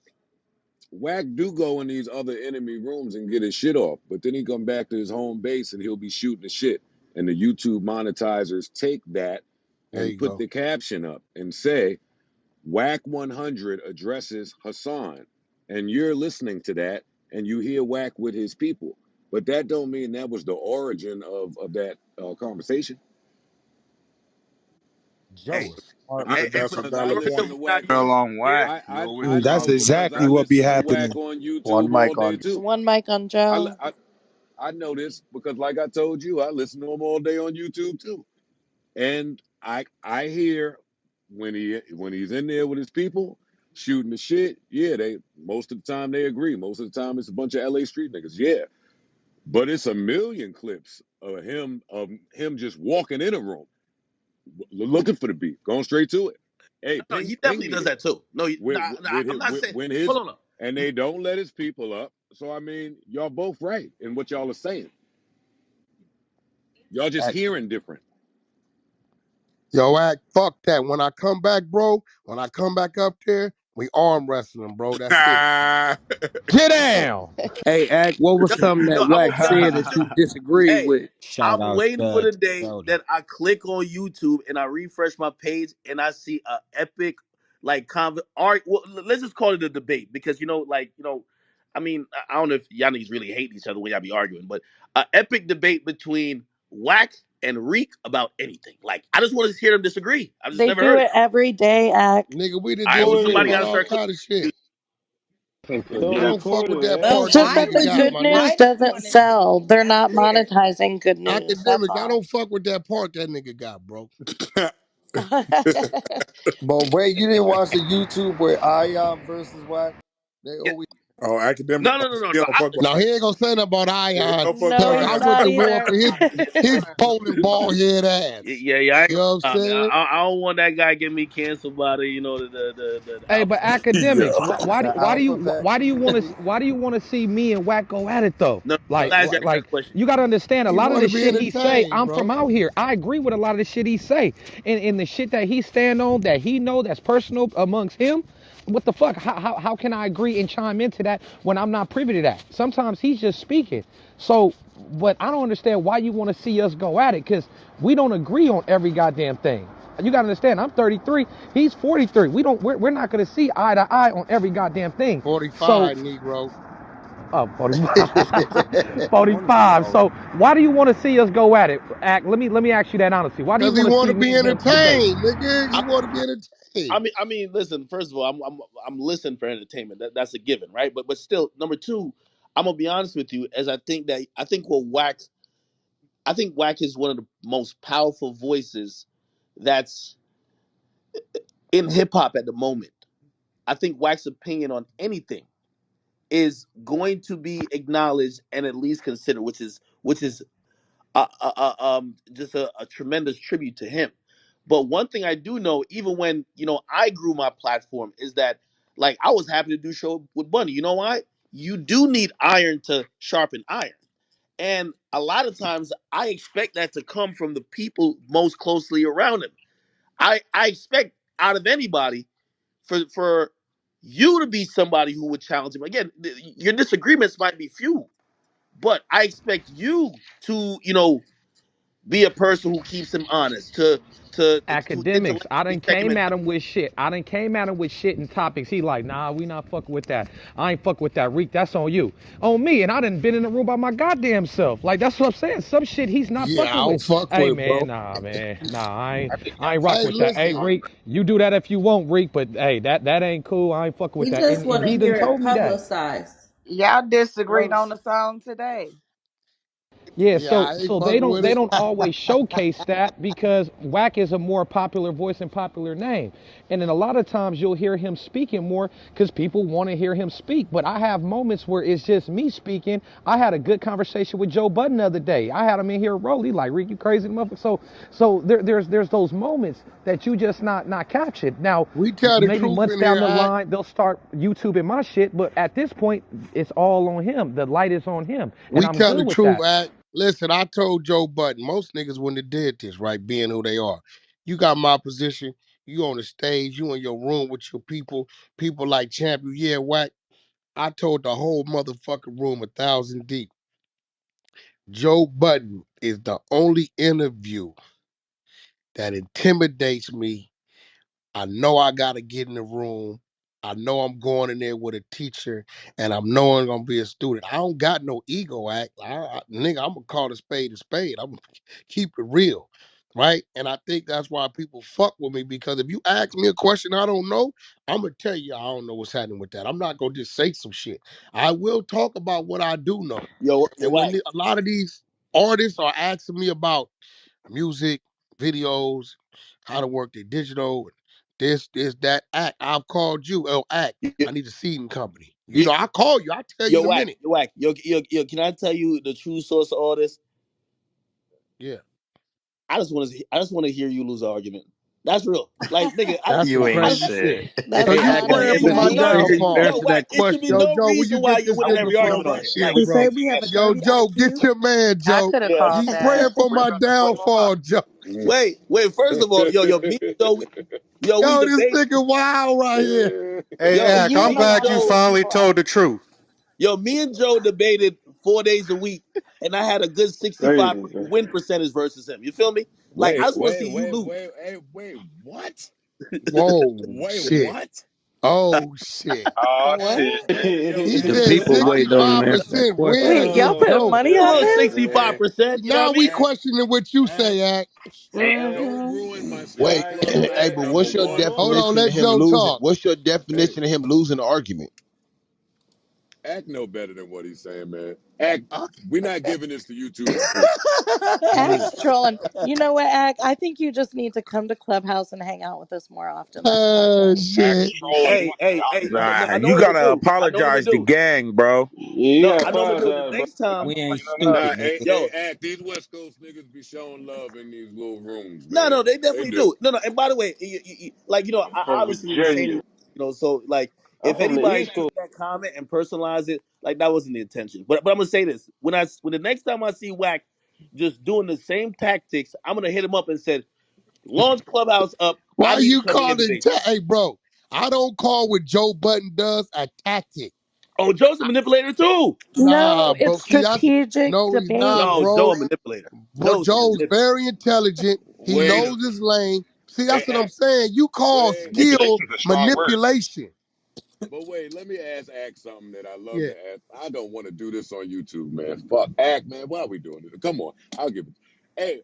Wack do go in these other enemy rooms and get his shit off, but then he come back to his home base and he'll be shooting the shit. And the YouTube monetizers take that There and you put go. the caption up and say, Wack 100 addresses Hassan. And you're listening to that and you hear Wack with his people. But that don't mean that was the origin of that conversation. Hey, I hey, think hey, that's for a the Because I valid majority listen of point. to you not Wack here, on Along Wack, here, you always I talk know about because I listen to Wack on YouTube all day too. One mic on I, Joe. I I know this because, like I told you, I listen to him all day on YouTube too, and I hear when he's in there with his people shooting the shit. Yeah, they most of the time they agree. Most of the time it's a bunch of LA street niggas. Yeah, but it's a million clips of him just walking in a room looking for the beat, going straight to it. Hey, no, ping he ping definitely me does there that too. No, with I'm his, not saying. when Hold his on, no. and they don't let his people up. So I mean, y'all both right in what y'all are saying. Y'all just Act. hearing different. Yo, act, fuck that. When I come back, bro, when I come back up there, we arm wrestling, bro. That's it. Get down. Hey, Ack, what was Yo, something yo, that I'm gonna Wack be honest said with that you. you disagreed Hey, with? I'm waiting for the day that I click on YouTube and I refresh my page and I see a epic like art. Well, let's just call it a debate because I mean, I don't know if y'all niggas really hate each other when y'all be arguing, but an epic debate between Wack and Reek about anything. Like, I just want to hear them disagree. I've just They never do heard it. it every day, Act. Nigga, we done All right, did well, shit somebody got about to all start cooking. kind of shit. I Don't don't fuck record with it, that Act. It's part that just that nigga the got, good my nigga. news I just doesn't want to see. sell. They're That's not clear. monetizing good news. That's Academics, I all. don't fuck with that part that nigga got, bro. But wait, you didn't watch the YouTube where Ion versus Wack? They Yeah. always Oh, academic. No, no, no, no, He no. don't fuck with. Now he ain't gonna say nothing about Yeah, he Ion, don't fuck with No, cause he's I Ion. went not to war either. for his bowling ball head ass. Yeah, yeah. You know what I'm I, man, saying? I don't want that guy getting me canceled by the Hey, alpha but page. academics, Yo. the Alpha Pet. why do you want to see me and Wack go at it though? No, Like, last year I like asked that question. you gotta understand a He lot of want the to be shit he say. entertained, I'm from bro. out here. I agree with a lot of the shit he say, and the shit that he stand on that he know that's personal amongst him. What the fuck? How can I agree and chime into that when I'm not privy to that? Sometimes he's just speaking. So, but I don't understand why you want to see us go at it because we don't agree on every goddamn thing. You gotta understand, I'm 33, he's 43. We're not gonna see eye to eye on every goddamn thing. So, 45, Negro. 45. One of you 45. old. So why do you want to see us go at it? Let me ask you that honestly. Why do you Cause he want to want see to be me and him debate? entertained, nigga. I, He want to be entertained. I mean, listen. First of all, I'm listening for entertainment. That's a given, right? But still, number two, I'm gonna be honest with you, as I think what Wack, I think Wack is one of the most powerful voices that's in hip hop at the moment. I think Wack's opinion on anything is going to be acknowledged and at least considered, which is just a tremendous tribute to him. But one thing I do know, even when I grew my platform, is that like I was happy to do show with Bunny. You know why? You do need iron to sharpen iron, and a lot of times I expect that to come from the people most closely around him. I expect out of anybody for you to be somebody who would challenge him. Again, your disagreements might be few, but I expect you to be a person who keeps him honest, who's Academics. I intellectually done check him came at at times. him with shit. I done came at him with shit and topics. He like, nah, we not fucking with that. I ain't fucking with that. Reek, that's on you. On me. And I done been in the room by my goddamn self. Like, that's what I'm saying. Some shit he's not Yeah, I fucking with. don't fuck Hey, with, man, bro. nah, man. Nah, I think I ain't Hey, rocking with that. Hey, listen. Reek, you do that if you want, Reek, but hey, that ain't cool. I ain't fucking with We that. just And want to he done hear it told me that. publicized. Y'all disagreed on Gross. the song today. Yeah, Yeah, so I ain't so they fucking don't with they it. don't always showcase that because Wack is a more popular voice and popular name. And then a lot of times you'll hear him speaking more because people want to hear him speak. But I have moments where it's just me speaking. I had a good conversation with Joe Budden the other day. I had him in here roll. He like, Rick, you crazy motherfucker. So there's those moments that you just not captured. Now We tell the maybe truth months in down here, the Act. line they'll start YouTubing my shit. But at this point, it's all on him. The light is on him, and We I'm tell good the with truth, that. Act. Listen, I told Joe Button, most niggas wouldn't have did this, right? Being who they are. You got my position. You on the stage. You in your room with your people like Champion. Yeah, Wack. I told the whole motherfucking room 1,000 deep. Joe Button is the only interview that intimidates me. I know I gotta get in the room. I know I'm going in there with a teacher, and I know I'm gonna be a student. I don't got no ego act. Nigga, I'm gonna call a spade a spade. I'm gonna keep it real, right? And I think that's why people fuck with me because if you ask me a question I don't know, I'm gonna tell you I don't know what's happening with that. I'm not gonna just say some shit. I will talk about what I do know. yo And when Wack, a lot of these artists are asking me about music, videos, how to work their digital, this, that, act. I've called you, act. yo, I need a seeding company. You know, I call you, I'll tell you in a minute. Wack, yo. Can I tell you the true source of all this? Yeah. I just want to hear you lose an argument. That's real. Like nigga, That's some You ain't I crazy just shit. shit. That's I Cause just you not want to a hear praying for you my lose an Let me hear argument. you downfall. Yo, answer Wack, that it should be question. Yo, no Joe, will reason you why get you're this I winning was nigga every just for gonna argument me? on say, here. Yeah, Like, you bro. say we have a Yo, 30 Joe, get IQ? your man, I Joe. could have yeah. called He that. praying for my downfall, Joe. Wait. First of all, we Yo, this debate. nigga wild right here. Hey, Ak, You I'm have a Me and glad lot you of Joe, finally downfall. told the truth. me and Joe debated 4 days a week, and I had a good 65 Crazy, man. win percentage versus him. You feel me? Like, I just want to see you lose. Wait, what? Whoa, Wait, shit. what? Oh shit. Oh What? shit. Yo, He The said people act, waiting on him to answer that 65% question. wins. Wait, y'all Let's putting go. money A on little this? man, 65%. You know what Now I we mean? act, questioning what you act, say, Act. don't Mm-hmm. ruin my Wait, strip Act, club hey, night, but number what's your one. Hold on, definition of let him Joe losing? talk. What's your Hey, definition of him losing the argument? act no better than what he's saying, man. Act, Uh, we're not giving this to YouTube for free. mm. Axe trolling. You know what, Axe? I think you just need to come to Clubhouse and hang out with us more often. That's what I think. act Shit. trolling Hey, what the hey, hey. opposite of No, what I he know said. what I'm gonna to do. I know what I'm gonna apologize to do. Yeah, gang, bro. you No, gotta I know what I'm gonna do. apologize, The bro. next time, Don't We bring ain't nothing up. stupid, nigga. Hey, yo, act, these West Coast niggas be showing love in these little rooms, no, man. they They definitely do. do. No. And by the way, like I'm I from obviously didn't say Virginia. anything. So like, I'm if from the anybody East took Coast. that comment and personalized it, like that wasn't the intention. But I'm gonna say this: when the next time I see Wack just doing the same tactics, I'm gonna hit him up and said, launch Clubhouse up. I Why need to you come to your calling? debate. Hey, bro, I don't call what Joe Button does a tactic. Oh, Joe's a manipulator too. Nah, No, bro. it's See, that's strategic no, he's not, debate. No, bro. Joe a manipulator. But Joe's a Joe's manipulator. very intelligent. He Wait, knows his lane. See, hey, that's what I'm act, saying. You call wait, skill Manipulation is a strong word. manipulation. but wait, let me act something that I love Yeah, to ask. I don't want to do this on YouTube, man. Fuck, act, man. Why are we doing this? Come on, I'll give it. Hey,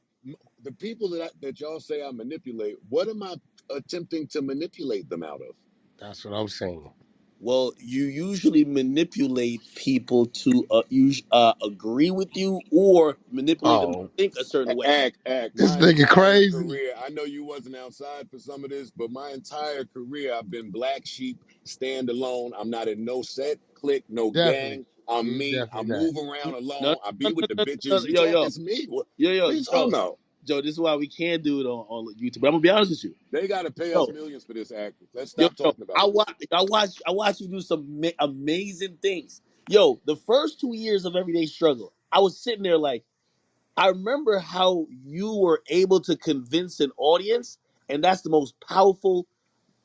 the people that y'all say I manipulate, what am I attempting to manipulate them out of? that's what I'm saying. Well, you usually manipulate people to agree with you or manipulate them to Oh, think a certain way. Act. this My nigga entire crazy. career, I know you wasn't outside for some of this, but my entire career, I've been black sheep, stand alone. I'm not in no set, clique, no Definitely. gang. I'm He's me. I definitely that. move around No, alone. I be no, with the no, no, bitches. no, You talk, it's me. What are you talking Joe, about? Joe. This is why we can't do it on YouTube. But I'm gonna be honest with you, They got to pay us Joe. millions for this act. Let's Yo, stop Joe. talking about it. I watch you do some amazing things. Yo, the first 2 years of Everyday Struggle, I was sitting there like, I remember how you were able to convince an audience, and that's the most powerful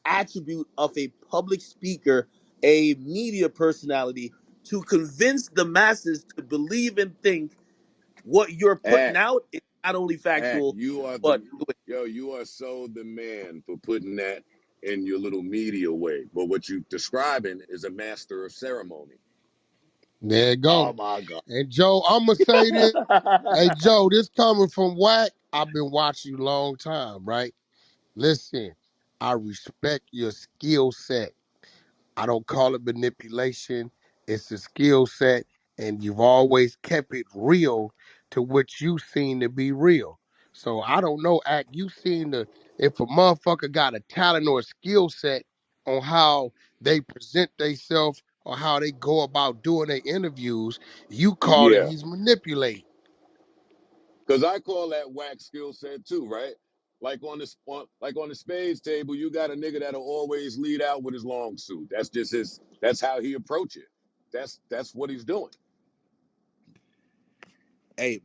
attribute of a public speaker, a media personality, to convince the masses to believe and think what you're putting Act, out is not only factual, you are but you are so the man for putting that in your little media way. But what you describing is a master of ceremony. There you oh go. my god. And Joe, I'ma say this. Hey Joe, this coming from Wack. I've been watching you a long time, right? Listen, I respect your skill set. I don't call it manipulation. It's a skill set, and you've always kept it real to what you seem to be real. So I don't know, Act. You seem to, if a motherfucker got a talent or a skill set on how they present themselves or how they go about doing their interviews, you call it Yeah. he's manipulating. Because I call that whack skill set too, right? Like on the spades table, you got a nigga that'll always lead out with his long suit. That's just his. That's how he approach it. That's what he's doing. Hey,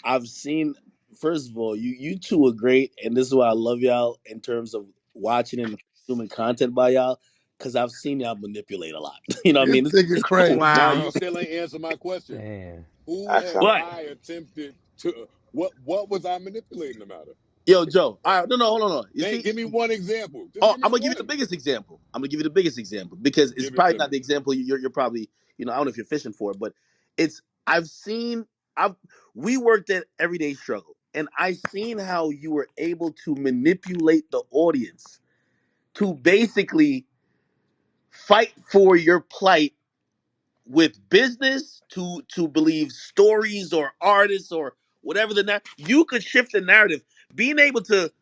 I've seen. First of all, you two are great, and this is why I love y'all in terms of watching and consuming content by y'all, because I've seen y'all manipulate a lot. You know what I This mean? nigga It's cool. crazy, Now you bro. still ain't answer my question. Damn. Who Ask have something. What? I attempted to? What was I manipulating them out of? Yo, Joe. All right, no, hold on. You Name, see, give me one example. Just oh, give me I'm gonna give you the one. biggest example. I'm gonna give you the biggest example because it's Give it probably to not me. the example you're probably, I don't know if you're fishing for, but it's I've seen I've we worked at Everyday Struggle, and I've seen how you were able to manipulate the audience to basically fight for your plight with business, to believe stories or artists or whatever you could shift the narrative, being able to,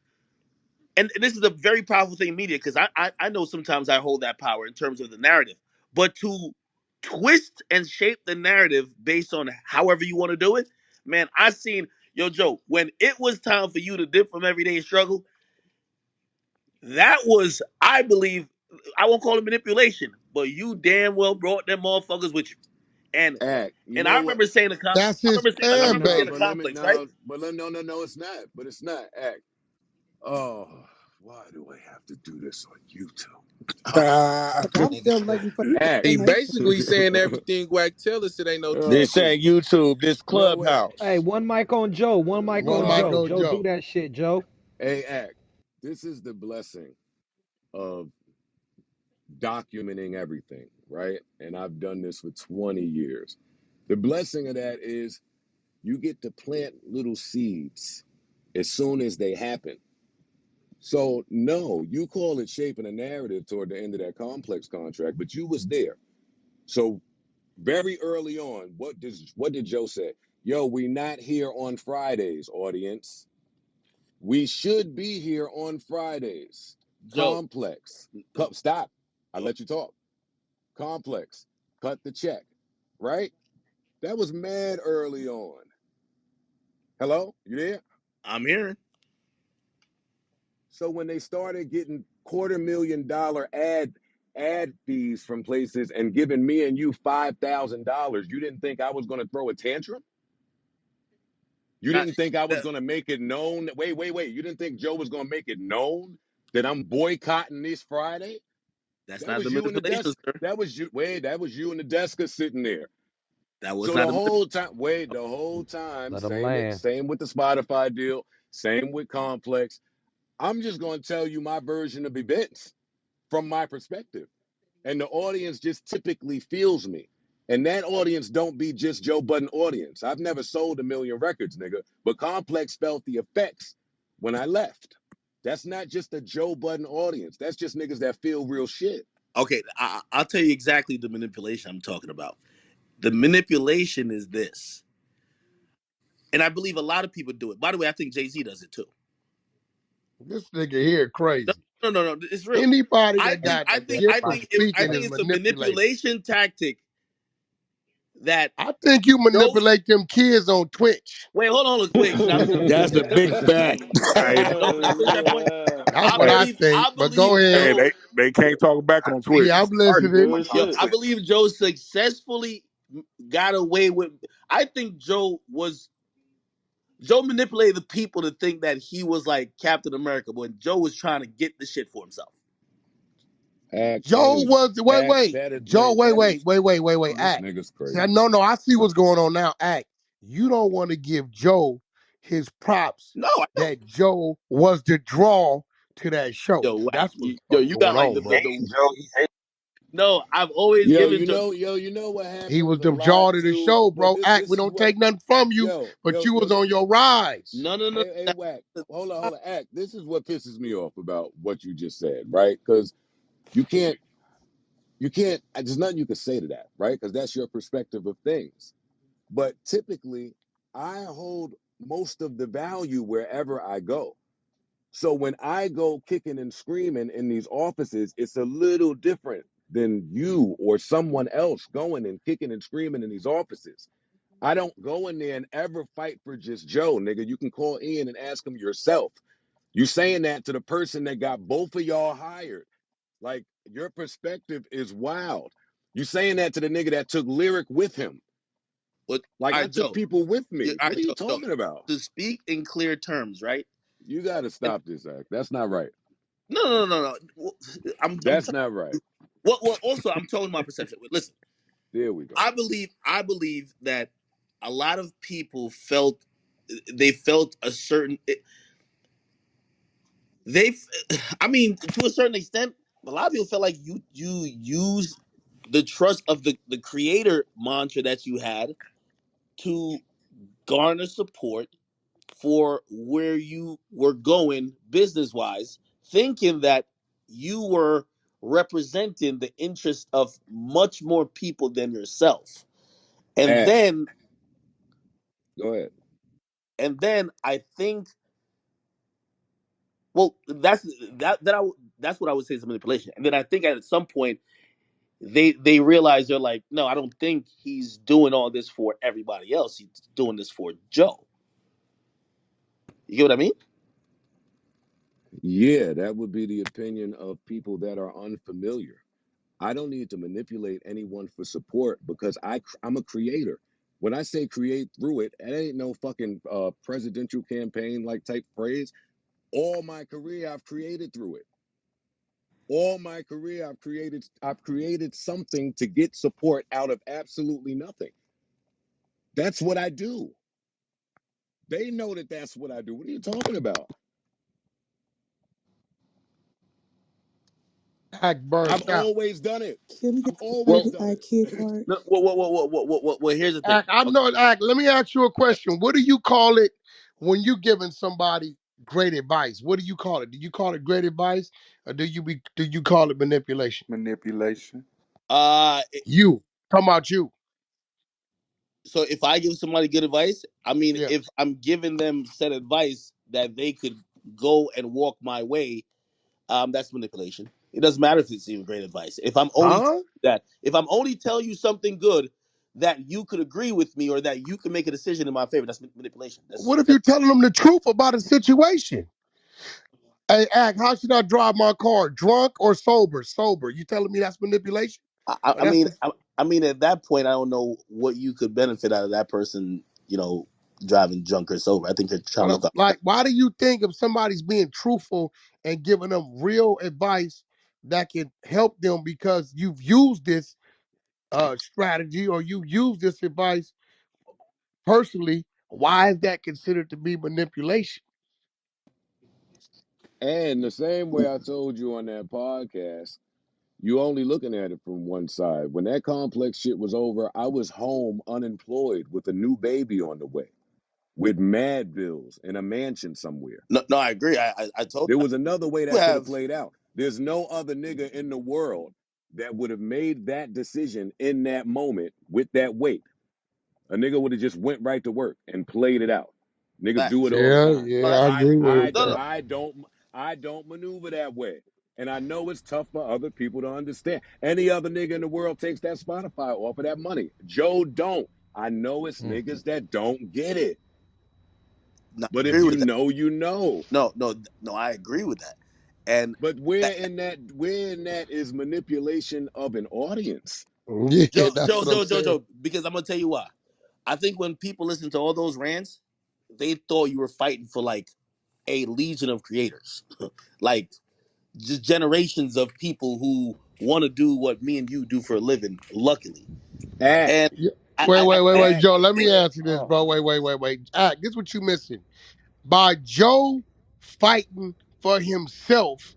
and this is a very powerful thing in media, because I know sometimes I hold that power in terms of the narrative, but to twist and shape the narrative based on however you want to do it, man. I seen, yo, Joe, when it was time for you to dip from Everyday Struggle, that was, I believe, I won't call it manipulation, but you damn well brought them motherfuckers with you. and Act. You and know I what? remember saying That's I his remember saying No, fan no, a but base. let me complex, right? no, but no, it's not. But it's not. Act. Oh, why do I have to do this on YouTube? That Ah. nigga Sounds like you stupid. for Act. the He information. basically saying everything Wack tell us it ain't no Oh, This secret. ain't YouTube, this no way. Hey, Clubhouse. one mic on Joe. One mic One on mic Joe. No. on Joe, do Joe. that shit, Joe. Hey, Act. This is the blessing of documenting everything, right? And I've done this for 20 years. The blessing of that is you get to plant little seeds as soon as they happen. So no, you call it shaping a narrative toward the end of that complex contract, but you was there. So very early on, what did Joe say? Yo, we not here on Fridays, audience. We should be here on Fridays. Joe. Complex. Stop. I let you talk. Complex. Cut the check. Right? That was mad early on. Hello? You there? I'm hearing. So when they started getting $250,000 ad fees from places and giving me and you $5,000, you didn't think I was going to throw a tantrum? You Not didn't think I was that, going to make it known? Wait. You didn't think Joe was going to make it known that I'm boycotting this Friday? that's That not the was you in the manipulation, desk. sir. That was you. Wait, that was you in the desk sitting there. That was So not the the whole time, the whole time, Let him land. same with the Spotify deal, same with Complex. I'm just going to tell you my version of events from my perspective. And the audience just typically feels me. And that audience don't be just Joe Budden audience. I've never sold 1,000,000 records, nigga. But Complex felt the effects when I left. That's not just a Joe Budden audience. That's just niggas that feel real shit. okay. I'll tell you exactly the manipulation I'm talking about. The manipulation is this, and I believe a lot of people do it. By the way, I think Jay-Z does it too. This nigga here No, crazy. no. It's real. Anybody I that think got the gift of I speaking is think it's a manipulated. manipulation tactic that I think you Joe. manipulate them kids on Twitch. Wait, hold on. Wait, can I finish? That's a big fact. Can Hey, I finish that point? Yeah. That's I what hey, I believe. think. I But go believe ahead. hey, Joe. they can't talk back on Twitch. Yeah, I'm It's already listening. my Yo, I conflict. believe Joe successfully got away with. I think Joe manipulated the people to think that he was like Captain America when Joe was trying to get the shit for himself. Act that Joe is was act that is Joe, that is wait. this Act. nigga's See, crazy. no, I see what's going on now. Act. You don't want to give Joe his props No, I don't. that Joe was the draw to that show. Yo, Wack, That's what's fuck you got going like on, bro. no. I've always given Joe. You know what He was happens a the lot draw to the too. show, But bro. Act. this We is don't what take nothing from you, but you was on your rise. No. hey Wack, hold on, act. This is what pisses me off about what you just said, right? Because you can't there's nothing you can say to that, right? Because that's your perspective of things. But typically, I hold most of the value wherever I go. So when I go kicking and screaming in these offices, it's a little different than you or someone else going and kicking and screaming in these offices. I don't go in there and ever fight for just Joe, nigga. You can call Ian and ask him yourself. You saying that to the person that got both of y'all hired. Like your perspective is wild. You saying that to the nigga that took Lyric with him. What? Like All I right, took Joe. people with me. All What right, are you Joe. talking about? To speak in clear terms, right? You got to And stop this act. That's not right. no. I'm That's not right. well, also I'm telling my perception. Listen, There we go. I believe that a lot of people felt a certain they I mean to a certain extent a lot of people felt like you use the trust of the creator mantra that you had to garner support for where you were going business wise, thinking that you were representing the interest of much more people than yourself. And Act. then Go ahead. I think, well, that's what I would say is manipulation. And then I think at some point they realize they're like, no, I don't think he's doing all this for everybody else. He's doing this for Joe. You get what I mean? Yeah, that would be the opinion of people that are unfamiliar. I don't need to manipulate anyone for support because I'm a creator. When I say create through it, it ain't no fucking presidential campaign like type phrase. All my career I've created through it. All my career I've created something to get support out of absolutely nothing. That's what I do. They know that that's what I do. What are you talking about? Act I've burnt out. always done it. Can we I've get to the always Well, private done it. IQ part? no, well, here's the thing. Act, I'm Okay. not act. Let me ask you a question. What do you call it when you giving somebody great advice? What do you call it? Do you call it great advice, or do you call it manipulation? Manipulation. It- You talking about you? so if I give somebody good advice, I mean, Yeah. if I'm giving them said advice that they could go and walk my way, that's manipulation. It doesn't matter if it's even great advice. If I'm only Huh? if I'm only telling you something good that you could agree with me or that you can make a decision in my favor, that's manipulation. What if That's you're telling them the truth about a situation? Hey, act. How should I drive my car? Drunk or sober? Sober. You telling me that's manipulation? Or I that's mean, I mean, at that point, I don't know what you could benefit out of that person, driving drunk or sober. I think you're trying to look up. like, why do you think if somebody's being truthful and giving them real advice that can help them because you've used this strategy or you use this advice personally, why is that considered to be manipulation? And the same way I told you on that podcast, you only looking at it from one side. When that complex shit was over, I was home unemployed with a new baby on the way, with mad bills in a mansion somewhere. No, no, I agree. I told There was another way you that could have have. played out. There's no other nigga in the world that would have made that decision in that moment with that weight. A nigga would have just went right to work and played it out. Niggas do it Facts. all the Yeah, time. yeah, No, I that's agree with no, no. that. I don't maneuver that way. And I know it's tough for other people to understand. Any other nigga in the world takes that Spotify off of that money. Joe don't. I know it's Mm. niggas that don't get it. No, But I if agree you with that. know, you know. No, no, no. I agree with that. And But that, where in that is manipulation of an audience? Yeah, Joe, that's Joe, what I'm Joe, Joe, saying. Joe. Because I'm gonna tell you why. I think when people listen to all those rants, they thought you were fighting for like a legion of creators, like just generations of people who want to do what me and you do for a living. Luckily, Act, and Yeah. I, Wait, I, I wait, wait, think wait, act. Joe. Let me think answer this, Oh, bro. Wait. Act. This what you missing. By Joe fighting for himself,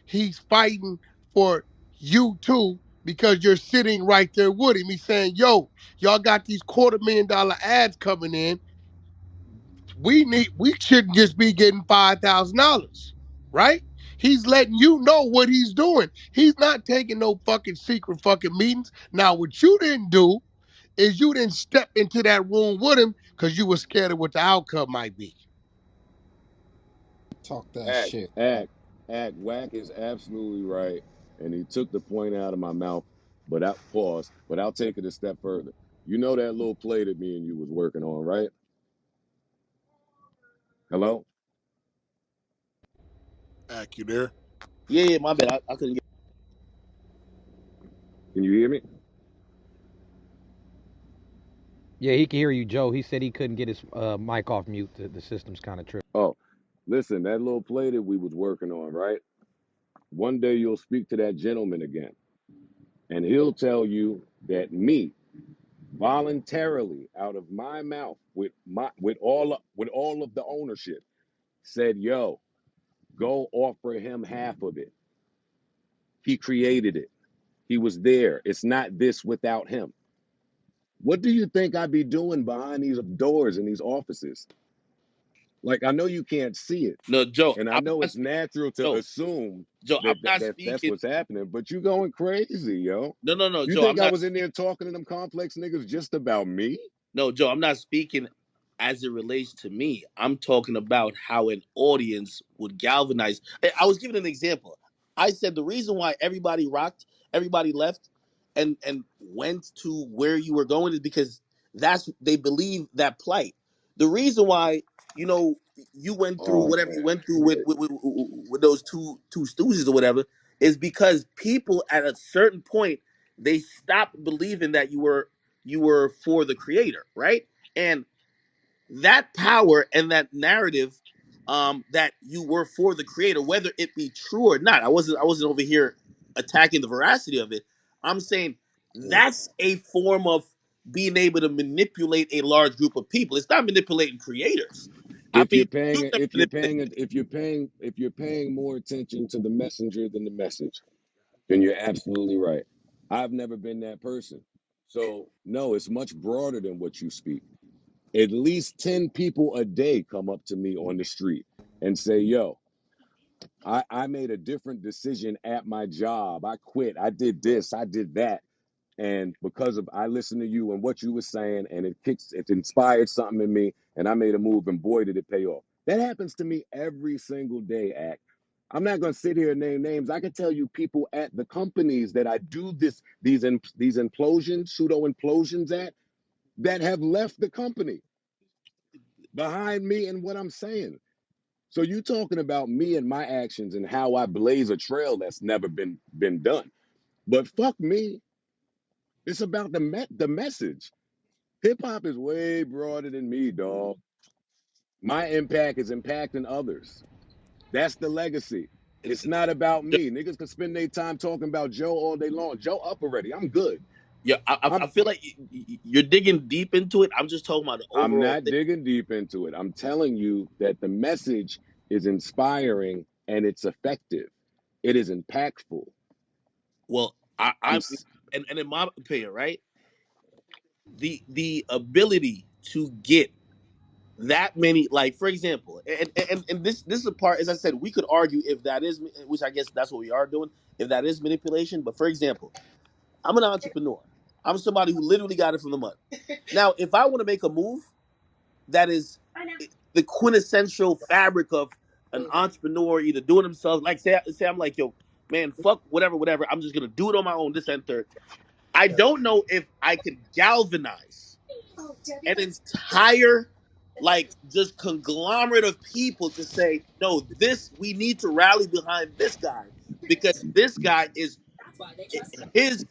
he's fighting for you too because you're sitting right there with him. He's saying, "Yo, y'all got these $250,000 ads coming in. We shouldn't just be getting $5,000, right?" He's letting you know what he's doing. He's not taking no fucking secret fucking meetings. Now, what you didn't do is you didn't step into that room with him because you were scared of what the outcome might be. Talk that act, shit. act, act. Wack is absolutely right, and he took the point out of my mouth. But I pause. But I'll take it a step further. You know that little play that me and you was working on, right? Hello, Act, you there? yeah, yeah, my bad. I couldn't get. can you hear me? Yeah, he can hear you, Joe. He said he couldn't get his mic off mute. The system's kind of tripping. Oh, listen, that little play that we was working on, right? One day you'll speak to that gentleman again, and he'll tell you that me voluntarily out of my mouth with all of the ownership said, "Yo, go offer him half of it. He created it. He was there. It's not this without him." What do you think I'd be doing behind these doors in these offices? Like, I know you can't see it, No, Joe, and I I'm know not it's speaking. natural to Joe, assume Joe, I'm not that's speaking. what's happening, but you going crazy, yo. No, no, no, You Joe, think I'm I not was in speaking. there talking to them complex niggas just about me? No, Joe, I'm not speaking as it relates to me. I'm talking about how an audience would galvanize. I was giving an example. I said the reason why everybody rocked, everybody left, and went to where you were going is because that's they believe that plight. The reason why you went through Oh whatever you man. went through with those two stooges or whatever is because people at a certain point they stopped believing that you were for the creator, right? And that power and that narrative, that you were for the creator, whether it be true or not. I wasn't over here attacking the veracity of it. I'm saying Mm. that's a form of being able to manipulate a large group of people. It's not manipulating creators. I If mean, you're you paying can if you're manipulate. paying if you're paying if you're paying more attention to the messenger than the message. then you're absolutely right. I've never been that person. So, no, it's much broader than what you speak. At least 10 people a day come up to me on the street and say, yo, I made a different decision at my job. I quit. I did this. I did that. And because of I listened to you and what you were saying, and it inspired something in me, and I made a move, and boy, did it pay off. That happens to me every single day, Act. I'm not going to sit here and name names. I can tell you people at the companies that I do these implosions, pseudo implosions at, that have left the company behind me and what I'm saying. So you talking about me and my actions and how I blaze a trail that's never been done. But fuck me, it's about the message. Hip hop is way broader than me, dog. My impact is impacting others. That's the legacy. It's not about me. Niggas can spend their time talking about Joe all day long. Joe up already. I'm good. Yeah, I I'm feel like you're digging deep into it. I'm just talking about the I'm overall not thing. digging deep into it. I'm telling you that the message is inspiring and it's effective. It is impactful. Well, I'm I'm and in my opinion, right, the ability to get that many, like for example, and this is a part, as I said, we could argue if that is, which I guess that's what we are doing, if that is manipulation. But for example, I'm an entrepreneur. I'm somebody who literally got it from the mud. Now, if I want to make a move that is the quintessential fabric of an entrepreneur, either doing himself, like say I'm like, yo, man, fuck whatever. I'm just gonna do it on my own. This and third. I don't know if I could galvanize an entire like just conglomerate of people to say, no, this we need to rally behind this guy because this guy is his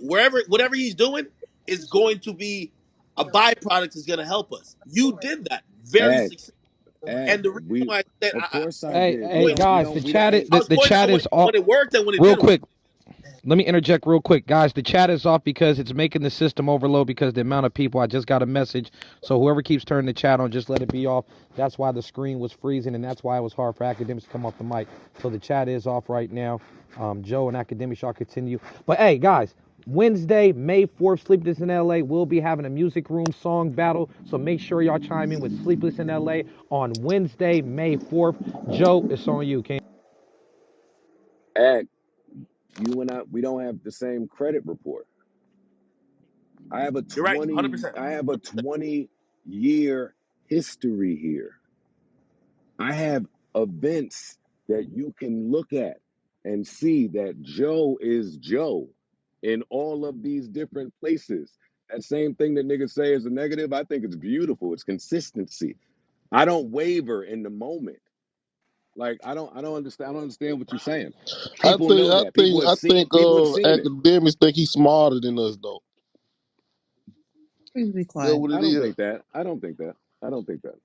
wherever whatever he's doing is going to be a byproduct is going to help us. You did that very ag, successfully, ag. and the reason We why I said of course I Hey, did. I We hey, was don't we guys, don't we don't ain't I was the pointing chat out is off. when it worked and when it Real didn't work. quick, let me interject real quick, guys. The chat is off because it's making the system overload because the amount of people. I just got a message, so whoever keeps turning the chat on, just let it be off. That's why the screen was freezing, and that's why it was hard for academics to come off the mic. So the chat is off right now. Joe and academics, y'all continue. But hey, guys, Wednesday, May 4th, Sleepless in LA. We'll be having a music room song battle. So make sure y'all chime in with Sleepless in LA on Wednesday, May 4th. Joe, it's on you, King. ag. You and I we don't have the same credit report. You're right, 100%. I have a 20-year history here. I have events that you can look at and see that Joe is Joe in all of these different places. That same thing that niggas say is a negative, I think it's beautiful. It's consistency. I don't waver in the moment. Like I don't understand what you're saying. People know that. People have seen it. academics think he's smarter than us though. Please be That's quiet. what I it don't is. think that. I don't think that. I don't think that.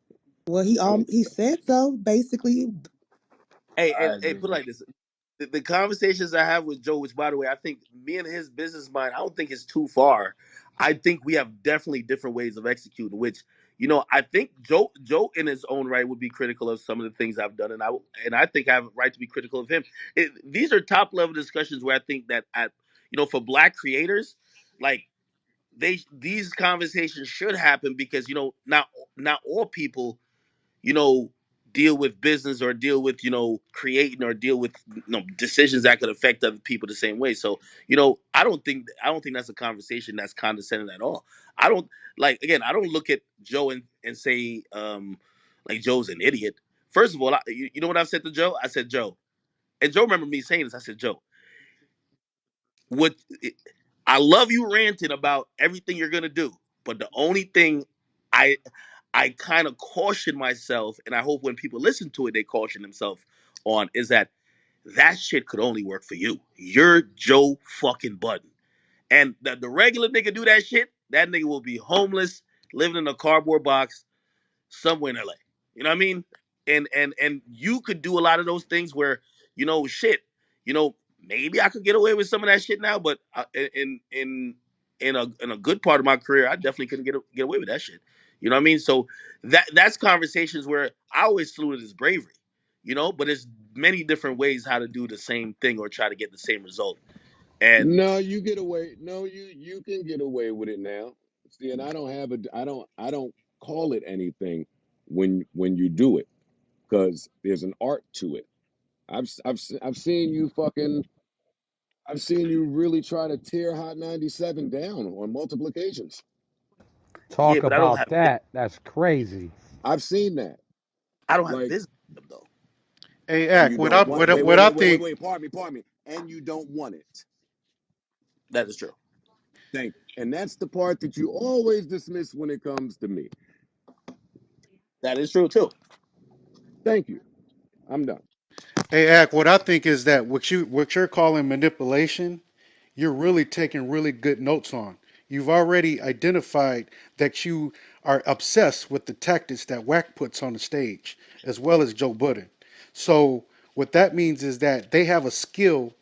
Well, I don't think he that. said so. Basically, Hey, I and agree. put it like this. The conversations I have with Joe, which by the way, I think me and his business mind, I don't think it's too far. I think we have definitely different ways of executing, which, I think Joe in his own right would be critical of some of the things I've done, and I think I have a right to be critical of him. These are top level discussions where I think that for black creators, like these conversations should happen because not all people you know, deal with business or deal with, creating or deal with decisions that could affect other people the same way. So, I don't think that's a conversation that's condescending at all. I don't like again, I don't look at Joe and say like Joe's an idiot. First of all, you know what I've said to Joe? I said, Joe, and Joe remember me saying this. I said, Joe, what I love you ranting about everything you're gonna do, but the only thing I I kind of caution myself, and I hope when people listen to it, they caution themselves on is that shit could only work for you. You're Joe fucking Budden, and the regular nigga do that shit. That nigga will be homeless, living in a cardboard box, somewhere in LA. You know what I mean? And you could do a lot of those things where shit. Maybe I could get away with some of that shit now, but in a good part of my career, I definitely couldn't get away with that shit. You know what I mean? So that's conversations where I always salute it as bravery. But there's many different ways how to do the same thing or try to get the same result. And No, you get away. No, you can get away with it now. See, and I don't call it anything when you do it because there's an art to it. I've seen you fucking. I've seen you really try to tear Hot 97 down on multiple occasions. yeah, Talk but I don't about have that. That's crazy. I've seen that. Like, business with them though. Hey, and you Ack, don't want. Wait, wait, what I wait, wait, wait, think, wait. Pardon me. And you don't want it. That is true. Thank you. And that's the part that you always dismiss when it comes to me. That is true too. Thank you. I'm done. hey, Ack, what I think is that what you're calling manipulation, you're really taking really good notes on. You've already identified that you are obsessed with the tactics that Wack puts on the stage, as well as Joe Budden. So what that means is that they have a skill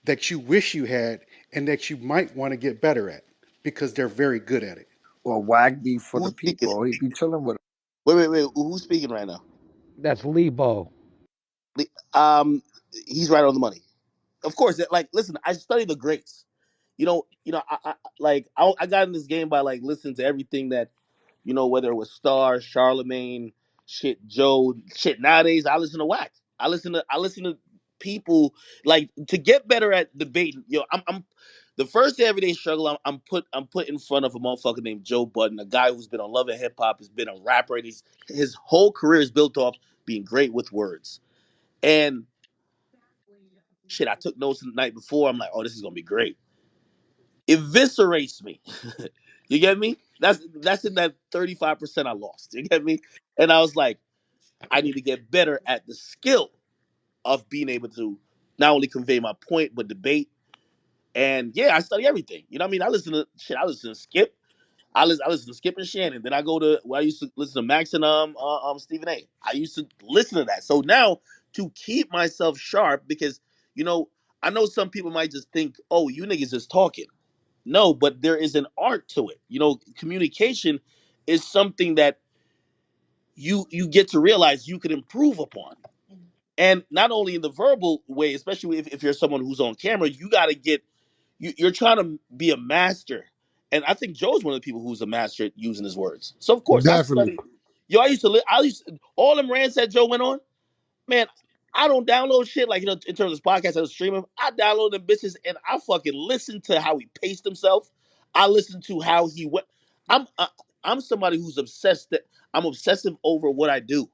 that you wish you had and that you might want to get better at because they're very good at it. well, Wack be for the Who's speaking? people. He be chilling with Wait. Who's speaking right now? That's Lebo. Um, he's right on the money. Of course, like, listen, I study the greats. I got in this game by like listening to everything that, whether it was Star, Charlemagne, shit, Joe, shit. Nowadays, I listen to Wack. I listen to people like to get better at debating. I'm the first everyday struggle. I'm put in front of a motherfucker named Joe Budden, a guy who's been on Love and Hip Hop, has been a rapper, and his whole career is built off being great with words. And shit, I took notes the night before. I'm like, oh, this is gonna be great. Eviscerates me. You get me? That's in that 35% I lost. You get me? And I was like, I need to get better at the skill of being able to not only convey my point but debate. And yeah, I study everything. You know what I mean? I listen to shit. I listen to Skip. I listen to Skip and Shannon. Then I go to I used to listen to Max and Stephen A. I used to listen to that. So now to keep myself sharp, because you know I know some people might just think, oh, you niggas just talking. No, but there is an art to it. Communication is something that you get to realize you could improve upon. And not only in the verbal way, especially if you're someone who's on camera, you got to get you're trying to be a master. And I think Joe's one of the people who's a master at using his words. So of him. course I Definitely. study. All them rants that Joe went on, man. I don't download shit like in terms of podcasts. I don't stream them. I download them bitches and I fucking listen to how he paced himself. I listen to how he went. I'm I'm somebody who's obsessed. I'm obsessive over what I do.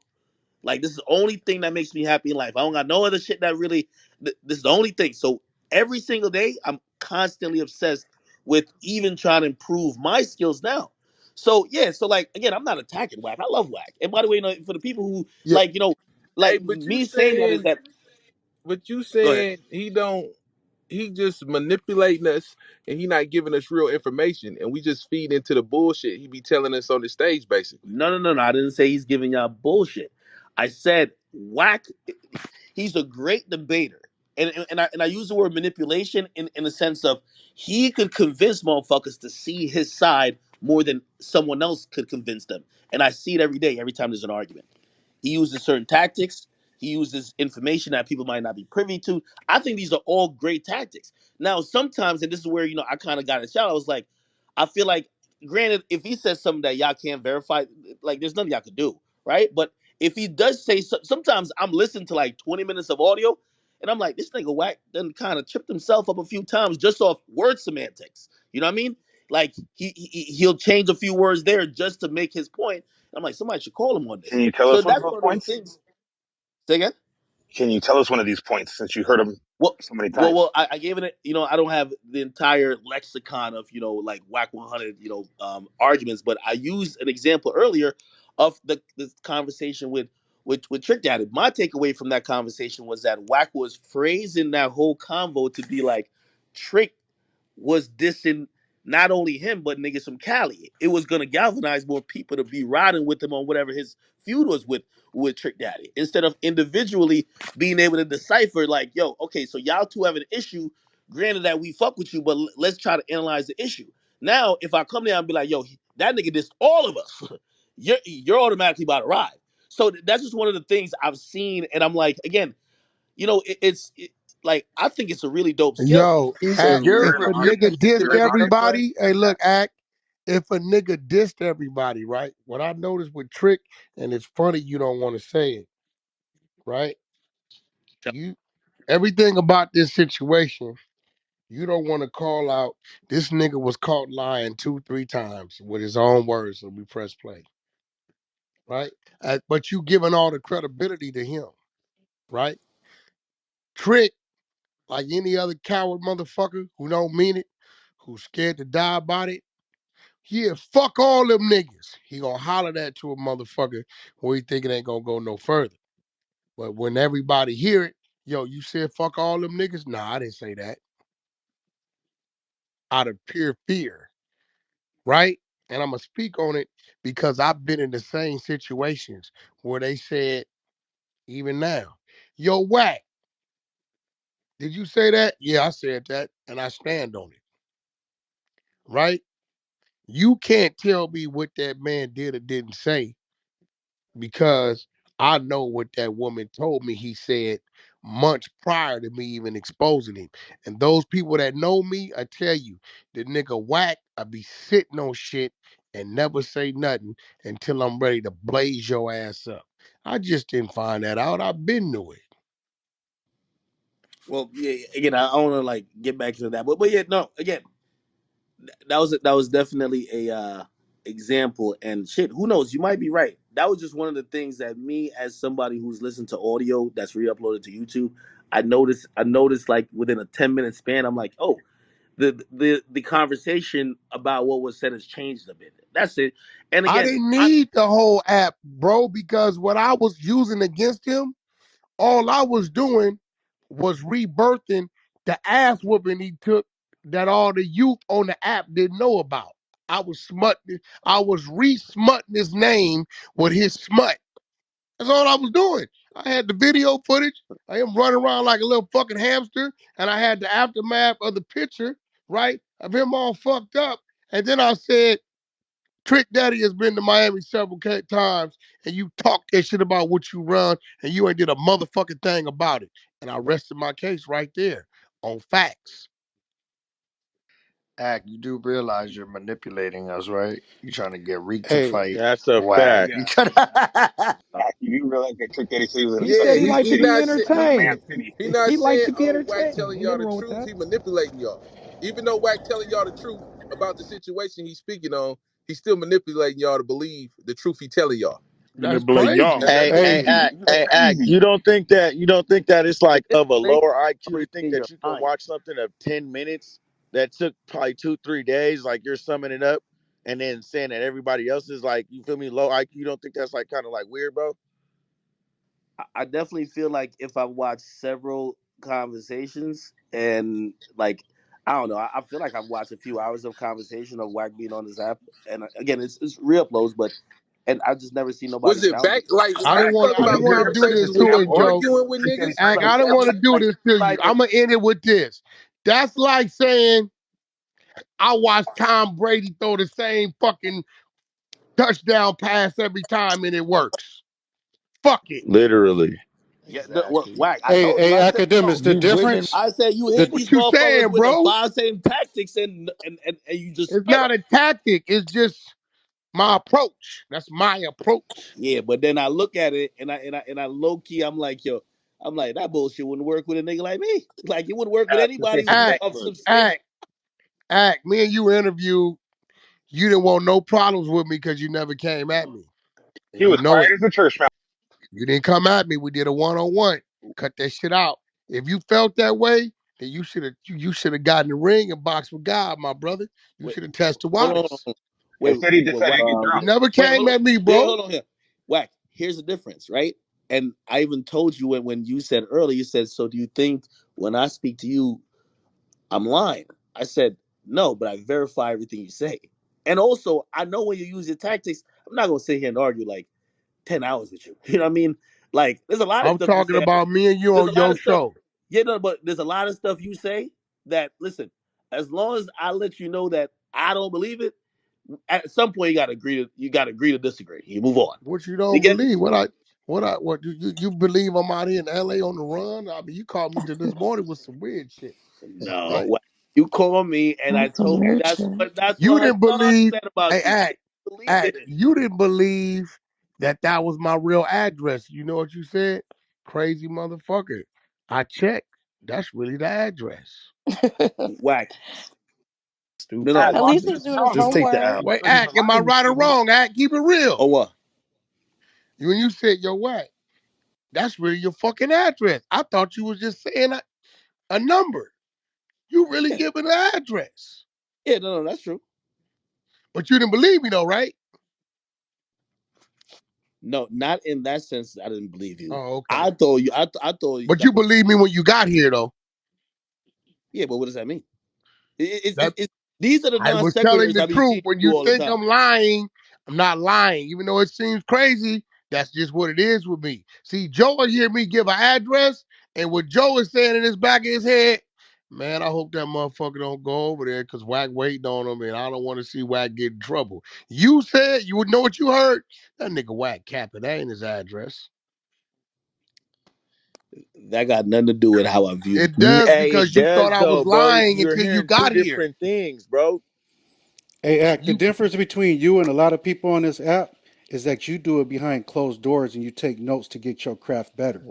Like, this is the only thing that makes me happy in life. I don't got no other shit that really. This is the only thing. So every single day, I'm constantly obsessed with even trying to improve my skills now. So yeah. So like again, I'm not attacking Whack. I love Whack. And by the way, for the people who Yeah. like, Hey, like but you me saying that is saying, that. Go ahead. he don't, he just manipulating us, and he not giving us real information, and we just feed into the bullshit he be telling us on the stage, basically. No. I didn't say he's giving y'all bullshit. I said Whack. He's a great debater. And I use the word manipulation in the sense of he could convince motherfuckers to see his side more than someone else could convince them. And I see it every day, every time there's an argument. He uses certain tactics. He uses information that people might not be privy to. I think these are all great tactics. Now, sometimes, and this is where, I kind of got a shout. I was like, I feel like, granted, if he says something that y'all can't verify, like, there's nothing y'all could do, right? But if he does say sometimes I'm listening to like 20 minutes of audio, and I'm like, this nigga Whack done kind of tripped himself up a few times just off word semantics. You know what I mean? Like, he'll change a few words there just to make his point. I'm like, somebody should call him on Can this. you tell So us one of that's those one of those points? things. Say again? Can you tell us one of these points since you heard them Well, so many well, times? I gave it. I don't have the entire lexicon of like Whack 100 arguments, but I used an example earlier of the conversation with Trick Daddy. My takeaway from that conversation was that Whack was phrasing that whole convo to be like Trick was dissing not only him but niggas from Cali. It was gonna galvanize more people to be riding with him on whatever his feud was with Trick Daddy, instead of individually being able to decipher like, yo, okay, so y'all two have an issue. Granted that we fuck with you, but let's try to analyze the issue. Now, if I come there and be like, yo, that nigga dissed all of us, you're automatically about to ride. So that's just one of the things I've seen, and I'm like, again, like I think it's a really dope skill. Yo, He's a act, very if a nigga dissed articulate player. everybody, hey, look, act, if a nigga dissed everybody, right? What I noticed with Trick, and it's funny you don't want to say it, right? You everything about this situation, you don't want to call out this nigga was caught lying 2, 3 times with his own words, so we press play, right? But you giving all the credibility to him, right? Trick, like any other coward motherfucker who don't mean it, who's scared to die about it. Yeah, fuck all them niggas. He gonna holler that to a motherfucker where he think it ain't gonna go no further. But when everybody hear it, yo, you said fuck all them niggas? Nah, I didn't say that. Out of pure fear, right? And I'm gonna speak on it because I've been in the same situations where they said, even now, yo, Wack, did you say that? Yeah, I said that, and I stand on it, right? You can't tell me what that man did or didn't say because I know what that woman told me he said months prior to me even exposing him. And those people that know me, I tell you, the nigga Whack, I be sitting on shit and never say nothing until I'm ready to blaze your ass up. I just didn't find that out. I've been knew it. Well, yeah, again, I want to like get back to that, but yeah, no, again, that was definitely a example, and shit. Who knows? You might be right. That was just one of the things that me, as somebody who's listened to audio that's re-uploaded to YouTube, I noticed like within a 10-minute span, I'm like, oh, the conversation about what was said has changed a bit. That's it. And I again, didn't need the whole app, bro, because what I was using against him, all I was doing was rebirthing the ass whooping he took that all the youth on the app didn't know about. I was re-smutting his name with his smut. That's all I was doing. I had the video footage. I am running around like a little fucking hamster, and I had the aftermath of the picture, right, of him all fucked up. And then I said, Trick Daddy has been to Miami several times, and you talk that shit about what you run, and you ain't did a motherfucking thing about it. And I rested my case right there on facts. Act, you do realize you're manipulating us, right? You trying to get Reek to Hey, fight That's a Wag. fact. You trying to... You do realize that Trick Daddy said he was in He the said Yeah, he city, like to he be not another entertained. man's city. he not He like saying, to be oh, Wack entertained. telling Ain't y'all nothing the wrong with truth. that. He manipulating y'all. Even though Wack telling y'all the truth about the situation he's speaking on, he's still manipulating y'all to believe the truth he telling y'all. That's Manipulating crazy. y'all. That's hey, crazy. Hey, Act, Crazy. you don't think that it's like of a manipulation lower IQ to think already in your that you can mind. watch something of 10 minutes that took probably 2, 3 days, like you're summing it up, and then saying that everybody else is like, you feel me, low IQ. You don't think that's like kind of like weird, bro? I definitely feel like if I watch several conversations and like I don't know, I feel like I've watched a few hours of conversation of Wack being on this app, and again, it's re-uploads, but and I've just never seen nobody Was it challenge back? it. Like I when didn't you want talk I But about didn't you want to heard do what this conversations, Trick was to you Daddy him, said. Joe. arguing with Trick Daddy niggas? said I like, don't want to do Like this to you. like I'm gonna end it with this. That's like saying I watch Tom Brady throw the same fucking touchdown pass every time and it works. Fuck it. Literally. yeah, Wack. I hey, told you. hey, I said academics. yo. The you witness difference, I said you the hit What these you motherfuckers saying, with the bro? 5 same tactics, and you just It's sped them. not a tactic. It's just my approach. That's my approach. Yeah, but then I look at it and I low key, I'm like, yo, I'm like that bullshit wouldn't work with a nigga like me. Like it wouldn't work with to say anybody some Act, of things. substance. act, act. Me and you interviewed. You didn't want no problems with me because you never came at me. And He you was know quiet it. as a church mouse. You didn't come at me. We did a one-on-one. Cut that shit out. If you felt that way, then you should have gotten the ring and boxed with God, my brother. You Wait, should have tested hold on, waters. wait, Instead, he decided Wack. to get You drunk. never Wait, came hold on. at me, Yeah, bro. hold on here. Wack, here's the difference, right? And I even told you when you said earlier, you said, so do you think when I speak to you, I'm lying? I said, no, but I verify everything you say. And also, I know when you use your tactics, I'm not gonna sit here and argue like 10 hours with you. You know what I mean? Like, there's a lot of I'm stuff you talking say. about me and you There's on a lot your of stuff. show. Yeah, no, but there's a lot of stuff you say that, listen, as long as I let you know that I don't believe it, at some point you gotta agree to disagree. You move on. What you You don't get me? believe? What I? What you believe I'm out here in LA on the run? I mean, you called me to this morning with some weird shit. No, Like you called me and I That's some told you weird that's shit. what you I didn't thought I believe. said about Hey, you. You didn't believe it. You didn't believe that was my real address. You know what you said? Crazy motherfucker. I checked. That's really the address. Whack. No, Stupid. no. At least he's doing his Just take the homework. L. Wait, Act, am I right or wrong? Act, keep it real. Oh what? When you said your what, that's really your fucking address. I thought you was just saying a number. You really Yeah, giving an address. yeah. No, that's true. But you didn't believe me though, right? No, not in that sense. I didn't believe you. Oh, okay. I thought you. I thought But that you was. believed me when you got here though. Yeah, but what does that mean? That These are the I non was telling sequiturs the I be truth. seeing When you you do all the think time. I'm lying, I'm not lying. Even though it seems crazy, that's just what it is with me. See, Joe will hear me give an address, and what Joe is saying in his back of his head, man, I hope that motherfucker don't go over there because Wack waiting on him, and I don't want to see Wack get in trouble. You said you would know what you heard. That nigga Wack capping. That ain't his address. That got nothing to do with how I view. It does Hey, it because you thought does I was though, bro. lying You're until you hearing two got here. different things, bro. Hey, Act, the You difference between you and a lot of people on this app is that you do it behind closed doors and you take notes to get your craft better.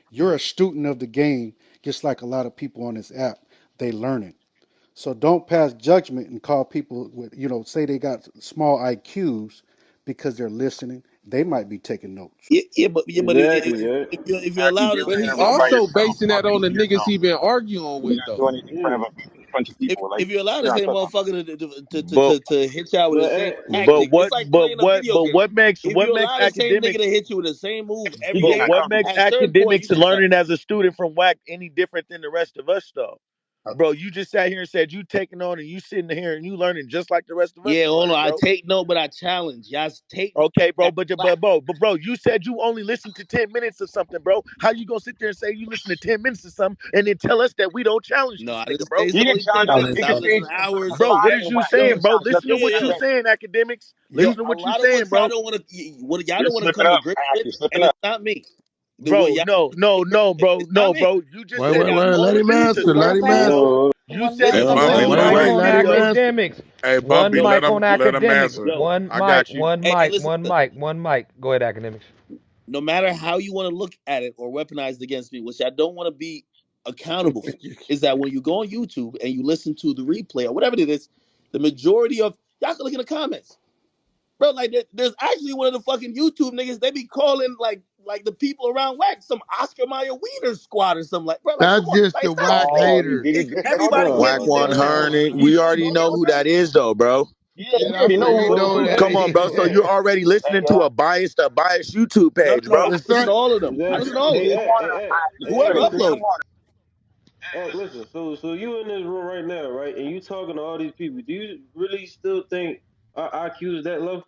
You're a student of the game, just like a lot of people on this app. They learn it. So don't pass judgment and call people with, say they got small IQs because they're listening. They might be taking notes. But Exactly, yeah. if you're You allowed do to, it But in he a room by also yourself, basing that talking on to the niggas yourself. he been arguing You're with not though. doing it in front Yeah. of a bunch of people like if you're allowed to you're on say Clubhouse. motherfucker But to hit y'all with the But same but tactic, it's what like but playing a what video but game. If what you makes allow the same nigga to academics hit you with the same move every You're but day, not what comfortable. makes at a certain point you academics should stop. learning as a student from WAC any different than the rest of us though? Bro, you just sat here and said you taking on and you sitting here and you learning just like the rest of us Yeah, is hold on. learning, I bro. take no, but I challenge. Y'all take Okay, bro, that but slack. bro, you said you only listened to 10 minutes of something, bro. How you gonna sit there and say you listen to 10 minutes of something and then tell us that we don't challenge No, this I nigga, didn't bro? say it's You can only 10 challenge him. minutes. You I can listen say hours. Bro, what I is ain't you whack. You saying, can bro? challenge him Listen to Yeah, what to you yeah. 10 minutes. saying, academics. Yo, Listen to a what you lot of saying, what y'all bro. don't want to, what y'all You're don't want to slipping come to up. grips Act, with, you're slipping and it's up. not me. The what Bro, y'all no, to no, grips no, with, bro, it's not no, me. bro. You just wait, said wait, that you wait. Let only him listen to answer. Let Real him certain fast. answer. videos. No, You One said mic Hey, that on you Bumpy, only Wait, let watch wait. him Let academics. him build. videos. answer. Academics. Hey, One Bumpy, mic on let him academics. answer. Yo, One I mic. got you. One hey, mic. listen. One mic. One mic. Go ahead, academics. No matter how you want to look at it or weaponize it against me, which I don't want to be accountable for, is that when you go on YouTube and you listen to the replay or whatever it is, the majority of y'all can look in the comments, bro. Like there's actually one of the fucking YouTube niggas. They be calling like the people around Wack some Oscar Mayer Wiener squad or something like, bro. Like, come That's on, just like the stop Wack saying. oh, haters. Everybody no, can't Whack be no, saying the same 100. shit you We do, already bro. know who that is, though, bro. yeah, Yeah, we that's already what know we who know. who that Come is. on, bro. So you're already listening Hey, to a biased YouTube No, page, no, no. bro. I listen to all of them. I listen exactly. to all of them. Hey, Whoever listen. uploaded. Listen. So you in this room right now, right? And you talking to all these people. Do you really still think our IQ is that low?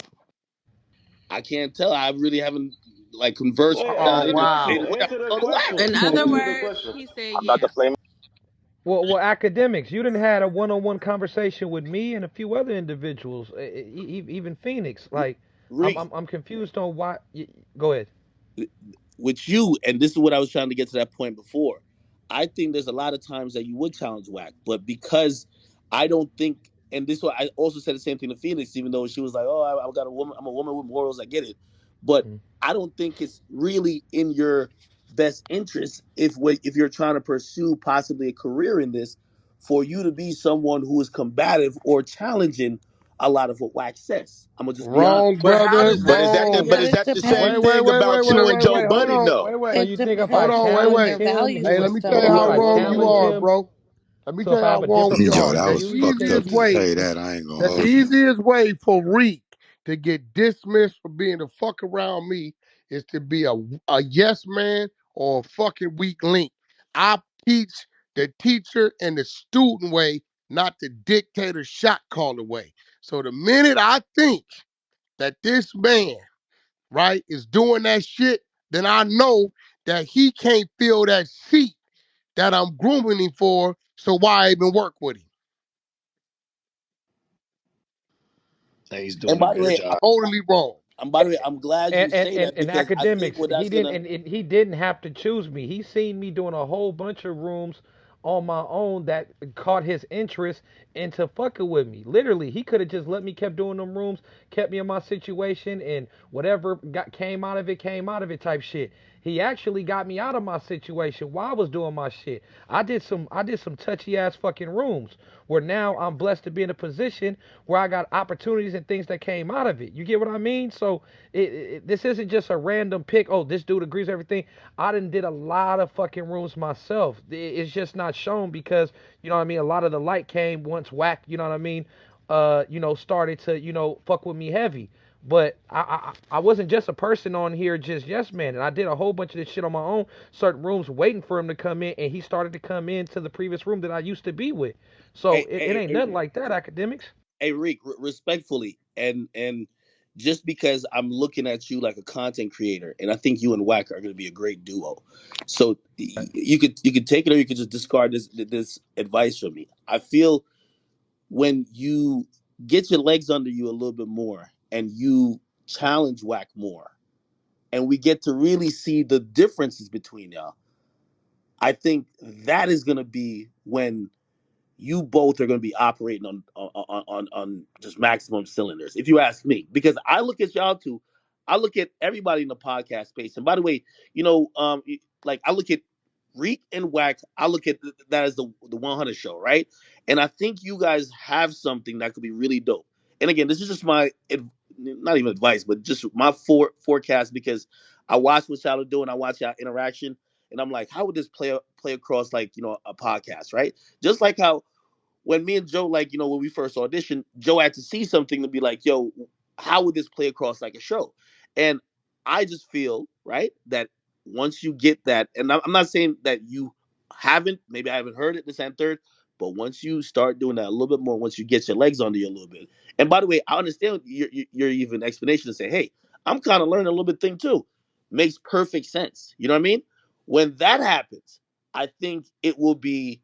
I can't tell. I really haven't like conversed with Oh, y'all in Answer, a wow. way. I answer the don't know the Wack. In question. other Answer the words, question. he said I'm not yeah. the flame. Well, academics. You didn't had a one-on-one conversation with me and a few other individuals, even Phoenix. Like, Re I'm confused on why. Go ahead. with you, and this is what I was trying to get to that point before. I think there's a lot of times that you would challenge Wack, but because I don't think, and this one I also said the same thing to Phoenix, even though she was like, "Oh, I got a woman. I'm a woman with morals. I get it," but Mm. I don't think it's really in your best interest if you're trying to pursue possibly a career in this, for you to be someone who is combative or challenging a lot of what Wack says. I'm gonna just be honest. Wrong, brother. But Wrong. is it that the same Wait, Depends. wait, thing wait, about wait, wait, you and wait, Joe wait. Hold Budden on. though? Wait, wait. It So you think if I Hold depends on. Wait, on challenge wait. your him, Hey, value let me tell so you system. if how I wrong you challenge are, him, bro. Let me so tell if you I how have a wrong different you point are. of Yo, that The was view, you fucked think up easiest to he? way, say that. I ain't gonna the hold you. easiest way for Reek to get dismissed for being the fuck around me is to be a yes man or a fucking weak link. I teach the teacher and the student way, not the dictator shot caller way. So the minute I think that this man, right, is doing that shit, then I know that he can't fill that seat that I'm grooming him for. So why even work with him? Hey, he's And doing a by the good way, job. Totally wrong. By the way, I'm glad you say that And because I think academics, what that's gonna. and he didn't have to choose me. He seen me doing a whole bunch of rooms on my own that caught his interest into fucking with me. Literally, he could have just let me kept doing them rooms, kept me in my situation, and whatever came out of it type shit. He actually got me out of my situation while I was doing my shit. I did some touchy ass fucking rooms where now I'm blessed to be in a position where I got opportunities and things that came out of it. You get what I mean? So this isn't just a random pick. Oh, this dude agrees with everything. I done did a lot of fucking rooms myself. It's just not shown because you know what I mean. A lot of the light came once Wack. You know what I mean. Started to fuck with me heavy. But I wasn't just a person on here just yes man, and I did a whole bunch of this shit on my own, certain rooms waiting for him to come in, and he started to come into the previous room that I used to be with. So Hey, it ain't nothing like that, academics. Rick, respectfully, and just because I'm looking at you like a content creator, and I think you and Wack are going to be a great duo. So you could take it or you could just discard this advice from me. I feel when you get your legs under you a little bit more and you challenge Wack more, and we get to really see the differences between y'all. I think that is going to be when you both are going to be operating on just maximum cylinders, if you ask me. Because I look at y'all two, I look at everybody in the podcast space. And by the way, like I look at Reek and Wack, I look at that as the 100 show, right? And I think you guys have something that could be really dope. And again, this is just my not even advice, but just my forecast because I watch what y'all are doing, I watch y'all interaction, and I'm like, how would this play across like a podcast, right? Just like how when me and Joe, like, when we first auditioned, Joe had to see something to be like, yo, how would this play across like a show? And I just feel, right, that once you get that, and I'm not saying that you haven't, maybe I haven't heard it this and third, but once you start doing that a little bit more, once you get your legs under you a little bit. And by the way, I understand your even explanation to say, hey, I'm kind of learning a little bit thing too. Makes perfect sense. You know what I mean? When that happens, I think it will be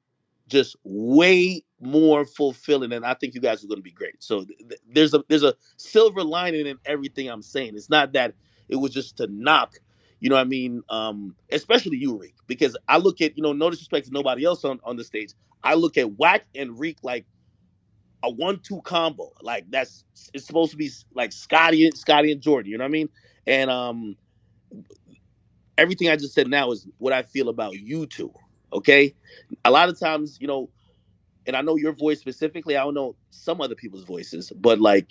just way more fulfilling, and I think you guys are going to be great. So there's a silver lining in everything I'm saying. It's not that it was just to knock, you know what I mean? Especially you, Reek, because I look at no disrespect to nobody else on the stage. I look at Wack and Reek like a 1-2 combo. Like it's supposed to be like Scotty and Jordan. You know what I mean? And everything I just said now is what I feel about you two. Okay, a lot of times, and I know your voice specifically. I don't know some other people's voices, but like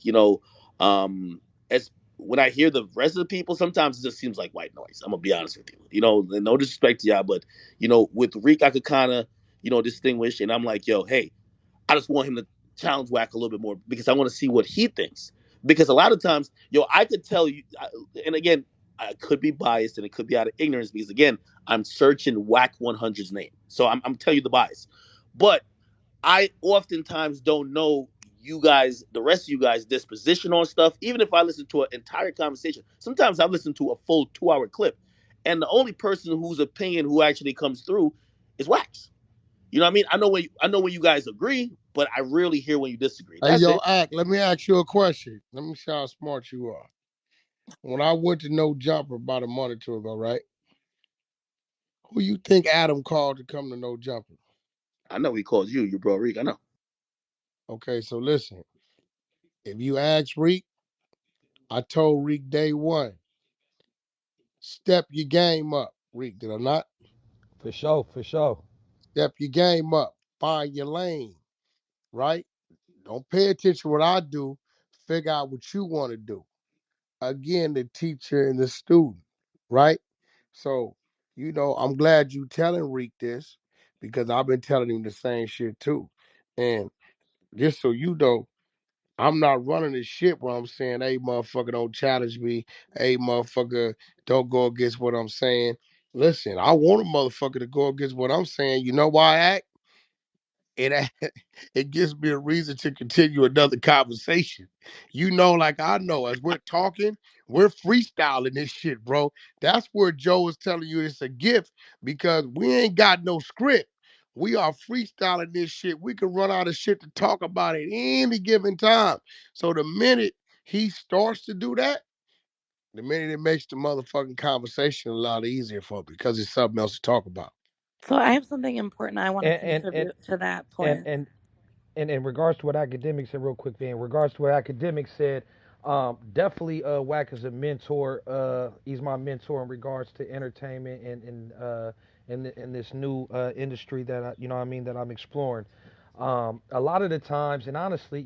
as when I hear the rest of the people, sometimes it just seems like white noise. I'm gonna be honest with you. No disrespect to y'all, but with Reek, I could kind of distinguish, and I'm like, yo, hey, I just want him to challenge Wack a little bit more because I want to see what he thinks. Because a lot of times, I could tell you, and again, I could be biased and it could be out of ignorance because again, I'm searching Wack 100's name, so I'm telling you the bias, but I oftentimes don't know you guys, the rest of you guys, disposition on stuff. Even if I listen to an entire conversation, sometimes I've listened to a full 2 hour clip, and the only person whose opinion who actually comes through is Wax. You know what I mean? I know when you guys agree, but I rarely hear when you disagree. Hey, That's yo, it. Act, let me ask you a question. Let me see how smart you are. When I went to No Jumper about a month or two ago, right? Who you think Adam called to come to No Jumper? I know he calls you, bro, Reek. I know. Okay, so listen. If you ask Reek, I told Reek day one, step your game up. Reek, did I not? For sure, for sure. Step your game up. Find your lane, right? Don't pay attention to what I do. Figure out what you want to do. Again, the teacher and the student, right? So, I'm glad you telling Reek this because I've been telling him the same shit too. And just so you know, I'm not running this shit where I'm saying, hey, motherfucker, don't challenge me. Hey, motherfucker, don't go against what I'm saying. Listen, I want a motherfucker to go against what I'm saying. You know why I act? It it gives me a reason to continue another conversation. Like I know, as we're talking, we're freestyling this shit, bro. That's where Joe is telling you it's a gift because we ain't got no script. We are freestyling this shit. We can run out of shit to talk about at any given time. So the minute he starts to do that, The minute it makes the motherfucking conversation a lot easier for me because it's something else to talk about. So I have something important I want to And and and contribute to that and point. and, and in regards to what academics said, real quick, man. In regards to what academics said, definitely, Wack is a mentor. He's my mentor in regards to entertainment and this new industry that what I mean, that I'm exploring. A lot of the times, and honestly,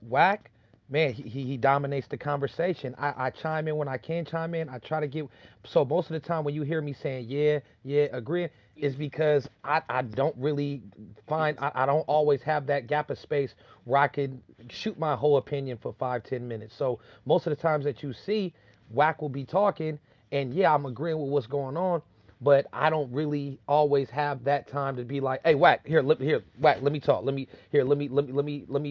Wack, man, he dominates the conversation. I chime in when I can chime in. I try to get, so most of the time when you hear me saying yeah, yeah, agreeing, is because I don't really find, I don't always have that gap of space where I can shoot my whole opinion for 5-10 minutes. So most of the times that you see, Wack will be talking, and yeah, I'm agreeing with what's going on, but I don't really always have that time to be like, "Hey, Wack, Wack, let me talk. Let me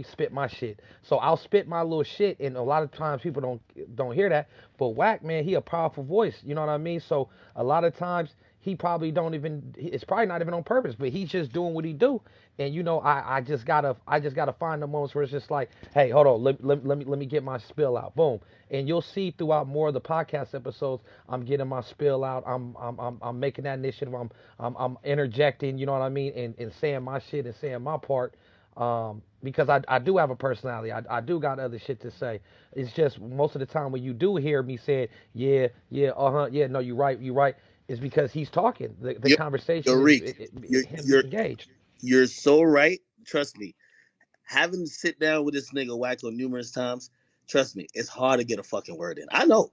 spit my shit." So I'll spit my little shit, and a lot of times people don't hear that. But Wack, man, he a powerful voice. You know what I mean? So a lot of times he probably don't even. It's probably not even on purpose, but he's just doing what he do. And I just gotta find the moments where it's just like, hey, hold on, let me get my spill out. Boom. And you'll see throughout more of the podcast episodes, I'm getting my spill out. I'm making that initiative. I'm interjecting. You know what I mean? And saying my shit and saying my part. Because I do have a personality. I do got other shit to say. It's just most of the time when you do hear me saying, yeah, yeah, yeah, no, you're right, is because he's talking. The Yo, yo, conversation is Reek, you're him you're engaged. you're so right. Trust me. Having to sit down with this nigga Wacko numerous times, trust me, it's hard to get a fucking word in. I know.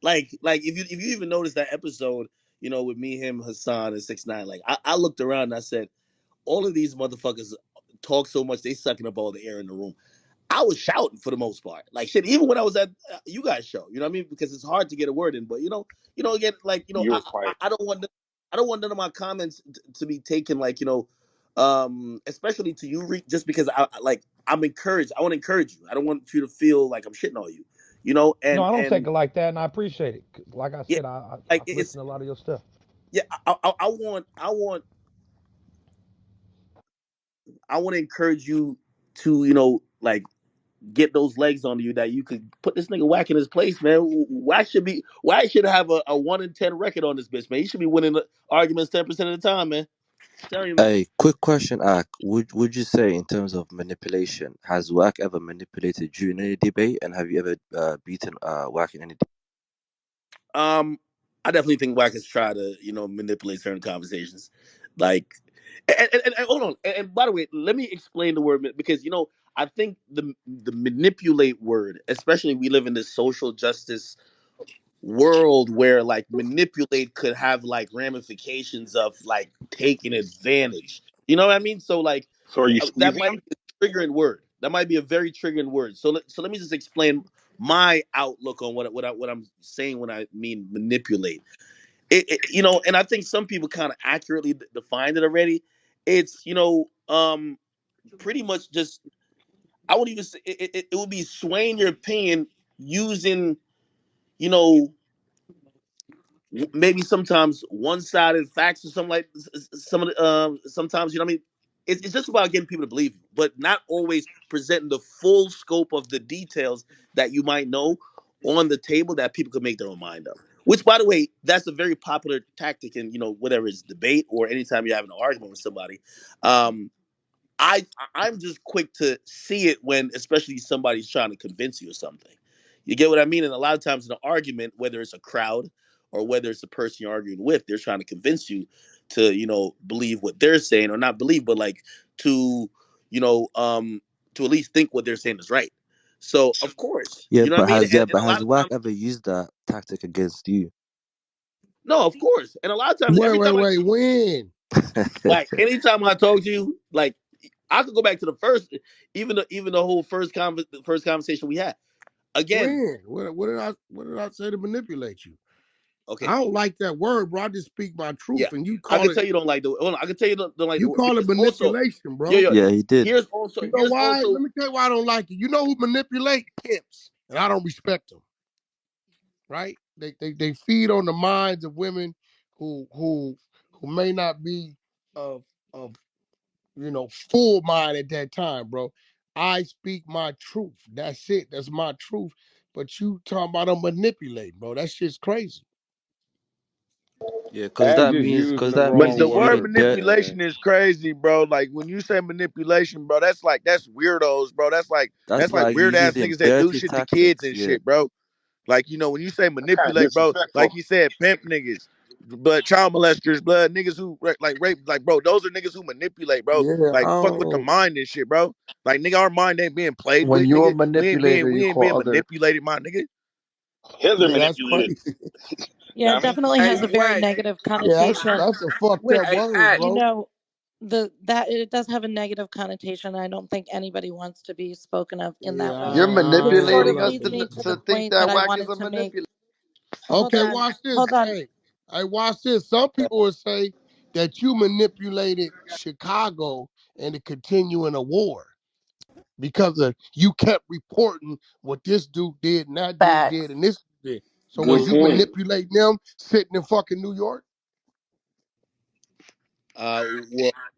Like if you even notice that episode, with me, him, Hassan, and 6ix9ine, like I looked around and I said, all of these motherfuckers talk so much they sucking up all the air in the room. I was shouting for the most part. Like shit, even when I was at you guys' show, you know what I mean? Because it's hard to get a word in. But again, like You were quiet. I don't want none of my comments to be taken like especially to you, Reek, just because I'm encouraged. I want to encourage you. I don't want you to feel like I'm shitting on you. No, I don't take And it like that, and I appreciate it. Like I yeah, said, I like listen to a lot of your stuff. yeah. I want to encourage you to like get those legs on you that you could put this nigga Wack in his place, man. Why should have a 1-in-10 record on this bitch, man? He should be winning the arguments 10% of the time, man. Tell you, man. Hey, quick question, Ak. Would you say in terms of manipulation, has Wack ever manipulated you in any debate, and have you ever beaten Wack in any? Um, I definitely think Wack has tried to, manipulate certain conversations. Like, and hold on. And by the way, let me explain the word because I think the manipulate word, especially we live in this social justice world where like manipulate could have like ramifications of like taking advantage. You know what I mean? So like So are you that squeezing might him? be a triggering word. That might be a very triggering word. So let me just explain my outlook on what I'm saying when I mean manipulate. And I think some people kind of accurately defined it already. It's pretty much just I would even say it would be swaying your opinion using you know maybe sometimes one-sided facts or something like some of the sometimes what I mean. It's just about getting people to believe you, but not always presenting the full scope of the details that you might know on the table that people could make their own mind up. Which, by the way, that's a very popular tactic in whatever it's debate or anytime you're having an argument with somebody. Um, I'm just quick to see it when, especially somebody's trying to convince you of something. You get what I mean? And a lot of times in an argument, whether it's a crowd or whether it's the person you're arguing with, they're trying to convince you to, believe what they're saying or not believe, but like to, you know, um, to at least think what they're saying is right. So of course, Yeah, you know what I mean? And but a lot has of Wack times, ever used that tactic against you? no, of course. And a lot of times, every time Wait, when? like anytime I talk to you, like I could go back to the first, even the whole first conversation we had. Again, When? What did I say to manipulate you? okay, I don't like that word, bro. I just speak my yeah, truth, and you I call can it tell you don't like the. Hold on, I can tell you don't like the you word call it because also, manipulation, yo, bro. yo, Yeah, he did. You know here's why? also, Let me tell you why I don't like it. You know who manipulate? Pimps, and I don't respect them. Right? They feed on the minds of women who may not be of full mind at that time, bro. I speak my truth. That's it. That's my truth. but you talking about them manipulating, bro. That shit's crazy. Yeah, Act just using the But wrong the you're word feeding words, dirt. man. manipulation is crazy, bro. Like when you say manipulation, bro, that's weirdos, bro. That's That's like like you weird ass using niggas that do dirty shit to kids tactics. and Yeah, shit, bro. Like, when you say That's kind of manipulate, bro, like disrespectful. you said, pimp niggas, but child molesters, blood niggas who like rape, like, bro, those are niggas who manipulate, bro. Yeah, I Like fuck with the don't. mind and shit, bro. Like nigga, our mind ain't being played When with, you're a nigga. manipulator, you We ain't being call other. manipulated, my nigga. Hitler Yeah, that's manipulated. crazy. Yeah, You know it what I mean? definitely Hey, has a very Wack. negative Yeah, connotation, that's a fucked up Hey, which, word, Act. you bro. know, the that it does have a negative connotation. I don't think anybody wants to be spoken of in Yeah, that way, You're which I sort don't manipulating of us know, leads to me man. to the to think point that that I Wack is wanted a to make. manipulator. Hold Okay, on, watch hold this. on. Hey, watch this. Some people would say that you manipulated Chicago into continuing a war because of you kept reporting what this dude did and that dude did Facts. and this did. So was Good you point. manipulating them sitting in fucking New York?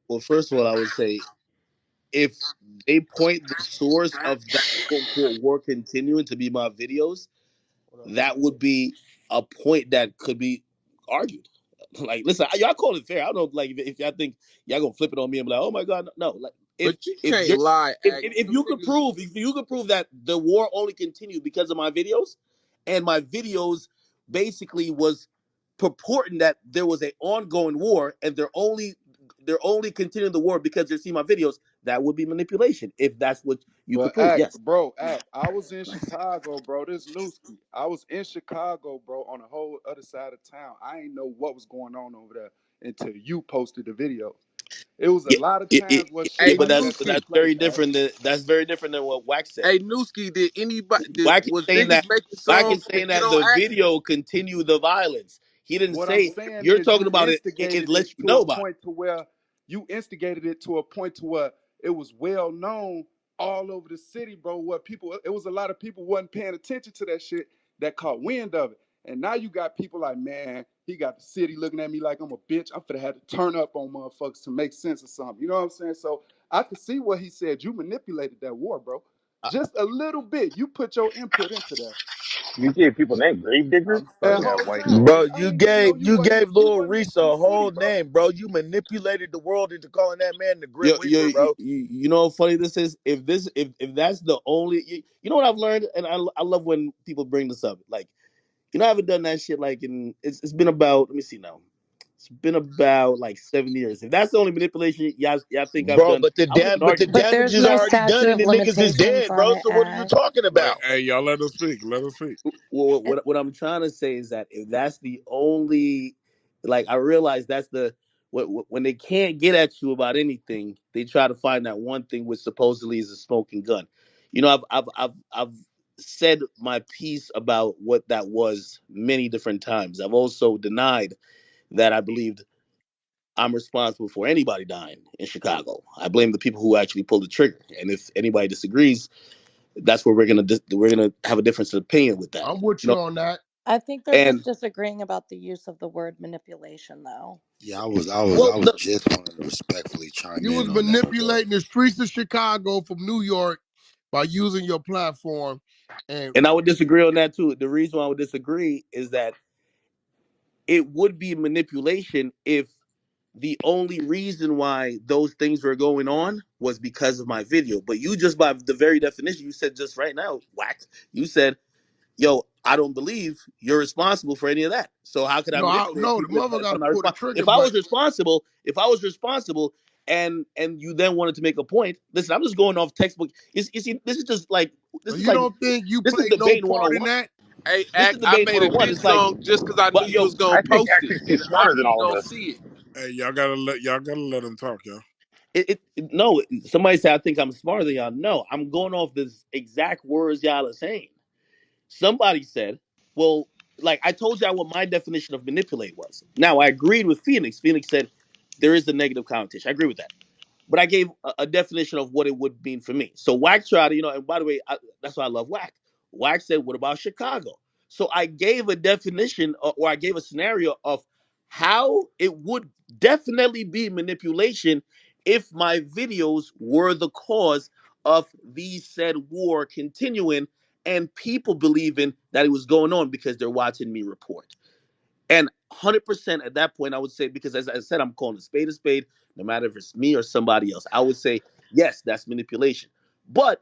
Well, first of all, I would say if they point the source of that quote unquote war continuing to be my videos, What up, that would be a point that could be argued. Like, listen, y'all call it fair. I don't know, like, if y'all think y'all gonna flip it on me and be like, "Oh my god, no!" Like, if But you if can't you're lie, Act. if Them you could niggas. prove that the war only continued because of my videos, and my videos basically was purporting that there was an ongoing war, and they're only continuing the war because they see my videos, that would be manipulation. If that's what you could But prove, yes. I was in Chicago, bro. This Newski. I was in Chicago, bro, on the whole other side of town. I ain't know what was going on over there until you posted the videos. It was a Yeah, lot of yeah, yeah, times where shit yeah, Hey, but like that Newski. took place, bro. that's very different than what Wax said. Hey, Newski. Did anybody? Wack is Was saying niggas that making Wack is songs with saying you that don't the act? video continued the violence. He didn't What I'm say saying you're is talking you about it. It instigated lets it you to know a about it. point to where it was well known all over the city, bro. What people it was a lot of people wasn't paying attention to that shit that caught wind of it. And now you got people like, man, he got the city looking at me like I'm a bitch. I'm finna have to turn up on motherfuckers to make sense of something. You know what I'm saying? So I could see what he said. You manipulated that war, bro. I, Just a little bit. You put your input into that. You gave people names grave diggers. I'm That studying that whole white time, dude. Bro, I ain't even know you gave you Lil wasn't even Reese from a the city, whole bro. name, bro. You manipulated the world into calling that man the Grim Reaper, you, bro. you know how funny this is. If that's the only you know what I've learned, and I love when people bring this up. Like, I haven't done that shit like in it's been about, let me see now. It's been about like 7 years. If that's the only manipulation y'all think I've Bro, done, I wouldn't even but the argue with But that. damage there's is no already done statute and of the niggas is limitations dead, on bro. it, So what are you Act. talking Hey, about? hey, y'all let them speak. Let them speak. Well, And what I'm trying to say is that if that's the only, like, I realize that's the when they can't get at you about anything, they try to find that one thing which supposedly is a smoking gun. I've said my piece about what that was many different times. I've also denied that I believed I'm responsible for anybody dying in Chicago. I blame the people who actually pulled the trigger. And if anybody disagrees, that's where we're gonna have a difference of opinion with that. I'm with You know, you on that. I think they're just and disagreeing about the use of the word manipulation, though. Yeah, I well, was just wanting to respectfully chime You was in on that. manipulating the streets of Chicago from New York by using your platform. And and I would disagree on that too. The reason why I would disagree is that it would be manipulation if the only reason why those things were going on was because of my video. But you just by the very definition, you said just right now, Wax, you said, yo, I don't believe you're responsible for any of that. So how could I manipulate no, the people if, mother got to I'm not pull the responsible? trigger, but If I was responsible, and you then wanted to make a point, listen, I'm just going off textbook. You see, this is just like so this is you like don't think you this is played no debating part in 101. that? Hey, This is Act. I debating made a 101. diss It's like, song just because I knew but you yo, was gonna I think post Act it, thinks and he's how smarter than people all of gonna us. see it. Hey, y'all gotta let them talk, y'all. no. Somebody said I think I'm smarter than y'all. No, I'm going off the exact words y'all are saying. Somebody said, well, like I told y'all what my definition of manipulate was. Now I agreed with Phoenix. Phoenix said there is a negative connotation. I agree with that. But I gave a definition of what it would mean for me. So Wack tried to, and by the way, that's why I love Wack. Wack said, what about Chicago? So I gave a definition or I gave a scenario of how it would definitely be manipulation if my videos were the cause of the said war continuing and people believing that it was going on because they're watching me report. And 100% at that point, I would say, because as I said, I'm calling a spade, no matter if it's me or somebody else. I would say, yes, that's manipulation. But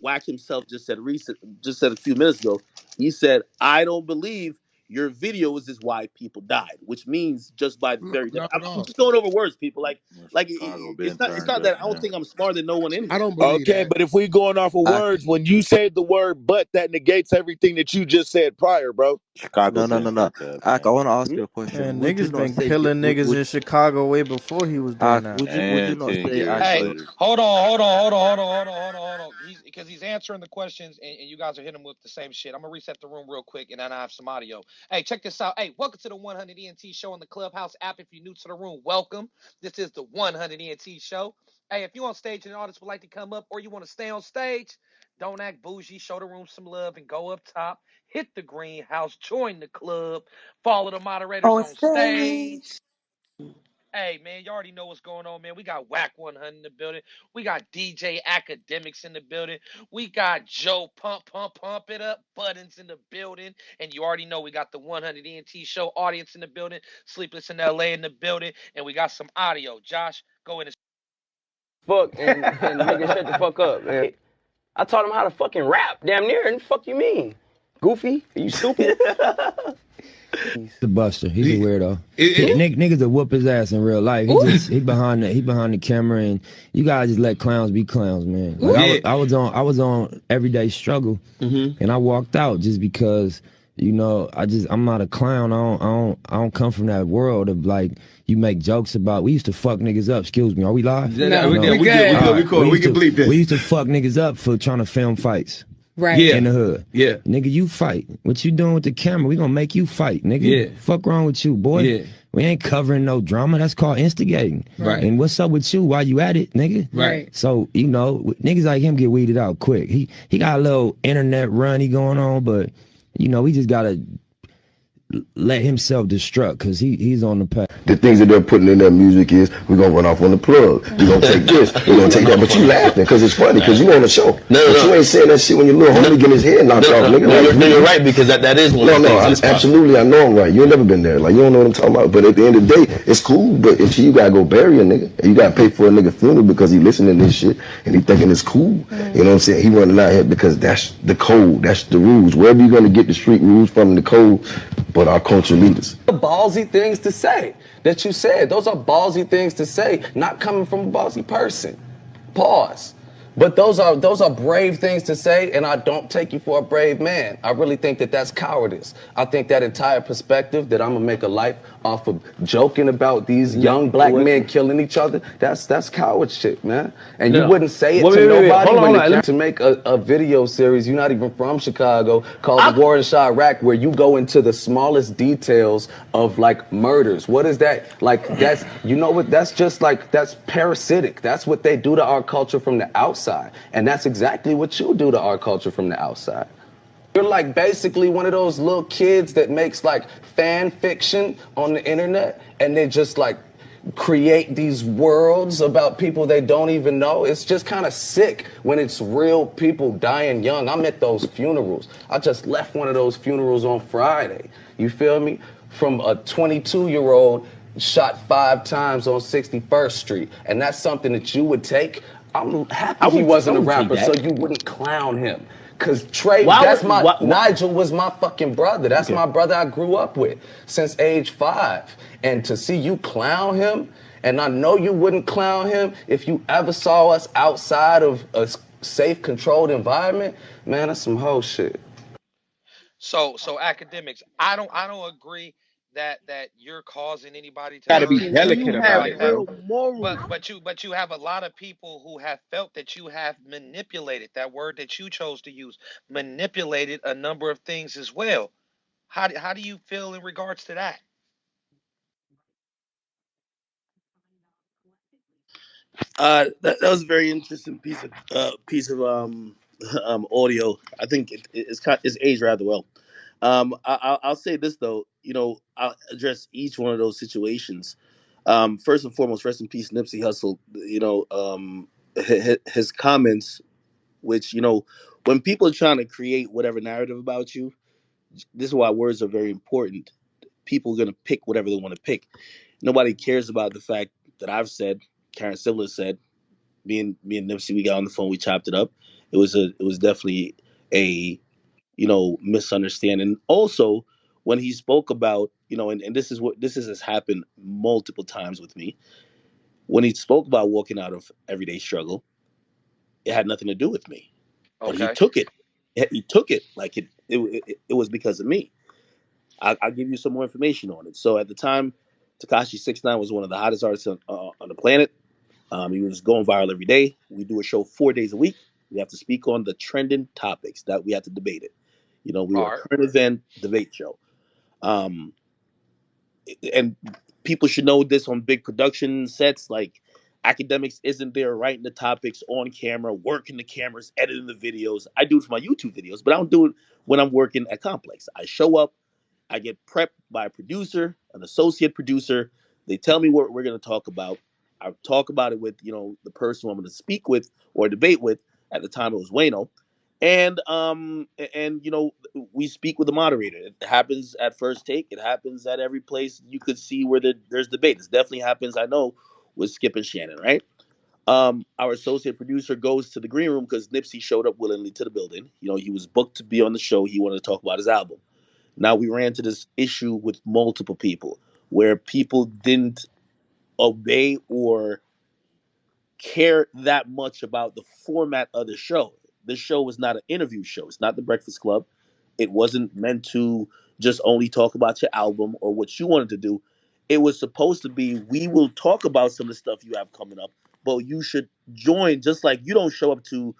Wack himself just said a few minutes ago, he said, I don't believe your videos is why people died, which means just by the very, Not at I'm all. just going over words, people. Well, Like Chicago been it's turned not up, that I don't man. think I'm smarter than no one I anyway. don't believe Okay, that. but if we going off of Ak, words, when you say the word "but," that negates everything that you just said prior, bro. Chicago no, no, been no, no. turned up, Ak, I man. want to ask Hmm? you a question. Man, Would you niggas not been say, killing niggas in Chicago way before he was doing Ak, that. would you And not 10 say, years Ak, Hey, later. hold on. He's because he's answering the questions, and you guys are hitting him with the same shit. I'm gonna reset the room real quick, and then I have some audio. Hey, check this out. Hey, welcome to the 100 ENT show on the Clubhouse app. If you're new to the room, welcome. This is the 100 ENT show. Hey, if you on stage and the artist would like to come up, or you want to stay on stage, don't act bougie. Show the room some love and go up top. Hit the greenhouse, join the club, follow the moderators On on stage. stage. Hey man, you already know what's going on, man. We got Wack 100 in the building. We got DJ Academics in the building. We got Joe Pump It Up Buttons in the building. And you already know we got the 100 ENT show audience in the building. Sleepless in LA in the building. And we got some audio. Josh, go in and The Buster. He's a weirdo. Niggas will whoop his ass in real life. He behind the camera, and you gotta just let clowns be clowns, man. Like I was on Everyday Struggle, and I walked out just because I'm not a clown. I don't come from that world of like you make jokes about. We used to fuck niggas up. Excuse me, are we live? No, we good. We can bleep this. We used to fuck niggas up for trying to film fights. Right. Yeah. In the hood. Yeah. Nigga, you fight. What you doing with the camera? We gonna make you fight, nigga. Yeah. Fuck wrong with you, boy. Yeah. We ain't covering no drama. That's called instigating. Right. And what's up with you while you at it, nigga? Right. So, niggas like him get weeded out quick. He got a little internet run going on, but we just gotta let himself destruct because he's on the path. The things that they're putting in their music is we're gonna run off on the plug. We're gonna take this. We're gonna take that. But you laughing because it's funny because you on the show. But you ain't saying that shit when your little homie getting his head knocked off, nigga. You're right because that is one of the things. Absolutely, I know I'm right. You ain't never been there. Like you don't know what I'm talking about. But at the end of the day, it's cool. But if you gotta go bury a nigga, and you gotta pay for a nigga funeral because he listening to this shit and he thinking it's cool. You know what I'm saying? He running out here because that's the code. That's the rules. Wherever you're gonna get the street rules from, the code. But our culture leaders. Ballsy things to say that you said. Those are ballsy things to say, not coming from a ballsy person. Pause. But those are brave things to say, and I don't take you for a brave man. I really think that that's cowardice. I think that entire perspective that I'm gonna make a life off of joking about these young black men killing each other, that's coward shit, man. And you wouldn't say it to nobody to make a video series, you're not even from Chicago, called The War in Chirac, where you go into the smallest details of like murders. What is that? Like that's, you know what, that's just like, that's parasitic. That's what they do to our culture from the outside. And that's exactly what you do to our culture from the outside. You're like basically one of those little kids that makes like fan fiction on the internet and they just like create these worlds about people they don't even know. It's just kind of sick when it's real people dying young. I'm at those funerals. I just left one of those funerals on Friday. You feel me? From a 22-year-old shot 5 times on 61st Street. And that's something that you would take. I'm happy he wasn't a rapper, so you wouldn't clown him. Cause Trey, Nigel was my fucking brother. That's my brother I grew up with since age 5. And to see you clown him, and I know you wouldn't clown him if you ever saw us outside of a safe, controlled environment, man, that's some whole shit. So academics, I don't agree that you're causing anybody to Gotta be hurt or You delicate anything have about like it, that. bro. real morals. But you have a lot of people who have felt that you have manipulated, that word that you chose to use, manipulated a number of things as well. How do you feel in regards to that? That was a very interesting audio. I think it's aged rather well. I'll say this though. I'll address each one of those situations. First and foremost, rest in peace, Nipsey Hussle. His comments, which when people are trying to create whatever narrative about you, this is why words are very important. People are gonna pick whatever they want to pick. Nobody cares about the fact that I've said, Karen Sibler said, me and Nipsey, we got on the phone, we chopped it up. It was definitely a misunderstanding. Also, when he spoke about, and this has happened multiple times with me. When he spoke about walking out of everyday struggle, it had nothing to do with me, but he Okay. took it. He took it like it was because of me. I'll give you some more information on it. So at the time, Takashi 69 was one of the hottest artists on the planet. He was going viral every day. We do a show 4 days a week. We have to speak on the trending topics that we have to debate it. We were a Art. current event debate show. Um, and people should know this on big production sets. Like, Academics isn't there writing the topics on camera, working the cameras, editing the videos. I do it for my YouTube videos, but I don't do it when I'm working at Complex. I show up, I get prepped by a producer, an associate producer. They tell me what we're going to talk about. I talk about it with the person who I'm going to speak with or debate with. At the time, it was Wayno, and we speak with the moderator. It happens at First Take. It happens at every place you could see where there's debate. It definitely happens. I know with Skip and Shannon, right? Our associate producer goes to the green room because Nipsey showed up willingly to the building. He was booked to be on the show. He wanted to talk about his album. Now we ran into this issue with multiple people where people didn't obey or care that much about the format of the show. The show was not an interview show. It's not the Breakfast Club. It wasn't meant to just only talk about your album or what you wanted to do. It was supposed to be, we will talk about some of the stuff you have coming up, but you should join. Just like you don't show up to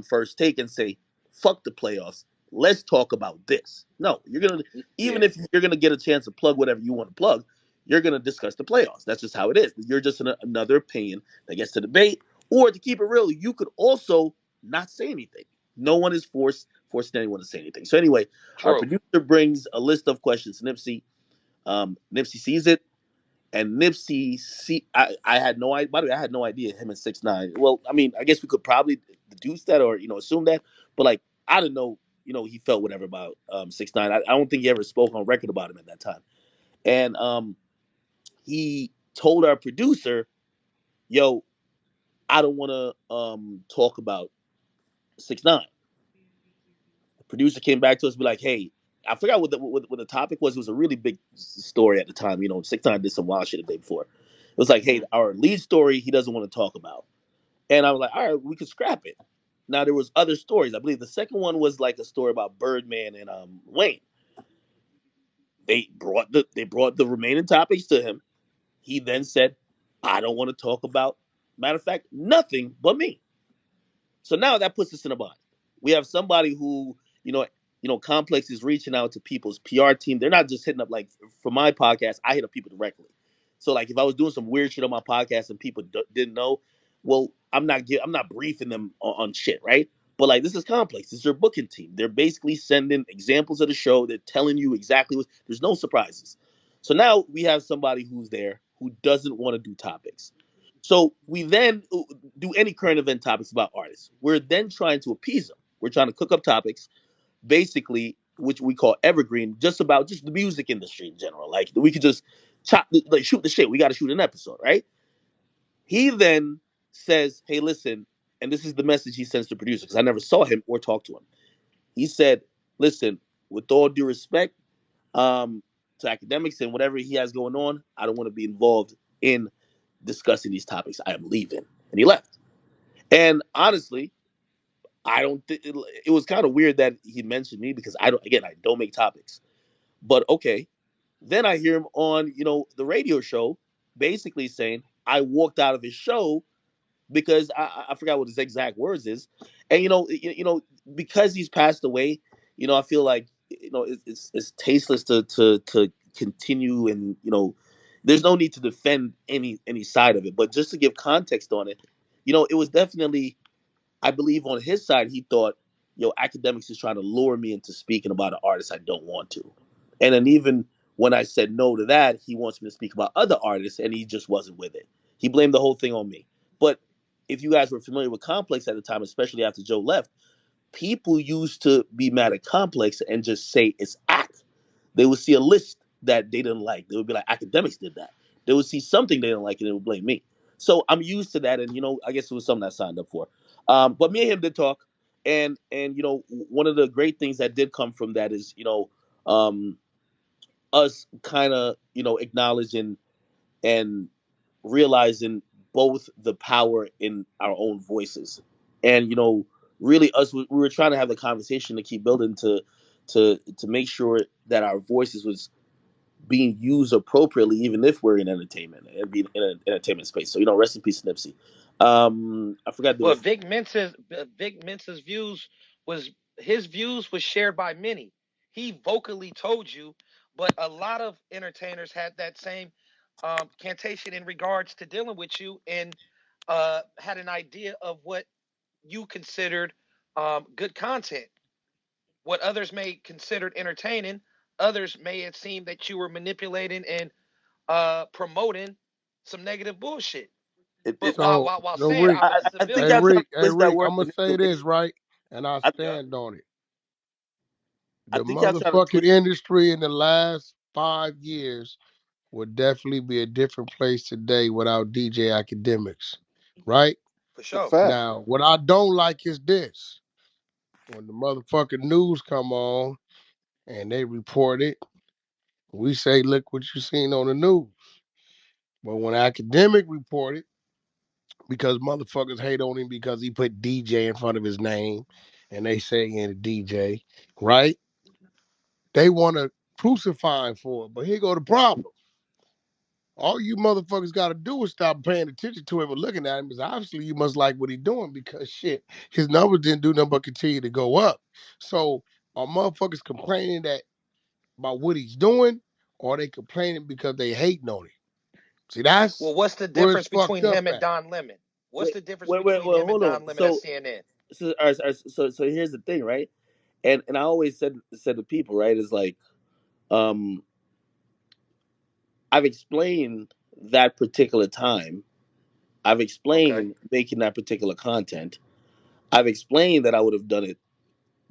First Take and say, fuck the playoffs. Let's talk about this. No, even Yeah. if you're gonna get a chance to plug whatever you want to plug, you're gonna discuss the playoffs. That's just how it is. You're just another opinion that gets to debate. Or to keep it real, you could also not say anything. No one is forcing anyone to say anything. So anyway, our True. producer brings a list of questions to Nipsey. Nipsey sees it, and I had no idea. By the way, I had no idea him and 6ix9ine. Well, I mean, I guess we could probably deduce that or assume that, but like I didn't know. He felt whatever about 6ix9ine. I don't think he ever spoke on record about him at that time. And he told our producer, "Yo, I don't want to talk about 6ix9ine." The producer came back to us, and be like, "Hey, I forgot what the topic was. It was a really big story at the time. 6ix9ine did some wild shit the day before. It was like, hey, Hmm. our lead story he doesn't want to talk about, and I was like, all right, we could scrap it. Now there was other stories. I believe the second one was like a story about Birdman and Wayne. They brought the remaining topics to him. He then said, I don't want to talk about, matter of fact, nothing but me. So now that puts us in a bind. We have somebody who, Complex is reaching out to people's PR team. They're not just hitting up, like, for my podcast, I hit up people directly. So like if I was doing some weird shit on my podcast and people didn't know, well, I'm not briefing them on shit, right? But like this is Complex. This is their booking team. They're basically sending examples of the show. They're telling you exactly what. There's no surprises. So now we have somebody who's there who doesn't want to do topics. So we then do any current event topics about artists. We're then trying to appease them. We're trying to cook up topics, basically, which we call evergreen, just about just the music industry in general. Like we could just shoot the shit. We got to shoot an episode, right? He then says, "Hey, listen," and this is the message he sends to producer because I never saw him or talked to him. He said, "Listen, with all due respect, um, to Academics and whatever he has going on, I don't want to be involved in discussing these topics. I am leaving." And he left. And honestly, I don't think it was kind of weird that he mentioned me because I don't make topics. But okay. Then I hear him on, the radio show basically saying I walked out of his show because I forgot what his exact words is. And because he's passed away, I feel like it's tasteless to continue, and there's no need to defend any side of it. But just to give context on it, it was definitely, I believe, on his side, he thought, Academics is trying to lure me into speaking about an artist I don't want to. And then even when I said no to that, he wants me to speak about other artists, and he just wasn't with it. He blamed the whole thing on me. But if you guys were familiar with Complex at the time, especially after Joe left, people used to be mad at Complex and just say it's act. They would see a list that they didn't like. They would be like, Academics did that. They would see something they didn't like and they would blame me. So I'm used to that, and I guess it was something I signed up for. But me and him did talk, and one of the great things that did come from that is um, us kind of acknowledging and realizing both the power in our own voices, and really us we were trying to have the conversation to keep building to make sure that our voices was being used appropriately, even if we're in entertainment and being in an entertainment space. So rest in peace, Nipsey. I forgot there Well, was. Vic Mensa's views was his views was shared by many. He vocally told you, but a lot of entertainers had that same cantation in regards to dealing with you, and had an idea of what you considered good content. What others may considered entertaining, others may have seemed that you were manipulating and promoting some negative bullshit. But It, while So saying Rick, I'm a I think hey civilian. y'all trying Rick, to hey twist that Rick, word I'm gonna say manipulate. this right, and I I, Yeah. stand on it. I The think y'all trying to motherfucking twist. industry in the last 5 years would definitely be a different place today without DJ Academics, right? For It's a sure. fact. Now, what I don't like is this: when the motherfucking news come on and they report it, we say, "Look what you seen on the news." But when Academic report it, because motherfuckers hate on him because he put DJ in front of his name, and they say he ain't a DJ, right? They want to crucify him for it. But here go the problem. All you motherfuckers got to do is stop paying attention to him and looking at him, because obviously you must like what he's doing, because shit, his numbers didn't do nothing but continue to go up. So are motherfuckers complaining that about what he's doing, or are they complaining because they hating on him? See, that's Well, what's the where it's difference fucked between up him and at. Don Lemon? What's wait, the difference wait, between well, him and hold on. Don Lemon at So, CNN? so here's the thing, right? And I always said to people, right, is like, um, I've explained that particular time. I've Okay. explained making that particular content. I've explained that I would have done it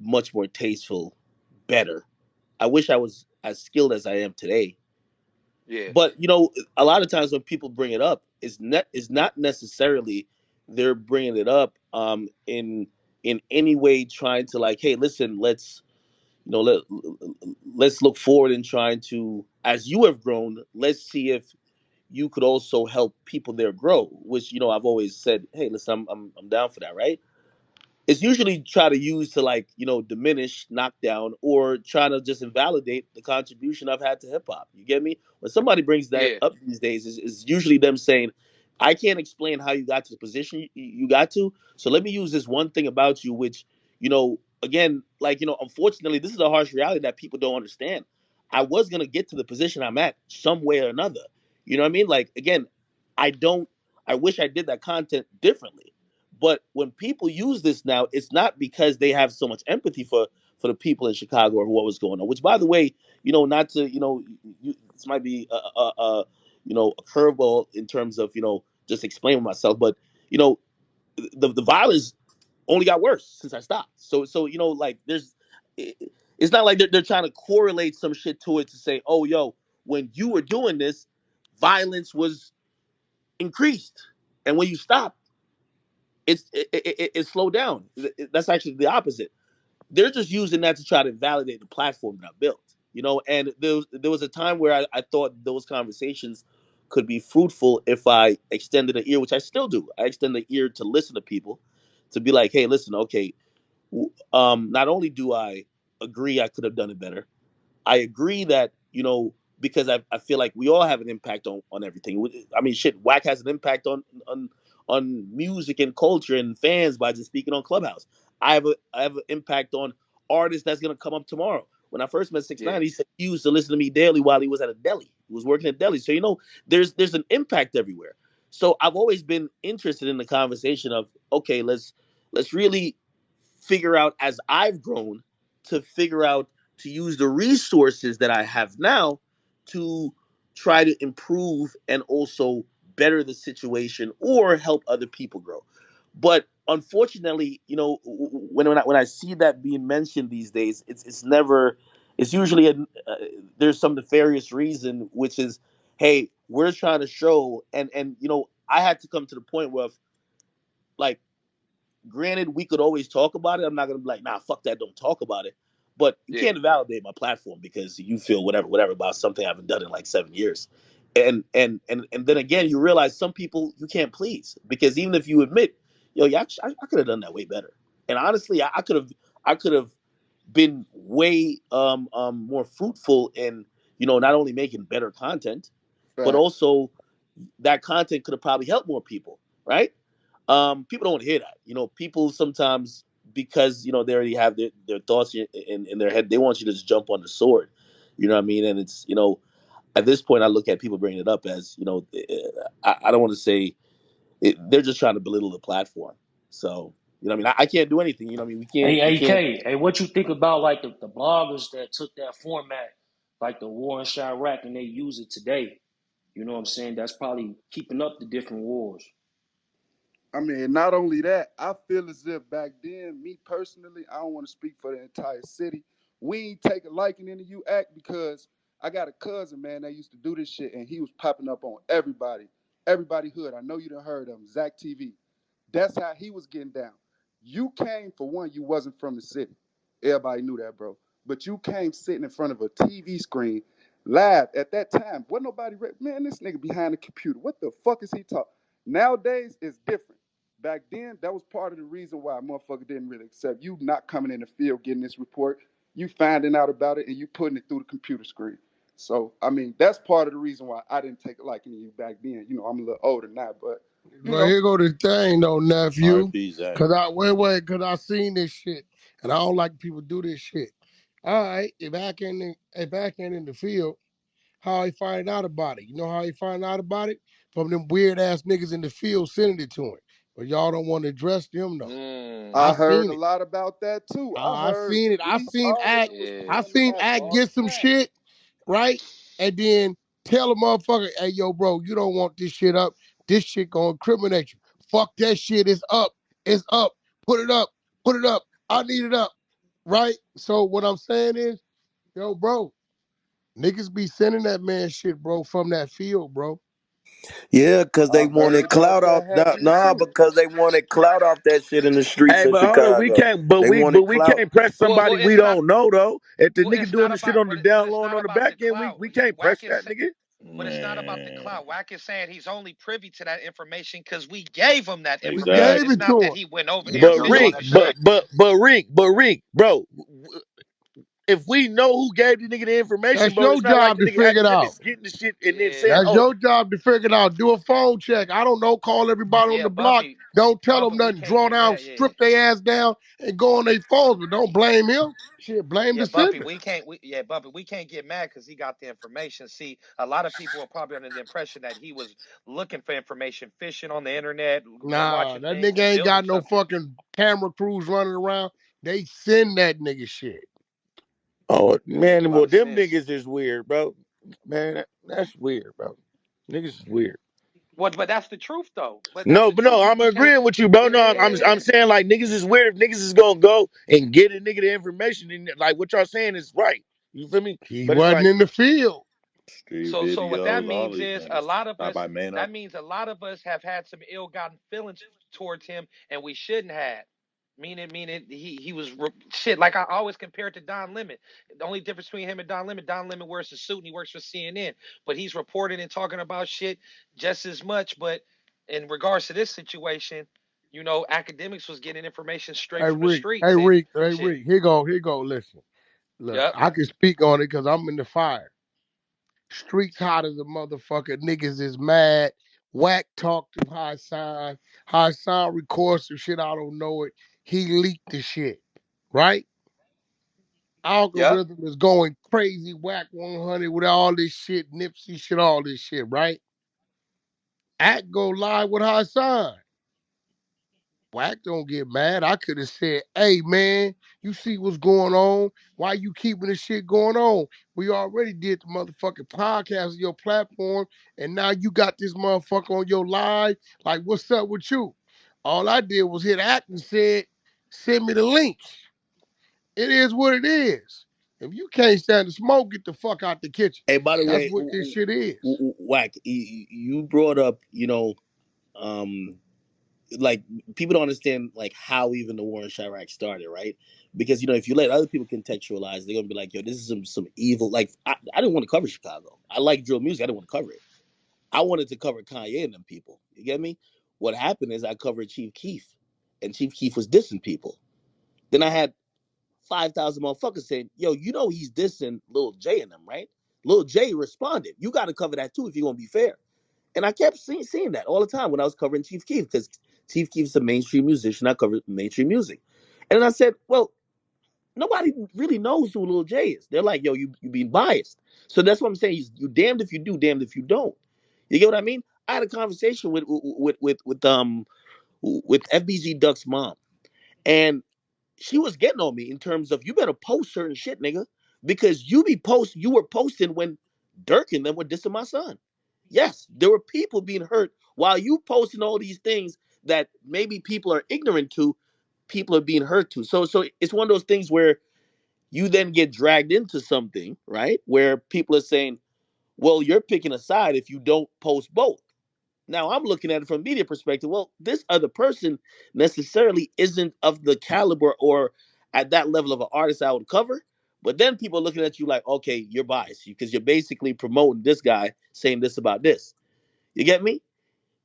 much more tasteful, better. I wish I was as skilled as I am today. Yeah. But a lot of times when people bring it up, is not necessarily they're bringing it up in any way trying to like, hey, listen, let's you know let let's look forward and trying to, as you have grown, let's see if you could also help people there grow. Which I've always said, hey, listen, I'm down for that, right? It's usually try to use to like diminish, knock down, or trying to just invalidate the contribution I've had to hip hop. You get me? When somebody brings that Yeah. up these days, is usually them saying, I can't explain how you got to the position you got to, so let me use this one thing about you, which again, like unfortunately this is a harsh reality that people don't understand. I was gonna get to the position I'm at some way or another. You know what I mean? Like, again, I don't I wish I did that content differently. But when people use this now, it's not because they have so much empathy for the people in Chicago or what was going on. Which, by the way, not to this might be a curveball in terms of just explaining myself, but you know the violence only got worse since I stopped. So like it's not like they're trying to correlate some shit to it to say, oh yo, when you were doing this, violence was increased, and when you stopped, it slowed down. That's actually the opposite. They're just using that to try to validate the platform that I built. And there was a time where I thought those conversations could be fruitful if I extended an ear, which I still do. I extend the ear to listen to people, to be like, hey, listen, okay, not only do I agree I could have done it better, I agree that because I feel like we all have an impact on everything. I mean, shit, Wack has an impact on music and culture and fans by just speaking on Clubhouse. I have an impact on artists that's gonna come up tomorrow. When I first met Six Yeah. Nine, he said he used to listen to me daily while he was at a deli. He was working at deli, so there's an impact everywhere. So I've always been interested in the conversation of, okay, let's really figure out, as I've grown, to figure out to use the resources that I have now to try to improve and also better the situation or help other people grow. But unfortunately, when I see that being mentioned these days, it's never. It's usually there's some nefarious reason, which is, hey, we're trying to show, and I had to come to the point where, like, granted, we could always talk about it. I'm not gonna be like, nah, fuck that, don't talk about it. But you Yeah. can't validate my platform because you feel whatever about something I haven't done in like 7 years. And then again, you realize some people you can't please because even if you admit, yo, yeah, I could have done that way better. And honestly, I could have been way more fruitful in not only making better content, but Facts. also that content could have probably helped more people, right? People don't want to hear that. People sometimes, because they already have their thoughts in their head, they want you to just jump on the sword. You know what I mean? And it's at this point, I look at people bringing it up as I don't want to say they're just trying to belittle the platform. So I mean, I can't do anything. I mean, we can't Hey, we can't. AK, hey, what you think about like the bloggers that took that format, like the war in Chirac, and they use it today? You know what I'm saying? That's probably keeping up the different wars. I mean, not only that, I feel as if back then, me personally, I don't want to speak for the entire city. We ain't take a liking into you act because I got a cousin, man, that used to do this shit and he was popping up on everybody hood. I know you done heard of him, Zach TV. That's how he was getting down. You came, for one, you wasn't from the city. Everybody knew that, bro. But you came sitting in front of a TV screen live at that time. Wasn't nobody, man, this nigga behind the computer. What the fuck is he talking? Nowadays, it's different. Back then, that was part of the reason why a motherfucker didn't really accept you not coming in the field getting this report, you finding out about it, and you putting it through the computer screen. So, I mean, that's part of the reason why I didn't take a liking to you back then. I'm a little older now, but you But know, here go the thing though, nephew. R.I.P. Zach. Cause I seen this shit. And I don't like people do this shit. All right, if I ain't in the field, how he find out about it? You know how he find out about it? From them weird ass niggas in the field sending it to him. But y'all don't want to address them though. Mm, I I heard seen a it. lot about that too. I I heard seen it. Reese always was yeah. I pulling them seen up Act all get the some time. shit, right? And then tell a motherfucker, hey yo, bro, you don't want this shit up. This shit gonna incriminate you. Fuck that shit. It's up. It's up. Put it up. Put it up. I need it up. Right? So what I'm saying is, yo, bro, niggas be sending that man shit, bro, from that field, bro. Yeah, cause they I've wanted heard that clout off. that happening Nah, too. because they wanted clout off that shit in the streets Hey, of but hold on, we Chicago. can't. But They we wanted but we clout. can't press somebody Well, we it's not. don't know though. If the Well, nigga it's doing not the shit about. on the But down it's low and not on the about the back end, we clout. we can't press Wack is that saying. nigga. But it's not about the Man, clout. Wack is saying he's only privy to that information because we gave him that We information. gave It's it exactly. not to that him. he went over there and But sent Exactly. all Rink, that shit. but Rink, bro. If we know who gave the nigga the information, That's bro, your it's not like job the to nigga figure it out. academics getting the shit and then saying, Yeah, That's "Oh, your job to figure it out. Do a phone check. I don't know. Call everybody on yeah, the block. Bumpy, Don't tell them Bumpy. We nothing. can't Draw get down, mad. Yeah, strip their ass down, and go on their phones. But don't blame him. Shit, blame yeah, the Bumpy. sender. We can't. Yeah, Bumpy. We can't get mad because he got the information. See, a lot of people are probably under the impression that he was looking for information, fishing on the internet, Nah, watching that things, nigga and ain't building got no something. fucking camera crews running around. They send that nigga shit. oh Yeah, it's a man, lot well of them sense. niggas is weird, bro. Man, that's weird, bro. Niggas is weird." What? But that's the truth, though. But that's No, the but no, truth. I'm We can't. agreeing with you, bro. Yeah, No, yeah, I'm yeah, I'm yeah. saying like niggas is weird. If niggas is gonna go and get a nigga the information, and like what y'all saying is right. You feel me? He But it's wasn't like, in the field. Street So what that videos, all means these is a niggas. lot of Not us. by Mano. That means a lot of us have had some ill-gotten feelings towards him, and we shouldn't have. Meaning he was shit. Like I always compare it to Don Lemon. The only difference between him and Don Lemon wears a suit and he works for CNN, but he's reporting and talking about shit just as much. But in regards to this situation, academics was getting information straight from the Hey streets and Rick, hey shit. Rick. Here go. Listen, look, Yep, I can speak on it because I'm in the fire. Streets hot as a motherfucker. Niggas is mad. Wack talked to Hassan. Hassan records some shit. I don't know it. He leaked the shit, right? yep, Algorithm is going crazy. Whack 100 with all this shit, Nipsey shit, all this shit, right? Act go live with Hassan. Whack don't get mad. I could have said, hey man, you see what's going on? Why you keeping this shit going on? We already did the motherfucking podcast on your platform, and now you got this motherfucker on your live. Like, what's up with you? All I did was hit act and said, send me the link. It is what it is. If you can't stand the smoke, get the fuck out the kitchen. Hey, by the That's way, what this shit is. Wack, you brought up, um, like people don't understand like how even the war in Chirac started, right? Because if you let other people contextualize, they're gonna be like, "Yo, this is some evil." Like I didn't want to cover Chicago. I like drill music. I didn't want to cover it. I wanted to cover Kanye and them people. You get me? What happened is I covered Chief Keef, and Chief Keef was dissing people. Then I had 5,000 motherfuckers saying, "Yo, he's dissing Lil J and them, right?" Lil J responded, "You got to cover that too if you're gonna be fair." And I kept seeing that all the time when I was covering Chief Keef because Chief Keef's a mainstream musician. I covered mainstream music. And then I said, well, nobody really knows who Lil J is. They're like, yo, you being biased. So that's what I'm saying. You damned if you do, damned if you don't. You get what I mean? I had a conversation with FBG Duck's mom, and she was getting on me in terms of you better post certain shit, nigga, because you were posting when Dirk and them were dissing my son. Yes, there were people being hurt while you posting all these things that maybe people are ignorant to. People are being hurt to. So it's one of those things where you then get dragged into something, right? Where people are saying, "Well, you're picking a side if you don't post both." Now I'm looking at it from a media perspective. Well, this other person necessarily isn't of the caliber or at that level of an artist I would cover. But then people are looking at you like, okay, you're biased because you're basically promoting this guy saying this about this. You get me?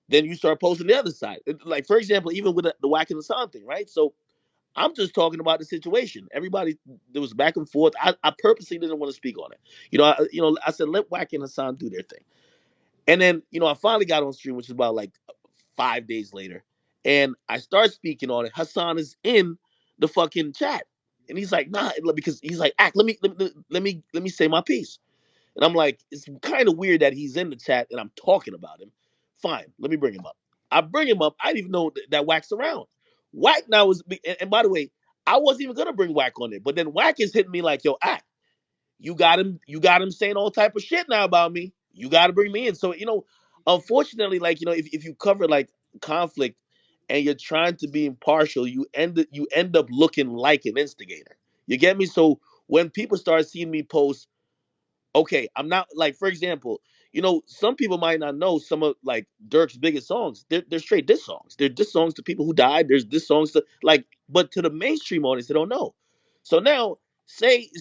Then you start posting the other side. Like, for example, even with the Wack and Hassan thing, right? So I'm just talking about the situation. Everybody, there was back and forth. I purposely didn't want to speak on it. I said, let Wack and Hassan do their thing. And then, I finally got on stream, which is about like 5 days later. And I start speaking on it. Hassan is in the fucking chat. And he's like, nah, because he's like, act, let me say my piece. And I'm like, it's kind of weird that he's in the chat and I'm talking about him. Fine, let me bring him up. I bring him up. I didn't even know that Wack's around. Wack now was, and by the way, I wasn't even gonna bring Wack on it, but then Wack is hitting me like, yo, act. You got him saying all type of shit now about me. You got to bring me in. So unfortunately, like if you cover like conflict and you're trying to be impartial, you end up looking like an instigator. You get me? So when people start seeing me post, okay, I'm not like, for example, some people might not know some of like Dirk's biggest songs. They're straight diss songs. They're diss songs to people who died. There's diss songs to like, but to the mainstream audience, they don't know. So now, say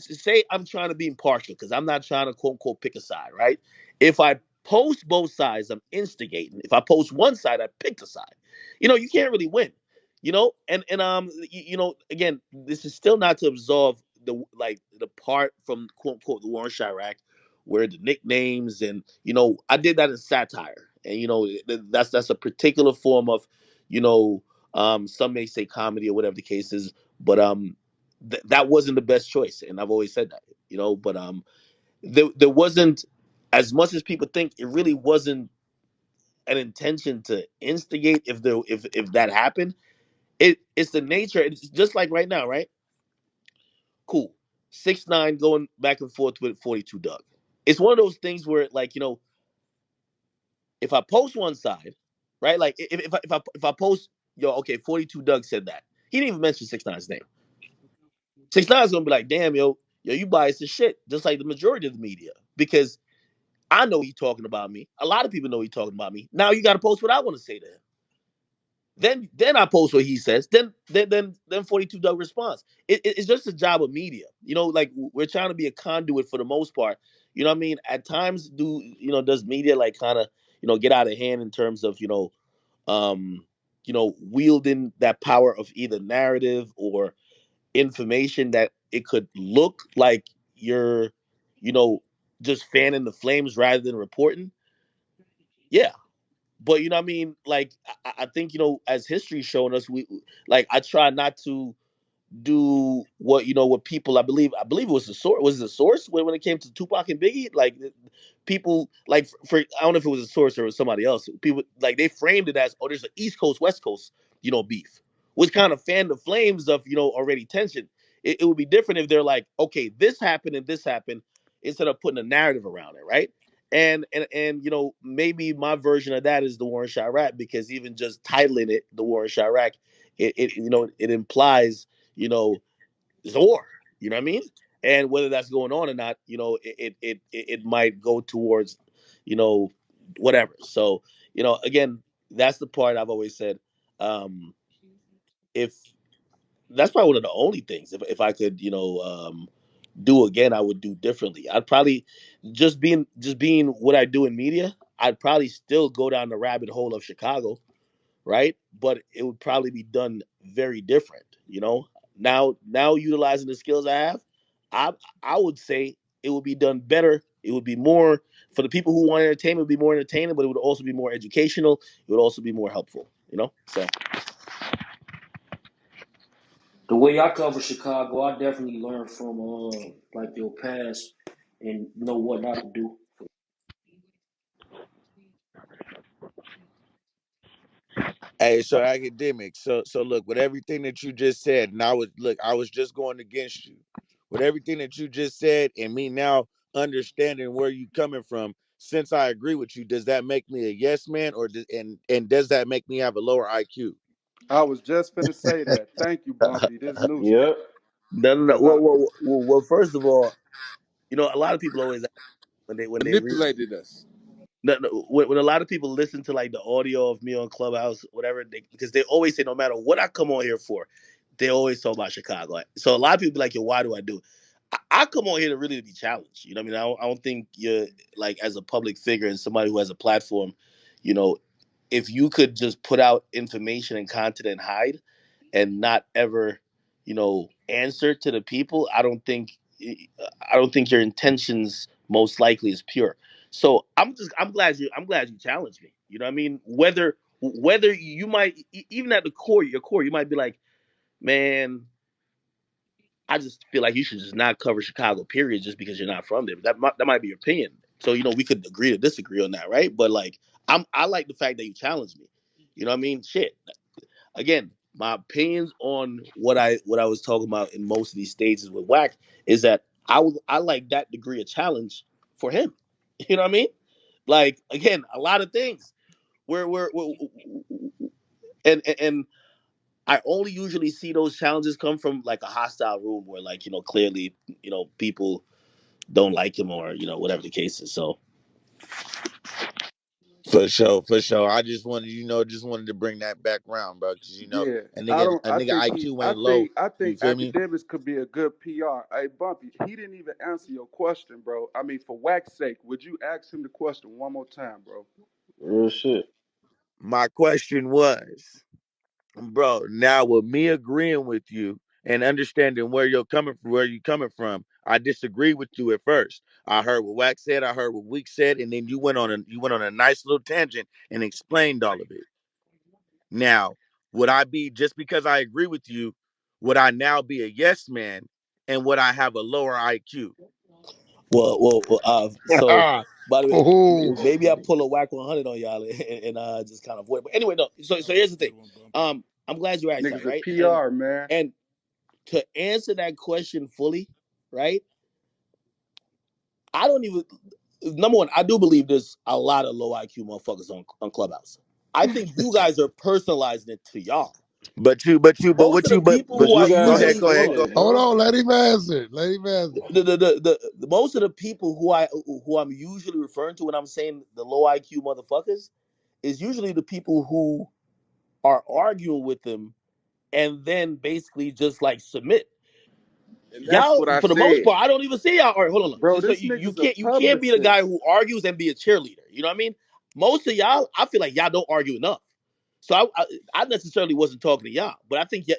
I'm trying to be impartial because I'm not trying to quote unquote pick a side, right? If I post both sides, I'm instigating. If I post one side, I picked a side. You can't really win. Again, this is still not to absolve the part from quote unquote the war in Chirac where the nicknames and I did that in satire, and that's a particular form of you know some may say comedy or whatever the case is, but that wasn't the best choice, and I've always said that, but there wasn't, as much as people think, it really wasn't an intention to instigate. If that happened, it's the nature. It's just like right now, right? Cool. 6ix9ine going back and forth with 42 Doug. It's one of those things where, like, if I post one side, right? Like, if I post, yo, okay, 42 Doug said that. He didn't even mention 6ix9ine's name. 6ix9ine's gonna be like, damn, yo, you biased as shit, just like the majority of the media, because I know he's talking about me. A lot of people know he's talking about me. Now you got to post what I want to say to him. Then I post what he says. Then 42 Doug responds. It's just a job of media. Like, we're trying to be a conduit for the most part. You know what I mean? At times, does media like kind of get out of hand in terms of wielding that power of either narrative or information that it could look like you're you know just fanning the flames rather than reporting. Yeah, but you know what I mean, like, I think, as history's shown us, we like, I try not to do what people, I believe it was the source, when it came to Tupac and Biggie, like, people like, for I don't know if it was a source or it was somebody else, people like, they framed it as, oh, there's an East Coast West Coast beef, which kind of fanned the flames of already tension. It would be different if they're like, okay, this happened and this happened, instead of putting a narrative around it, right? And maybe my version of that is the Warren Chirac, because even just titling it the Warren Chirac, it implies, it's a war. You know what I mean? And whether that's going on or not, it might go towards, you know whatever. So, again, that's the part I've always said. um if That's probably one of the only things, if I could, do again, I would do differently. I'd probably, just being what I do in media, I'd probably still go down the rabbit hole of Chicago, right? But it would probably be done very different. Now utilizing the skills I have, I I would say it would be done better. It would be more for the people who want entertainment. It would be more entertaining, but it would also be more educational. It would also be more helpful. So The way I cover Chicago, I definitely learned from like your past and know what not to do. Hey, so academics. So look, with everything that you just said, and I was just going against you. With everything that you just said, and me now understanding where you coming from, since I agree with you, does that make me a yes man, and does that make me have a lower IQ? I was just finna say that. Thank you, Bumpy. This new shit. Yep. no, no, no. Cause I Well, first of all, a lot of people always ask when they read. Manipulated us. No, no, when a lot of people listen to like the audio of me on Clubhouse, whatever, because they always say no matter what I come on here for, they always talk about Chicago. So a lot of people be like, "Yo, why do I do it?" I come on here to really be challenged. You know what I mean? I don't think you're like, as a public figure and somebody who has a platform, you know, if you could just put out information and content and hide and not ever, answer to the people, I don't think your intentions most likely is pure. So I'm glad you challenged me. You know what I mean? Whether you might, even at the core, your core, you might be like, man, I just feel like you should just not cover Chicago, period, just because you're not from there. That might be your opinion. So, we could agree to disagree on that, right? But like, I like the fact that you challenged me. You know what I mean? Shit. Again, my opinions on what I was talking about in most of these stages with Wack is that I like that degree of challenge for him. You know what I mean? Like, again, a lot of things where and I only usually see those challenges come from like a hostile room where, like, clearly, people don't like him, or, whatever the case is. So For sure, for sure. I just wanted to bring that back around, bro, because yeah. a I nigga, don't. a I nigga think he. IQ ain't low. I You think feel me? academics could be a good PR. Hey, Bumpy. He didn't even answer your question, bro. I mean, for Wax's sake, would you ask him the question one more time, bro? Real shit. My question was, bro, now with me agreeing with you and understanding where you coming from, I disagree with you at first. I heard what Wax said, I heard what Week said, and then you went on a nice little tangent and explained all of it. Now, would I be, just because I agree with you, would I now be a yes man, and would I have a lower IQ? so by the way, Oh maybe I shit. pull a Whack 100 on y'all and just kind of avoid it. But anyway, no. So here's the thing. I'm glad you asked that, Niggas a right? And PR, man. and to answer that question fully, right? I don't even. Number one, I do believe there's a lot of low IQ motherfuckers on Clubhouse. I think you guys are personalizing it to y'all. But Most what of the you, people But who I you go gotta ahead, usually go ahead, hold on, go. understand, Hold bro. on, let him answer. Let him answer. the most of the people who I'm usually referring to when I'm saying the low IQ motherfuckers is usually the people who are arguing with them and then basically just like submit. And that's Y'all, what I for the most said. part, I don't even see y'all. All right, hold on. Bro, So this you nigga's a can't be the guy publicist. who argues and be a cheerleader. You know what I mean? Most of y'all, I feel like y'all don't argue enough. So I necessarily wasn't talking to y'all, but I think, yeah,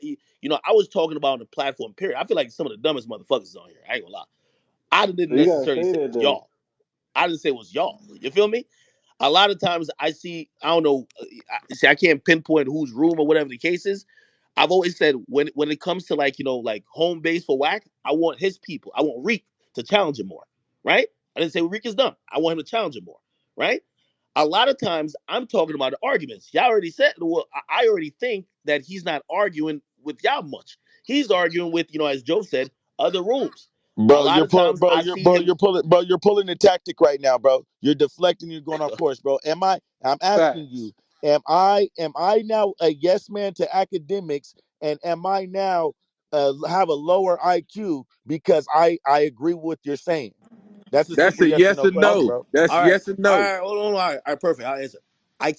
I was talking about on the platform. Period. I feel like some of the dumbest motherfuckers on here. I ain't gonna lie. I didn't So you gotta necessarily say say it that was though. y'all. I didn't say it was y'all. You feel me? A lot of times I see, I don't know, see, I can't pinpoint whose room or whatever the case is. I've always said when it comes to, like, like home base for Whack, I want his people. I want Reek to challenge him more, right? I didn't say Reek is dumb. I want him to challenge him more, right? A lot of times I'm talking about the arguments. Y'all already said, well, I already think that he's not arguing with y'all much. He's arguing with, as Joe said, other rooms. A Bro, lot you're of pulling, times bro. I You're, see bro. him. You're pulling, bro. You're pulling the tactic right now, bro. You're deflecting. You're going off course, bro. Am I? I'm asking you. Facts. Am I? Am I now a yes man to academics? And am I now have a lower IQ because I agree with what you're saying? That's a That's simple a yes or yes no or question, no. Okay. bro. That's All right. yes or All no. right. Hold on. All right. Perfect. I'll answer. I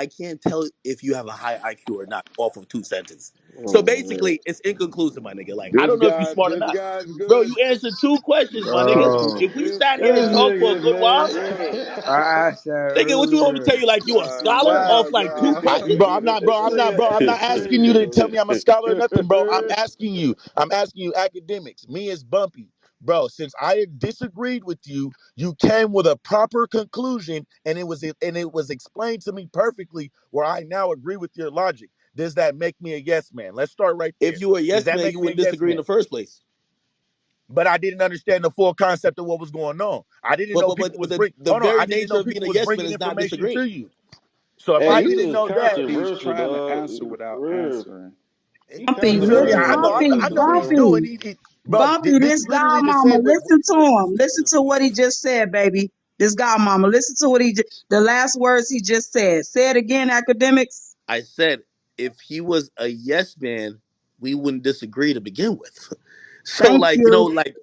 can't tell if you have a high IQ or not off of two sentences. So Oh man, basically, it's inconclusive, my nigga. Like I don't know if you're smart or this not, guy's bro. good. You answered two questions, my nigga. Bro, If we sat here and This this talked for a guy nigga, good while, man. I asked that nigga, what you want me to tell earlier. you? Like you a You scholar off wild, like two bro. pages? Bro, I'm not, bro. This I'm not, bro. I'm nigga not asking you AC, to tell bro. me I'm a scholar or nothing, bro. I'm asking you. I'm asking you academics. Me as Bumpy, bro. Since I disagreed with you, you came with a proper conclusion, and it was explained to me perfectly. Where I now agree with your logic. Does that make me a yes man? Let's start right If there. you were a Does yes that man, make you me a wouldn't yes disagree in man? the first place. But I didn't understand the full concept of what was going on. I didn't But know but but, people but was the bring. the Hold on, very I didn't nature know of being people a was yes man bringing is not information to disagreeing. you. So if Hey, I you didn't was know that, He's controversial, trying to dog. answer without Real. answering. He Bumpy, you kind feel of me? real I know, I know, bumpy, I know what he's controversial. doing. bumpy, Bro, bumpy. this This is literally the godmama, same. listen to him. Go Listen ahead, to please. what he just said, baby. This godmama, listen to what the last words he just said. Say it again, academics. I said if he was a yes man, we wouldn't disagree to begin with. So Thank like you. like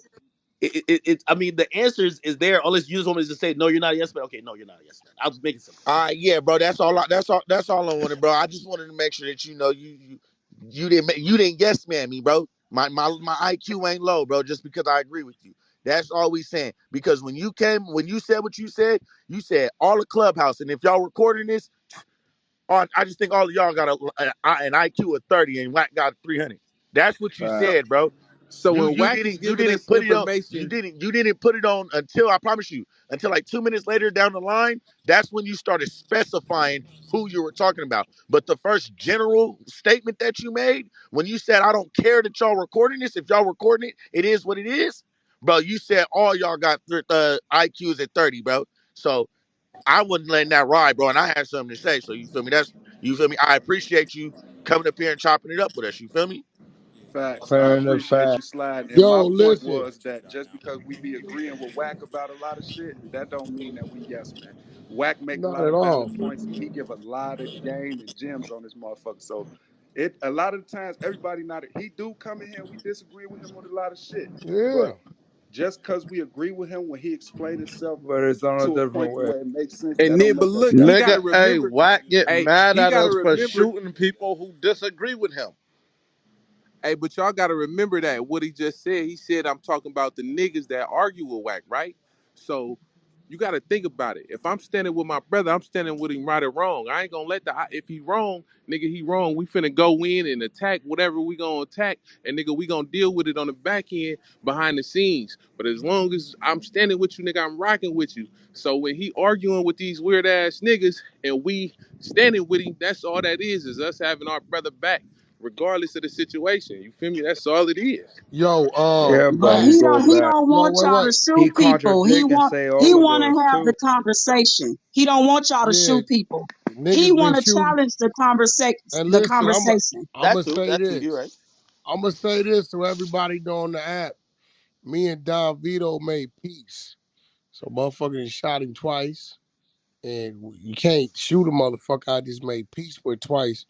I mean the answer is there unless you just want me to say no, you're not a yes man. Okay, no, you're not a yes man. I'll make it simple. Yeah, bro. That's all. That's all I wanted, bro. I just wanted to make sure that you didn't yes man me, bro. My IQ ain't low, bro. Just because I agree with you. That's all we saying. Because when you said what you said all the clubhouse, and if y'all recording this, I just think all of y'all got an IQ of 30 and Wack got 300. That's what you said, Facts. bro. So You when you Wack is didn't you giving didn't us put it on information, you didn't put it on until I promise you until like 2 minutes later down the line. That's when you started specifying who you were talking about. But the first general statement that you made when you said I don't care that y'all recording this, if y'all recording it, it is what it is, bro. You said all y'all got IQs at 30, bro. So I wasn't letting that ride, bro. And I had something to say. So you feel me? You feel me? I appreciate you coming up here and chopping it up with us. You feel me? Facts. I Clearing the appreciate fact. you sliding. And Yo, my point listen. was that just because we be agreeing with Wack about a lot of shit, that don't mean that we yes man. Wack make a Not lot at of valid all. points and he give a lot of game and gems on this motherfucker. So it a lot of the times everybody not he do come in here and we disagree with him on a lot of shit. Yeah. But just because we agree with him when he explain himself But it's on a to a different point way. where it makes sense, that and don't then but make us look, he yes got man. to Nigga, hey, remember. Wack get Hey, mad he at got to us for remember. shooting people who disagree with him. Hey, but y'all got to remember that what he just said. He said, "I'm talking about the niggas that argue with Wack, right?" So you got to think about it. If I'm standing with my brother, I'm standing with him right or wrong. I ain't gonna let if he wrong, nigga, he wrong. We finna go in and attack whatever we gonna attack, and nigga, we gonna deal with it on the back end behind the scenes. But as long as I'm standing with you, nigga, I'm rocking with you. So when he arguing with these weird ass niggas and we standing with him, that's all that is us having our brother back regardless of the situation. You feel me? That's all it is. Yo, But Everybody hey, go he back. don't yo, want wait, y'all wait. to shoot He people. contradict and say He all of want to us have the too. conversation. He don't want y'all to Yeah, shoot people. He niggas been want to shooting. challenge the And the listen, conversation. I'm That gonna too. say That too. You're this. right. I'm gonna say this to everybody on the app. Me and Don Vito made peace. So motherfucker shot him twice, and you can't shoot a motherfucker I just made peace with twice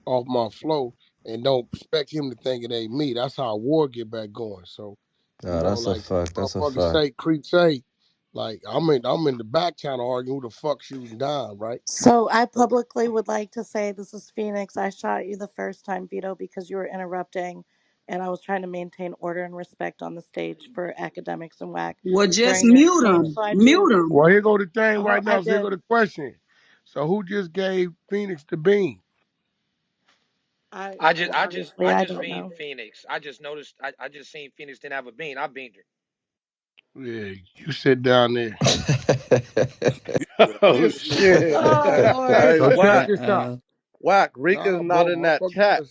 off my flow, and don't expect him to think it ain't me. That's how war get back going. So, Yeah, that's a like fact. That's a motherfuckers fact. say, creep say, like I'm in the back channel arguing who the fuck shooting Don, right? So I So publicly would like to say this is Phoenix. I shot you the first time, Vito, because you were interrupting, and I was trying to maintain order and respect on the stage for academics and WAC Well, just during your mute exchange. him. So I do. Mute him. well, here go the thing right I now. So here go did. the question. So who just gave Phoenix the bean? Obviously I I just don't beamed know. Phoenix. I just noticed. I just seen Phoenix didn't have a bean. I beamed her. Yeah, you sit down there. Oh shit. Oh Hey, Lord. So check Wack. this out. Wack. Rika's Nah, not bro, in that motherfuckers chat.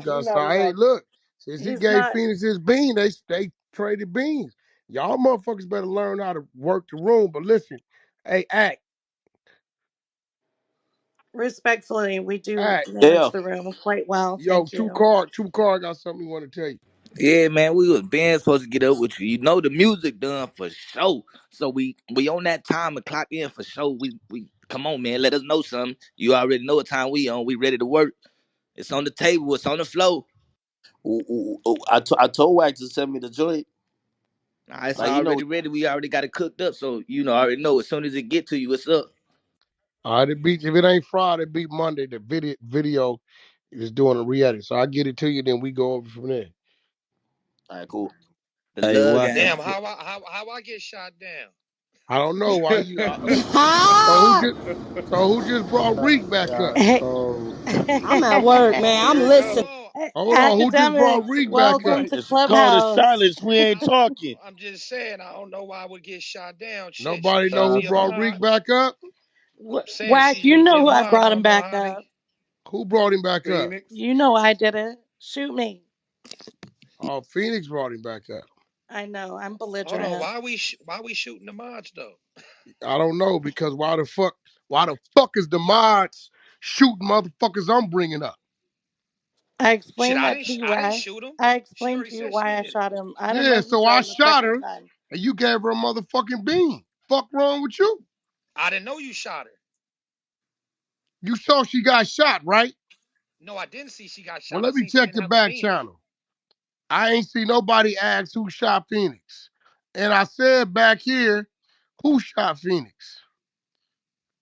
gotta stop. Hey, look, since he He's gave not. Phoenix his bean, they traded beans. Y'all motherfuckers better learn how to work the room. But listen, hey, Respectfully, we do act. Yeah, manage yeah. the room quite well. Yo, Thank you. two car got something he want to tell you. Yeah, man, we was been supposed to get up with you. You know the music done for sure. So we on that time and clock in for sure. We come on, man. Let us know something. You already know what time we on. We ready to work. It's on the table. It's on the floor. I told Wack to send me the joint. Nah, it's Like, you know, already ready. We already got it cooked up. So you know, already know as soon as it get to you, it's up. All right, it beat if it ain't Friday, it beat Monday. The video is doing a re-edit. So I get it to you, then we go over from there. all right, cool. The Hey, love Wack. gang. Damn, how I get shot down? I don't know why you. So who Ah, just who just brought Reek back up? Hey, I'm at work, Oh, man. for I'm real? listening. Hold on. Hold on, who just brought Academics, Reek back up? welcome Right. to If you call it Clubhouse. silence, we ain't talking. I'm just saying, I don't know why I would get shot down. Shit, Nobody know who she a brought mod. Reek back up? I'm saying Wack, you she know a who I mod, brought him Mama back Honey. up. Who brought him back up? Phoenix. You know I did it. Shoot me. Oh, Phoenix brought him back up. I know, I'm Hold on, belligerent. why we shooting the mods though? I don't know because why the fuck is the mods shooting motherfuckers I'm bringing up? I Shit, explained that to you I didn't why. shoot him. I She explained already to you said she why I did it. shot him. I don't Yeah, know who so I joined the shot second her time. and you gave her a motherfucking bean. Fuck wrong with you? I didn't know you shot her. You saw she got shot, right? No, I didn't see she got Well, shot. I let me seen she check didn't your have the back beam. channel. I ain't see nobody ask who shot Phoenix. And I said back here, who shot Phoenix?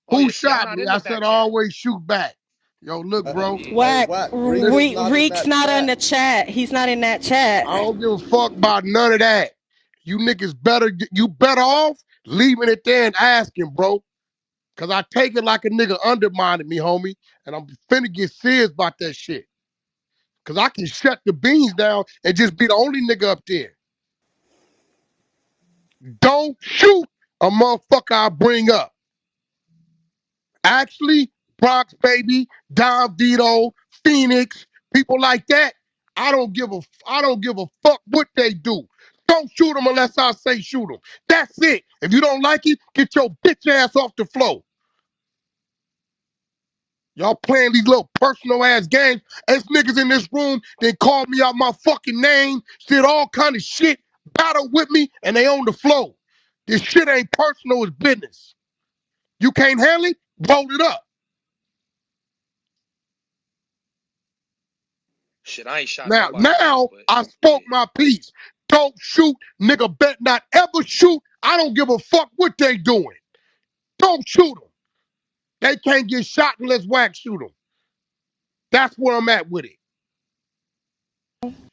Oh Who yeah, see, I'm shot not me? in I the said back channel. always shoot back. Yo, look, bro. Yeah. Hey, Wack, Wack. Reek is Listen, not in Reek's that not in chat. the chat. He's not in that chat. I don't give a fuck about none of that. You niggas you better off leaving it there and asking, bro. Cause I take it like a nigga undermined me, homie. And I'm finna get serious about that shit. Cause I can shut the beans down and just be the only nigga up there. Don't shoot a motherfucker I bring up. Actually, Bronx Baby, Don Vito, Phoenix, people like that. I don't give a fuck what they do. Don't shoot them unless I say shoot them. That's it. If you don't like it, get your bitch ass off the floor. Y'all playing these little personal ass games. As niggas in this room, they call me out my fucking name, said all kind of shit, battle with me, and they on the floor. This shit ain't personal, it's business. You can't handle it? Roll it up. Shit, I ain't shot Now, nobody yet, now but I spoke yeah. my piece. Don't shoot, nigga. Bet not ever shoot. I don't give a fuck what they doing. Don't shoot them. They can't get shot unless Wack shoot them. That's where I'm at with it.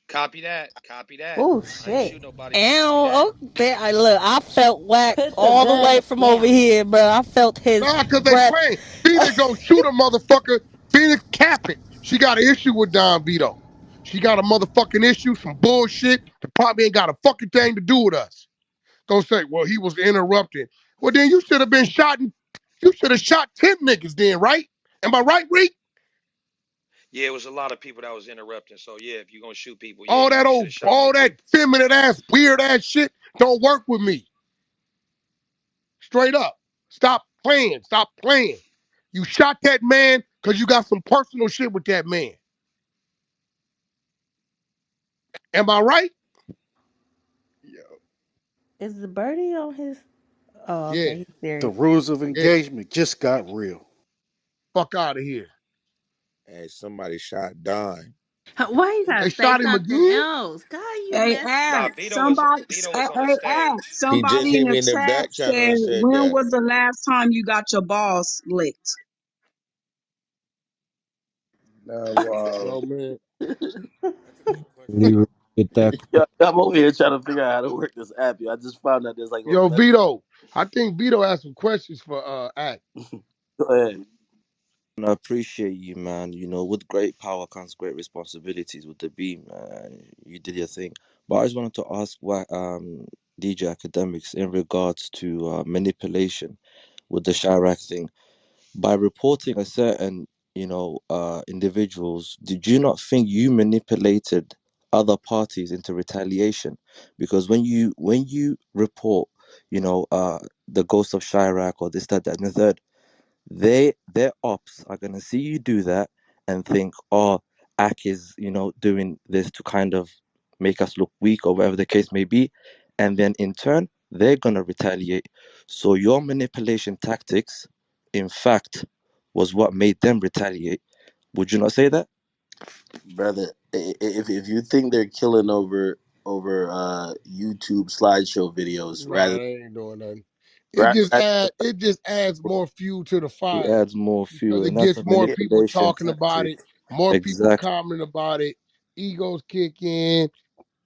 Copy that. Copy that. Oh I ain't shit. shoot nobody. Copy Ow, that. oh, there, look, I felt Wack Put the all the way gun from over down. here, bro. I felt his Nah, cause they breath. playing. Phoenix don't shoot a motherfucker. Phoenix cap it. She got an issue with Don Vito. She got a motherfucking issue, some bullshit that probably ain't got a fucking thing to do with us. Don't say, well, he was interrupting. Well, then you should have been shot. You should have shot 10 niggas then, right? Am I right, Reek? Yeah, it was a lot of people that was interrupting. So yeah, if you're gonna shoot people, yeah, All that you should have old, shot all more that people. feminine ass, weird ass shit don't work with me. Straight up. Stop playing. Stop playing. You shot that man because you got some personal shit with that man. Am I right? Yo, is the birdie on his? Oh, Yeah. okay, he's The serious. rules of Yeah. engagement just got real. Fuck out of here. Hey, somebody shot Don. Why you They gotta say shot him something again? else? God, you Hey, messed Nah, ask up. Vito was on the stage. He just somebody hit in the me in the chat back channel said, and said when that. was the last time you got your balls licked? nah, wow. Yo, man. Leave it at that. Yeah, I'm over here trying to figure out how to work this app. Yo. I just found out there's like little Yo, messages. Vito. I think Vito has some questions for Act. Go ahead. And I appreciate you, man. You know, with great power comes great responsibilities with the beam. You did your thing. But I just wanted to ask what DJ Academics in regards to manipulation with the Chirac thing. By reporting a certain, individuals, did you not think you manipulated other parties into retaliation? Because when you report, the ghost of Chirac or this, that, that, and the third, their ops are gonna see you do that and think, oh, Ak is, doing this to kind of make us look weak, or whatever the case may be. And then in turn, they're going to retaliate. So your manipulation tactics, in fact, was what made them retaliate. Would you not say that? brother. If you think they're killing over YouTube slideshow videos Nah, they ain't doing nothing. rather It just adds more fuel to the It fire adds more because fuel, it and that's gets a more people manipulation talking about tactic. it, more people Exactly. commenting about it, egos kick in,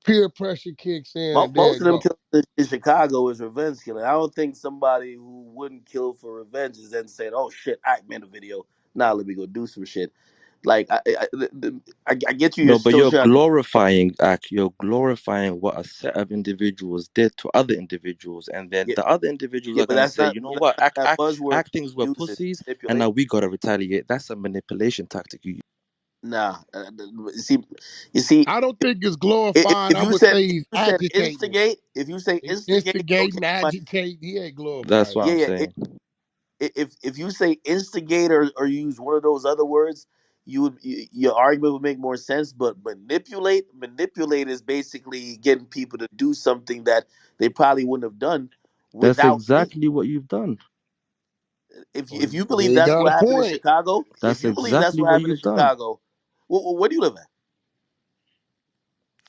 peer pressure kicks in, and there most it of them go. killing in Chicago is revenge killing. I don't think somebody who wouldn't kill for revenge is then saying, "Oh shit, I made a video. Now let me go do some shit." Like I get you. You're No, but still you're trying to. glorifying act. You're glorifying what a set of individuals did to other individuals, and then Yeah, the other individuals yeah, are but gonna that's say, not you know what, that buzzword actings were you're using. pussies, and Manipulate. now we gotta retaliate. That's a manipulation tactic. Nah, you see, I don't think it's glorifying. if I you would said say he's agitating. instigate, if you say He instigate, instigating, okay, fine. agitate. He ain't That's glorifying what it. I'm Yeah, yeah. saying. If you say instigate or use one of those other words, your argument would make more sense. But manipulate is basically getting people to do something that they probably wouldn't have done That's without me. exactly what you've done. Well, If you believe you that's got what a happened in point. Chicago, if That's you believe that's exactly what what happened in you've done. Chicago, where do you live at?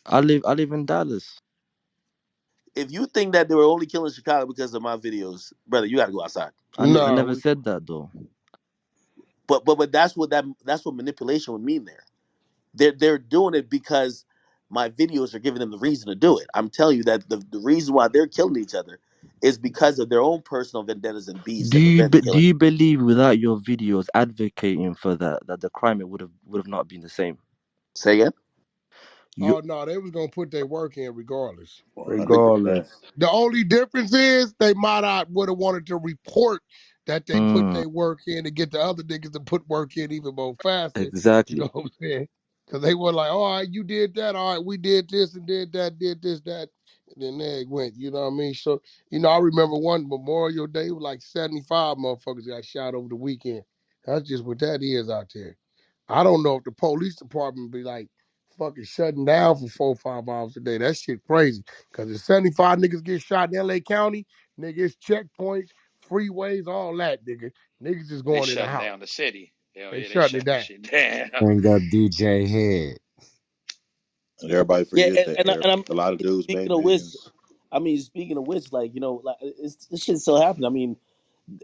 I live in Dallas. If you think that they were only killing Chicago because of my videos, brother, you got to go outside. I No, never said that though. But that's what manipulation would mean there. They're doing it because my videos are giving them the reason to do it. I'm telling you that the reason why they're killing each other is because of their own personal vendettas and beefs and revenge Do killing. you believe without your videos advocating for that the crime it would have not been the same? Say again? You oh no, they was gonna put their work in regardless. 100%. Regardless. The only difference is they might not would have wanted to report that they put mm, their work in to get the other niggas to put work in even more faster. You know exactly. what I'm saying? Because they were like, all right, you did that. All right, we did this and did that, did this, that. And then there it went. You know what I mean? So, I remember one Memorial Day, it was like 75 motherfuckers got shot over the weekend. That's just what that is out there. I don't know if the police department be like fucking shutting down for 4 or 5 hours a day. That shit crazy. Cause if 75 niggas get shot in LA County, niggas checkpoints, freeways, all that, nigga. Niggas is They going in the shutting house. down the city. Hell They yeah, they shutting it shutting that down. shit down. Bring up DJ Head. Everybody Yeah, forget that and I'm a lot of dudes speaking made of which, millions. speaking of which, like this shit still happening. I mean,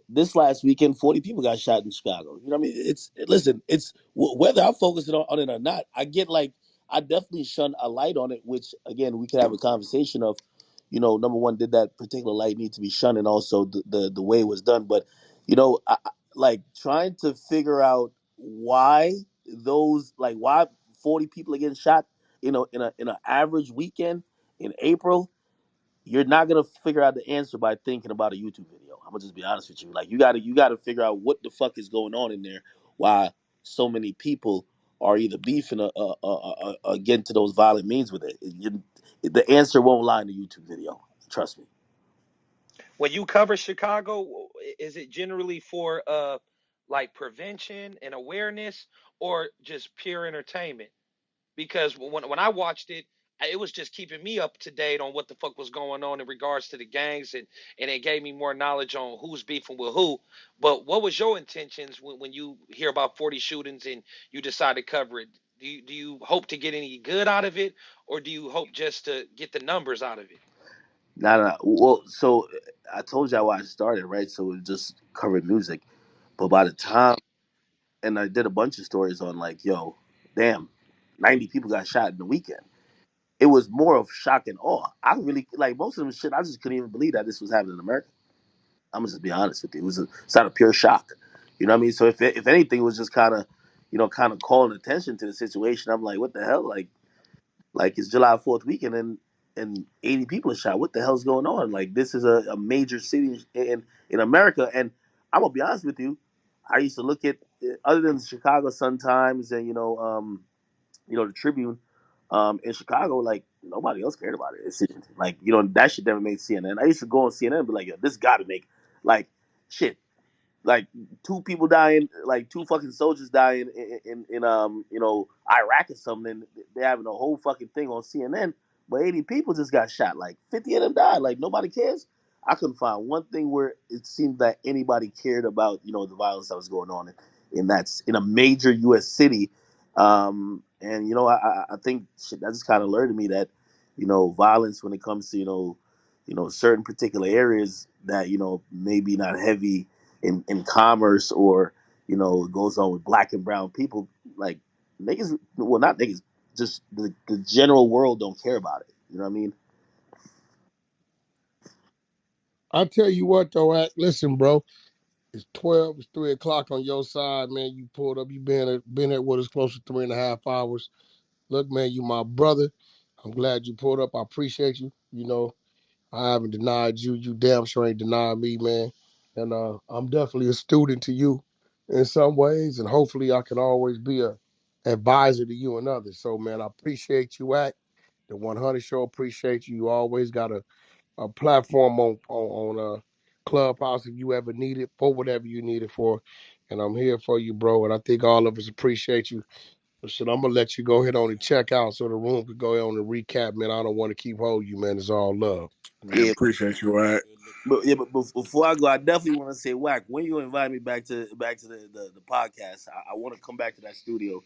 this last weekend, 40 people got shot in Chicago. You know what I mean? It's whether I'm focusing on it or not. I definitely shun a light on it, which again we could have a conversation of, number one, did that particular light need to be shunned, and also the way it was done. But like trying to figure out why why 40 people are getting shot, in an average weekend in April. You're not gonna figure out the answer by thinking about a YouTube video. I'm gonna just be honest with you. Like you gotta figure out what the fuck is going on in there. Why so many people are either beefing or getting to those violent means with it. The answer won't lie in the YouTube video. Trust me. When you cover Chicago, is it generally for like prevention and awareness or just pure entertainment? Because when I watched it, it was just keeping me up to date on what the fuck was going on in regards to the gangs, and it gave me more knowledge on who's beefing with who. But what was your intentions when you hear about 40 shootings and you decide to cover it? Do you hope to get any good out of it, or do you hope just to get the numbers out of it? No. Well, so I told you why I started, right? So it just covered music. But by the time, and I did a bunch of stories on like, yo, damn, 90 people got shot in the weekend. It was more of shock and awe. I really like most of them shit. I just couldn't even believe that this was happening in America. I'm gonna just be honest with you. It's out of pure shock. You know what I mean? So if anything, it was just kind of calling attention to the situation. I'm like, what the hell? Like it's July 4th weekend and 80 people are shot. What the hell's going on? Like this is a major city in America. And I'm gonna be honest with you. I used to look at other than the Chicago Sun Times and the Tribune, in Chicago, like nobody else cared about it. It's like that shit never made CNN. I used to go on CNN and be like, yo, this got to make like shit. Like two people dying, like two fucking soldiers dying in Iraq or something. And they're having a whole fucking thing on CNN. but 80 people just got shot. Like 50 of them died. Like nobody cares. I couldn't find one thing where it seemed that anybody cared about, the violence that was going on in a major U.S. city. And I think shit, that just kind of alerted me that, violence when it comes to certain particular areas that maybe not heavy in commerce or it goes on with black and brown people. Like niggas, well, not niggas, just the general world don't care about it. You know what I mean? I tell you what though, Act, listen, bro. It's 12, it's 3 o'clock on your side, man. You pulled up, you been at what is close to 3.5 hours. Look, man, you my brother. I'm glad you pulled up. I appreciate you. I haven't denied you. You damn sure ain't denied me, man. And I'm definitely a student to you in some ways, and hopefully I can always be a advisor to you and others. So, man, I appreciate you, Act. The 100 Show appreciate you. You always got a platform on Clubhouse if you ever need it for whatever you need it for. And I'm here for you, bro. And I think all of us appreciate you. So shit, I'm gonna let you go ahead on and check out so the room could go on and recap, man. I don't want to keep holding you, man. It's all love. Man, Yeah, appreciate you, Wack. but before I go, I definitely want to say, Wack, when you invite me back to the podcast, I want to come back to that studio.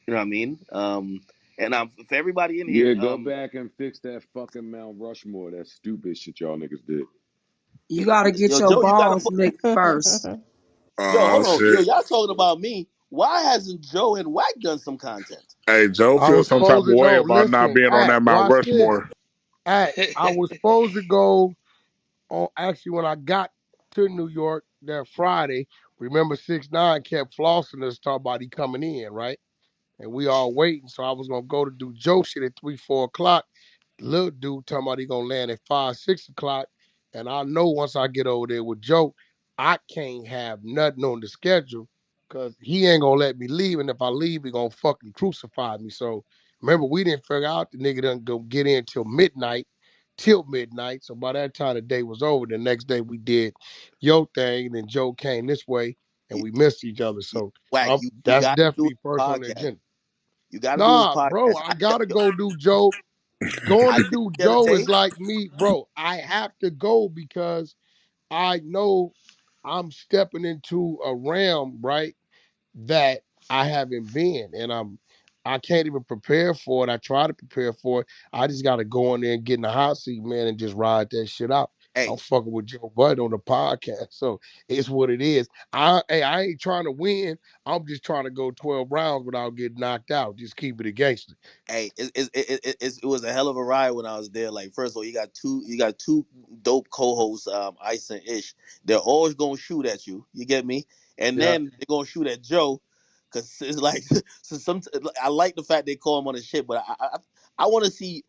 You know what I mean? And for everybody in here, Yeah, go back and fix that fucking Mount Rushmore. That stupid shit y'all niggas did. You got to get yo, your Joe, you gotta balls put. licked first. Yo, Oh hold on, yo, shit. y'all talking about me? Why hasn't Joe and Wack done some content? Hey, Joe I feels was some type supposed of to way know. about not Listen, being on that Act, Mount watch this. Rushmore. Act, I was supposed to go on. Actually, when I got to New York that Friday, remember 6ix9ine kept flossing us talking about he coming in, right? And we all waiting. So I was gonna go to do Joe shit at 3, 4 o'clock. Little dude talking about he gonna land at 5, 6 o'clock. And I know once I get over there with Joe, I can't have nothing on the schedule because he ain't gonna let me leave. And if I leave, he gonna fucking crucify me. So remember, we didn't figure out the nigga doesn't go get in till midnight. So by that time the day was over. The next day we did your thing, and then Joe came this way and You, we missed each other. you, So Wack, you that's got to do his definitely first on the podcast. agenda. You got to do his Nah, bro, podcast. I gotta go do Joe. Going I to texted do the other Joe day. is like me, bro. I have to go because I know I'm stepping into a realm, right, that I haven't been, and I can't even prepare for it. I try to prepare for it. I just got to go in there and get in the hot seat, man, and just ride that shit out. I'm Hey, fucking with Joe Bud on the podcast, so it's what it is. I ain't trying to win. I'm just trying to go 12 rounds without getting knocked out. Just keep it a gangster. hey, it was a hell of a ride when I was there. Like, first of all, you got two dope co-hosts, Ice and Ish. They're always gonna shoot at you. You get me? And Yeah. then they're gonna shoot at Joe, cause it's like so some. I like the fact they call him on the shit, but I want to see.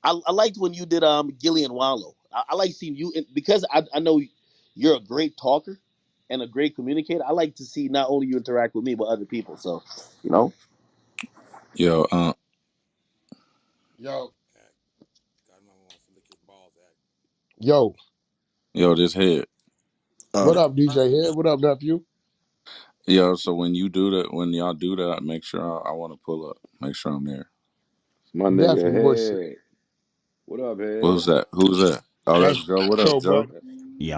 I liked when you did Gillian Wallow. I like seeing you because I know you're a great talker and a great communicator. I like to see not only you interact with me but other people. So, you know, Yo, Yo, yo, yo, this head. uh, what up, DJ Head? What up, nephew? Yo, so when you do that, when y'all do that, make sure I want to pull up. Make sure I'm there. It's my nigga Definitely. What's Head. What up, Head? Who's that? Who's that? Oh, that's that's Joe. What up, Joe Joe? Budden? Yeah,